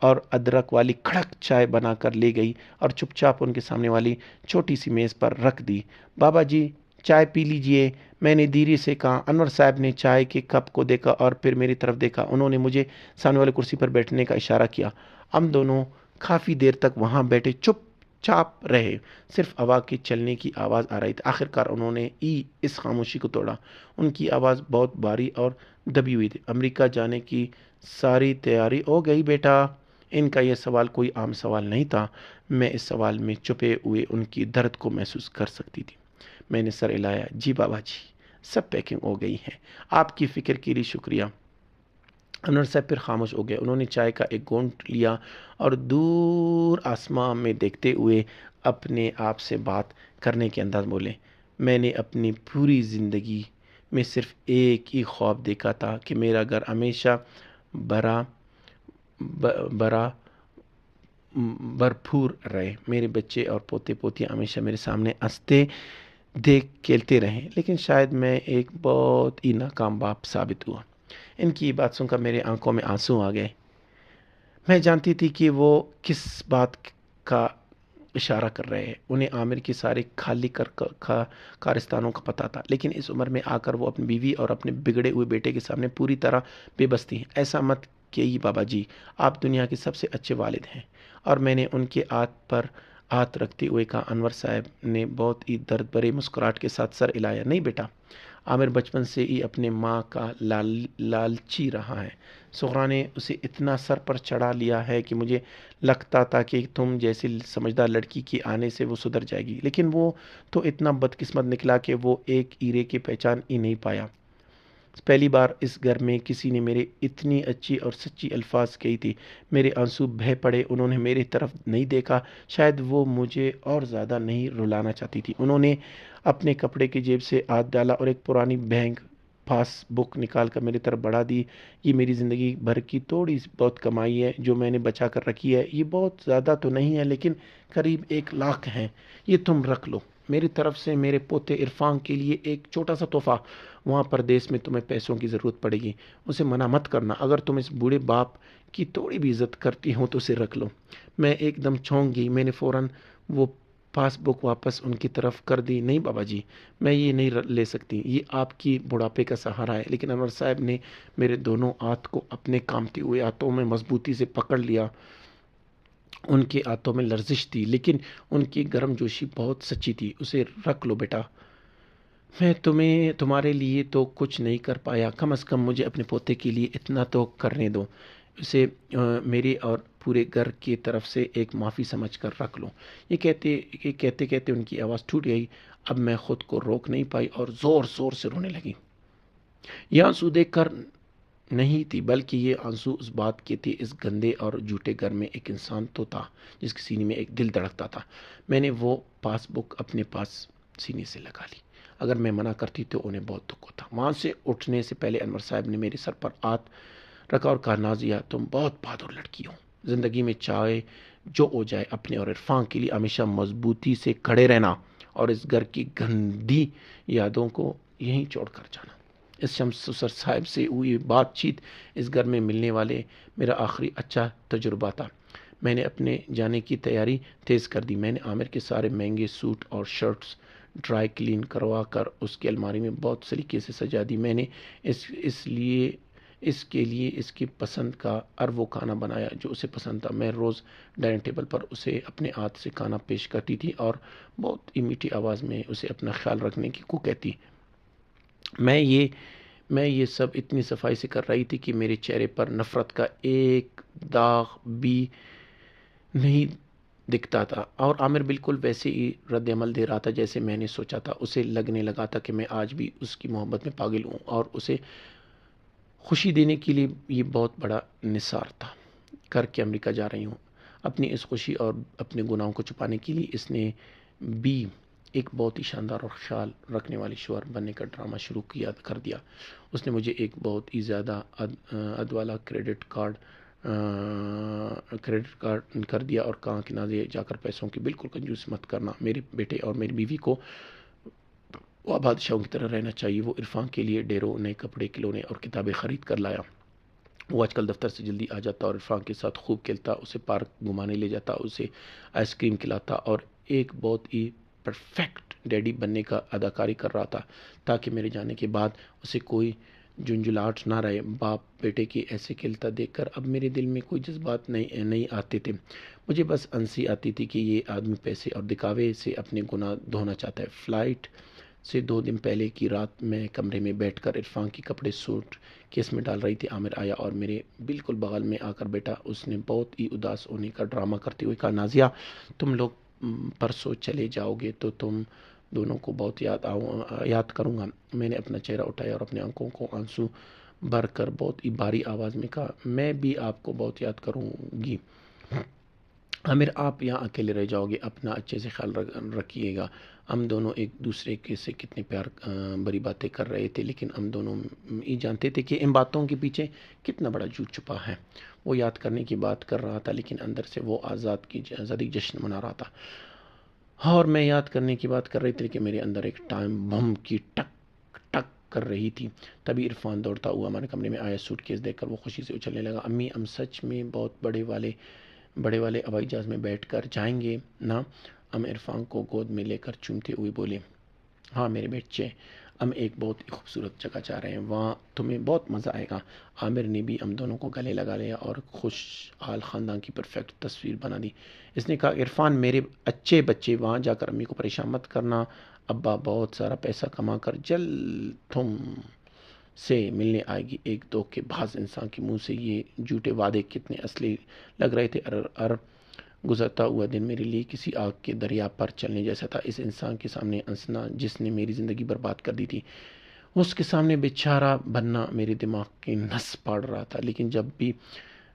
اور ادرک والی کڑک چائے بنا کر لے گئی اور چپ چاپ ان کے سامنے والی چھوٹی سی میز پر رکھ دی۔ بابا جی چائے پی لیجئے، میں نے دھیرے سے کہا۔ انور صاحب نے چائے کے کپ کو دیکھا اور پھر میری طرف دیکھا۔ انہوں نے مجھے سامنے والی کرسی پر بیٹھنے کا اشارہ کیا۔ ہم دونوں کافی دیر تک وہاں بیٹھے چپ چاپ رہے، صرف ہوا کے چلنے کی آواز آ رہی تھی۔ آخر کار انہوں نے اس خاموشی کو توڑا۔ ان کی آواز بہت بھاری اور دبی ہوئی تھی۔ امریکہ جانے کی ساری تیاری ہو گئی بیٹا؟ ان کا یہ سوال کوئی عام سوال نہیں تھا۔ میں اس سوال میں چھپے ہوئے ان کی درد کو محسوس کر سکتی تھی۔ میں نے سر ہلایا۔ جی بابا جی، سب پیکنگ ہو گئی ہے، آپ کی فکر کے لیے شکریہ۔ انور صاحب پھر خاموش ہو گئے۔ انہوں نے چائے کا ایک گھونٹ لیا اور دور آسمان میں دیکھتے ہوئے اپنے آپ سے بات کرنے کے انداز بولے، میں نے اپنی پوری زندگی میں صرف ایک ہی خواب دیکھا تھا کہ میرا گھر ہمیشہ بھرپور رہے، میرے بچے اور پوتے پوتیاں ہمیشہ میرے سامنے ہنستے دیکھ کھیلتے رہیں، لیکن شاید میں ایک بہت ہی ناکام باپ ثابت ہوا۔ ان کی بات سن کر میرے آنکھوں میں آنسو آ گئے۔ میں جانتی تھی کہ وہ کس بات کا اشارہ کر رہے ہیں۔ انہیں عامر کی سارے خالی کارستانوں کا پتہ تھا، لیکن اس عمر میں آ کر وہ اپنی بیوی اور اپنے بگڑے ہوئے بیٹے کے سامنے پوری طرح بے بس تھی۔ ایسا مت کہیے بابا جی، آپ دنیا کے سب سے اچھے والد ہیں۔ اور میں نے ان کے ہاتھ پر ہاتھ رکھتے ہوئے کہا۔ انور صاحب نے بہت ہی درد بھرے مسکراہٹ کے ساتھ سر ہلایا۔ نہیں بیٹا، عامر بچپن سے ہی اپنے ماں کا لالچی رہا ہے۔ سغرا نے اسے اتنا سر پر چڑھا لیا ہے کہ مجھے لگتا تھا کہ تم جیسی سمجھدار لڑکی کے آنے سے وہ سدھر جائے گی، لیکن وہ تو اتنا بدقسمت نکلا کہ وہ ایک ہیرے کی پہچان ہی نہیں پایا۔ پہلی بار اس گھر میں کسی نے میرے اتنی اچھی اور سچی الفاظ کہی تھی۔ میرے آنسو بہہ پڑے۔ انہوں نے میری طرف نہیں دیکھا، شاید وہ مجھے اور زیادہ نہیں رلانا چاہتی تھی۔ انہوں نے اپنے کپڑے کی جیب سے ہاتھ ڈالا اور ایک پرانی بینک پاس بک نکال کر میری طرف بڑھا دی۔ یہ میری زندگی بھر کی تھوڑی بہت کمائی ہے جو میں نے بچا کر رکھی ہے۔ یہ بہت زیادہ تو نہیں ہے، لیکن قریب 1 لاکھ ہے۔ یہ تم رکھ لو، میری طرف سے میرے پوتے عرفان کے لیے ایک چھوٹا سا تحفہ۔ وہاں پردیس میں تمہیں پیسوں کی ضرورت پڑے گی، اسے منع مت کرنا۔ اگر تم اس بوڑھے باپ کی تھوڑی بھی عزت کرتی ہو تو اسے رکھ لو۔ میں ایک دم چونک گئی۔ میں نے فوراً وہ پاس بک واپس ان کی طرف کر دی۔ نہیں بابا جی، میں یہ نہیں لے سکتی، یہ آپ کی بڑھاپے کا سہارا ہے۔ لیکن انور صاحب نے میرے دونوں ہاتھ کو اپنے کامتے ہوئے ہاتھوں میں مضبوطی سے پکڑ لیا۔ ان کے ہاتھوں میں لرزش تھی، لیکن ان کی گرم جوشی بہت سچی تھی۔ اسے رکھ لو بیٹا، میں تمہارے لیے تو کچھ نہیں کر پایا، کم از کم مجھے اپنے پوتے کے لیے اتنا تو کرنے دو۔ اسے میری اور پورے گھر کی طرف سے ایک معافی سمجھ کر رکھ لو۔ یہ کہتے کہتے ان کی آواز ٹوٹ گئی۔ اب میں خود کو روک نہیں پائی اور زور زور سے رونے لگی۔ یہ آنسو دیکھ کر نہیں تھی، بلکہ یہ آنسو اس بات کے تھے اس گندے اور جھوٹے گھر میں ایک انسان تو تھا جس کے سینے میں ایک دل دھڑکتا تھا۔ میں نے وہ پاس بک اپنے پاس سینے سے لگا لی۔ اگر میں منع کرتی تو انہیں بہت دکھ ہوتا۔ وہاں سے اٹھنے سے پہلے انور صاحب نے میرے سر پر ہاتھ رکھا اور کہا، نازیہ تم بہت بہادر لڑکی ہو، زندگی میں چاہے جو ہو جائے اپنے اور عرفان کے لیے ہمیشہ مضبوطی سے کھڑے رہنا اور اس گھر کی گندی یادوں کو یہیں چھوڑ کر جانا۔ اس شمس سسر صاحب سے ہوئی بات چیت اس گھر میں ملنے والے میرا آخری اچھا تجربہ تھا۔ میں نے اپنے جانے کی تیاری تیز کر دی۔ میں نے عامر کے سارے مہنگے سوٹ اور شرٹس ڈرائی کلین کروا کر اس کی الماری میں بہت سلیقے سے سجا دی۔ میں نے اس کے لیے اس کی پسند کا وہ کھانا بنایا جو اسے پسند تھا۔ میں روز ڈائننگ ٹیبل پر اسے اپنے ہاتھ سے کھانا پیش کرتی تھی اور بہت ہی میٹھی آواز میں اسے اپنا خیال رکھنے کی کو کہتی۔ میں یہ سب اتنی صفائی سے کر رہی تھی کہ میرے چہرے پر نفرت کا ایک داغ بھی نہیں دکھتا تھا، اور عامر بالکل ویسے ہی رد عمل دے رہا تھا جیسے میں نے سوچا تھا۔ اسے لگنے لگا تھا کہ میں آج بھی اس کی محبت میں پاگل ہوں اور اسے خوشی دینے کے لیے یہ بہت بڑا نثار تھا کر کے امریکہ جا رہی ہوں۔ اپنی اس خوشی اور اپنے گناہوں کو چھپانے کے لیے اس نے بھی ایک بہت ہی شاندار اور خیال رکھنے والی شوہر بننے کا ڈرامہ شروع کر دیا۔ اس نے مجھے ایک بہت ہی زیادہ اد والا کریڈٹ کارڈ کر دیا اور کہا کہ نازیہ جا کر پیسوں کی بالکل کنجوس مت کرنا، میرے بیٹے اور میری بیوی کو وہ بادشاہوں کی طرح رہنا چاہیے۔ وہ عرفان کے لیے ڈیروں نئے کپڑے کھلونے اور کتابیں خرید کر لایا۔ وہ آج کل دفتر سے جلدی آ جاتا اور عرفان کے ساتھ خوب کھیلتا، اسے پارک گھمانے لے جاتا، اسے آئس کریم کھلاتا اور ایک بہت ہی پرفیکٹ ڈیڈی بننے کا اداکاری کر رہا تھا تاکہ میرے جانے کے بعد اسے کوئی جھنجھلاہٹ نہ رہے۔ باپ بیٹے کے ایسے کھیلتا دیکھ کر اب میرے دل میں کوئی جذبات نہیں آتے تھے، مجھے بس ہنسی آتی تھی کہ یہ آدمی پیسے اور دکھاوے سے اپنے گناہ دھونا چاہتا ہے۔ فلائٹ سے 2 دن پہلے کی رات میں کمرے میں بیٹھ کر عرفان کے کپڑے سوٹ کیس میں ڈال رہی تھی۔ عامر آیا اور میرے بالکل بغل میں آ کر بیٹھا۔ اس نے بہت ہی اداس ہونے کا ڈرامہ کرتے ہوئے کہا، نازیہ تم لوگ پرسوں چلے جاؤ گے تو تم دونوں کو بہت یاد کروں گا۔ میں نے اپنا چہرہ اٹھایا اور اپنے آنکھوں کو آنسو بھر کر بہت ہی بھاری آواز میں کہا، میں بھی آپ کو بہت یاد کروں گی عامر، آپ یہاں اکیلے رہ جاؤ گے، اپنا اچھے سے خیال رکھیے گا۔ ہم دونوں ایک دوسرے کے سے کتنے پیار بری باتیں کر رہے تھے، لیکن ہم دونوں یہ جانتے تھے کہ ان باتوں کے پیچھے کتنا بڑا جھوٹ چھپا ہے۔ وہ یاد کرنے کی بات کر رہا تھا لیکن اندر سے وہ آزادی جشن منا رہا تھا، اور میں یاد کرنے کی بات کر رہی تھی کہ میرے اندر ایک ٹائم بم کی ٹک ٹک کر رہی تھی۔ تبھی عرفان دوڑتا ہوا ہمارے کمرے میں آیا۔ سوٹ کیس دیکھ کر وہ خوشی سے اچھلنے لگا۔ امی، ہم سچ میں بہت بڑے والے ہوائی جہاز میں بیٹھ کر جائیں گے نا؟ ہم عرفان کو گود میں لے کر چومتے ہوئے بولے، ہاں میرے بچے، ہم ایک بہت ہی خوبصورت جگہ جا رہے ہیں، وہاں تمہیں بہت مزہ آئے گا۔ عامر نے بھی ہم دونوں کو گلے لگا لیا اور خوشحال خاندان کی پرفیکٹ تصویر بنا دی۔ اس نے کہا، عرفان میرے اچھے بچے، وہاں جا کر امی کو پریشان مت کرنا، ابا بہت سارا پیسہ کما کر جلد تم سے ملنے آئے گی۔ ایک دھوکے باز انسان کے منہ سے یہ جھوٹے وعدے کتنے اصلی لگ رہے تھے۔ گزرتا ہوا دن میرے لیے کسی آگ کے دریا پر چلنے جیسا تھا۔ اس انسان کے سامنے ہنسنا جس نے میری زندگی برباد کر دی تھی، اس کے سامنے بیچارہ بننا میرے دماغ کی نس پاڑ رہا تھا۔ لیکن جب بھی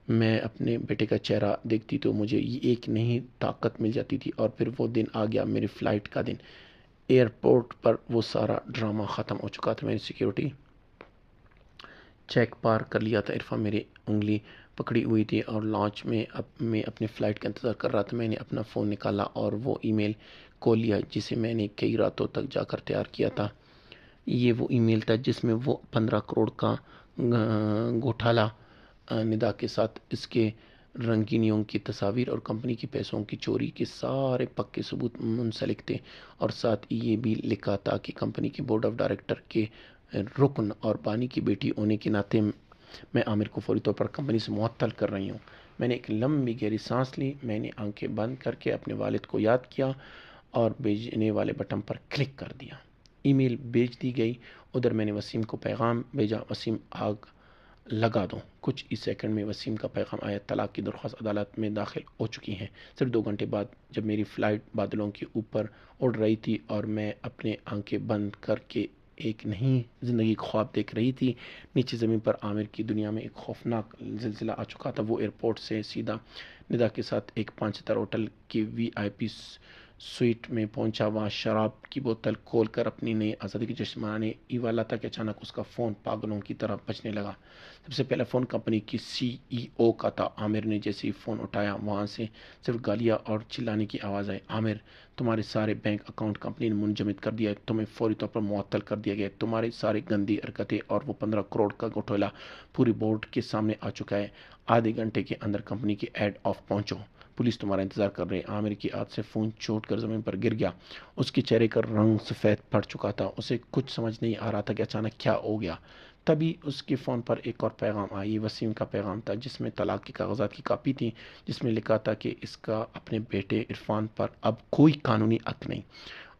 میں اپنے بیٹے کا چہرہ دیکھتی تو مجھے ایک نئی طاقت مل جاتی تھی۔ اور پھر وہ دن آ گیا، میری فلائٹ کا دن۔ ایئرپورٹ پر وہ سارا ڈرامہ ختم ہو چکا تھا۔ میں نے سیکیورٹی چیک پار کر لیا تھا۔ عرفان میری انگلی پکڑی ہوئی تھی اور لانچ میں اپنے فلائٹ کا انتظار کر رہا تھا۔ میں نے اپنا فون نکالا اور وہ ای میل کھول لیا جسے میں نے کئی راتوں تک جا کر تیار کیا تھا۔ یہ وہ ای میل تھا جس میں وہ 15 کروڑ کا گھوٹالا ندا کے ساتھ اس کے رنگینیوں کی تصاویر اور کمپنی کی پیسوں کی چوری کے سارے پکے ثبوت منسلک تھے، اور ساتھ یہ بھی لکھا تھا کہ کمپنی کے بورڈ آف ڈائریکٹر کے رکن اور بانی کی بیٹی ہونے کے ناطے میں عامر کو فوری طور پر کمپنی سے معطل کر رہی ہوں۔ میں نے ایک لمبی گہری سانس لی۔ میں نے آنکھیں بند کر کے اپنے والد کو یاد کیا اور بھیجنے والے بٹن پر کلک کر دیا۔ ای میل بھیج دی گئی۔ ادھر میں نے وسیم کو پیغام بھیجا، وسیم آگ لگا دو۔ کچھ ہی سیکنڈ میں وسیم کا پیغام آیا، طلاق کی درخواست عدالت میں داخل ہو چکی ہے۔ صرف 2 گھنٹے بعد جب میری فلائٹ بادلوں کے اوپر اڑ رہی تھی اور میں اپنے آنکھیں بند کر کے ایک نئی زندگی خواب دیکھ رہی تھی، نیچے زمین پر عامر کی دنیا میں ایک خوفناک زلزلہ آ چکا تھا۔ وہ ایئرپورٹ سے سیدھا ندا کے ساتھ ایک 5 ستارہ ہوٹل کے VIP سویٹ میں پہنچا، وہاں شراب کی بوتل کھول کر اپنی نئی آزادی کی جشن منانے ایوا لاتا کہ اچانک اس کا فون پاگلوں کی طرح بجنے لگا۔ سب سے پہلا فون کمپنی کی CEO کا تھا۔ عامر نے جیسے ہی فون اٹھایا وہاں سے صرف گالیاں اور چلانے کی آواز آئی۔ عامر، تمہارے سارے بینک اکاؤنٹ کمپنی نے منجمد کر دیا ہے، تمہیں فوری طور پر معطل کر دیا گیا ہے، تمہاری ساری گندی حرکتیں اور وہ 15 کروڑ کا گٹھولا پوری بورڈ کے سامنے آ چکا ہے۔ آدھے گھنٹے کے اندر کمپنی کے ہیڈ آف پہنچو، پولیس تمہارا انتظار کر رہی ہے۔ عامر کی ہاتھ سے فون چوٹ کر زمین پر گر گیا۔ اس کے چہرے کا رنگ سفید پڑ چکا تھا، اسے کچھ سمجھ نہیں آ رہا تھا کہ اچانک کیا ہو گیا۔ تبھی اس کے فون پر ایک اور پیغام آئی۔ وسیم کا پیغام تھا جس میں طلاق کے کاغذات کی کاپی تھی، جس میں لکھا تھا کہ اس کا اپنے بیٹے عرفان پر اب کوئی قانونی حق نہیں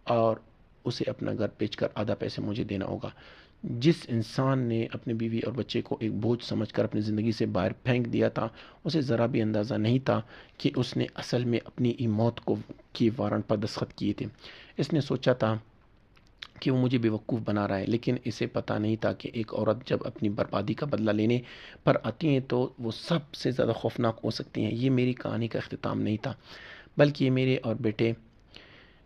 اور اسے اپنا گھر بیچ کر آدھا پیسے مجھے دینا ہوگا۔ جس انسان نے اپنی بیوی اور بچے کو ایک بوجھ سمجھ کر اپنی زندگی سے باہر پھینک دیا تھا، اسے ذرا بھی اندازہ نہیں تھا کہ اس نے اصل میں اپنی ہی موت کی وارنٹ پر دستخط کیے تھے۔ اس نے سوچا تھا کہ وہ مجھے بیوقوف بنا رہا ہے، لیکن اسے پتہ نہیں تھا کہ ایک عورت جب اپنی بربادی کا بدلہ لینے پر آتی ہیں تو وہ سب سے زیادہ خوفناک ہو سکتی ہیں۔ یہ میری کہانی کا اختتام نہیں تھا، بلکہ یہ میرے اور بیٹے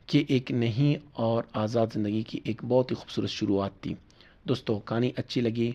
کی ایک نئی اور آزاد زندگی کی ایک بہت ہی خوبصورت شروعات تھی۔ دوستو، کہانی اچھی لگی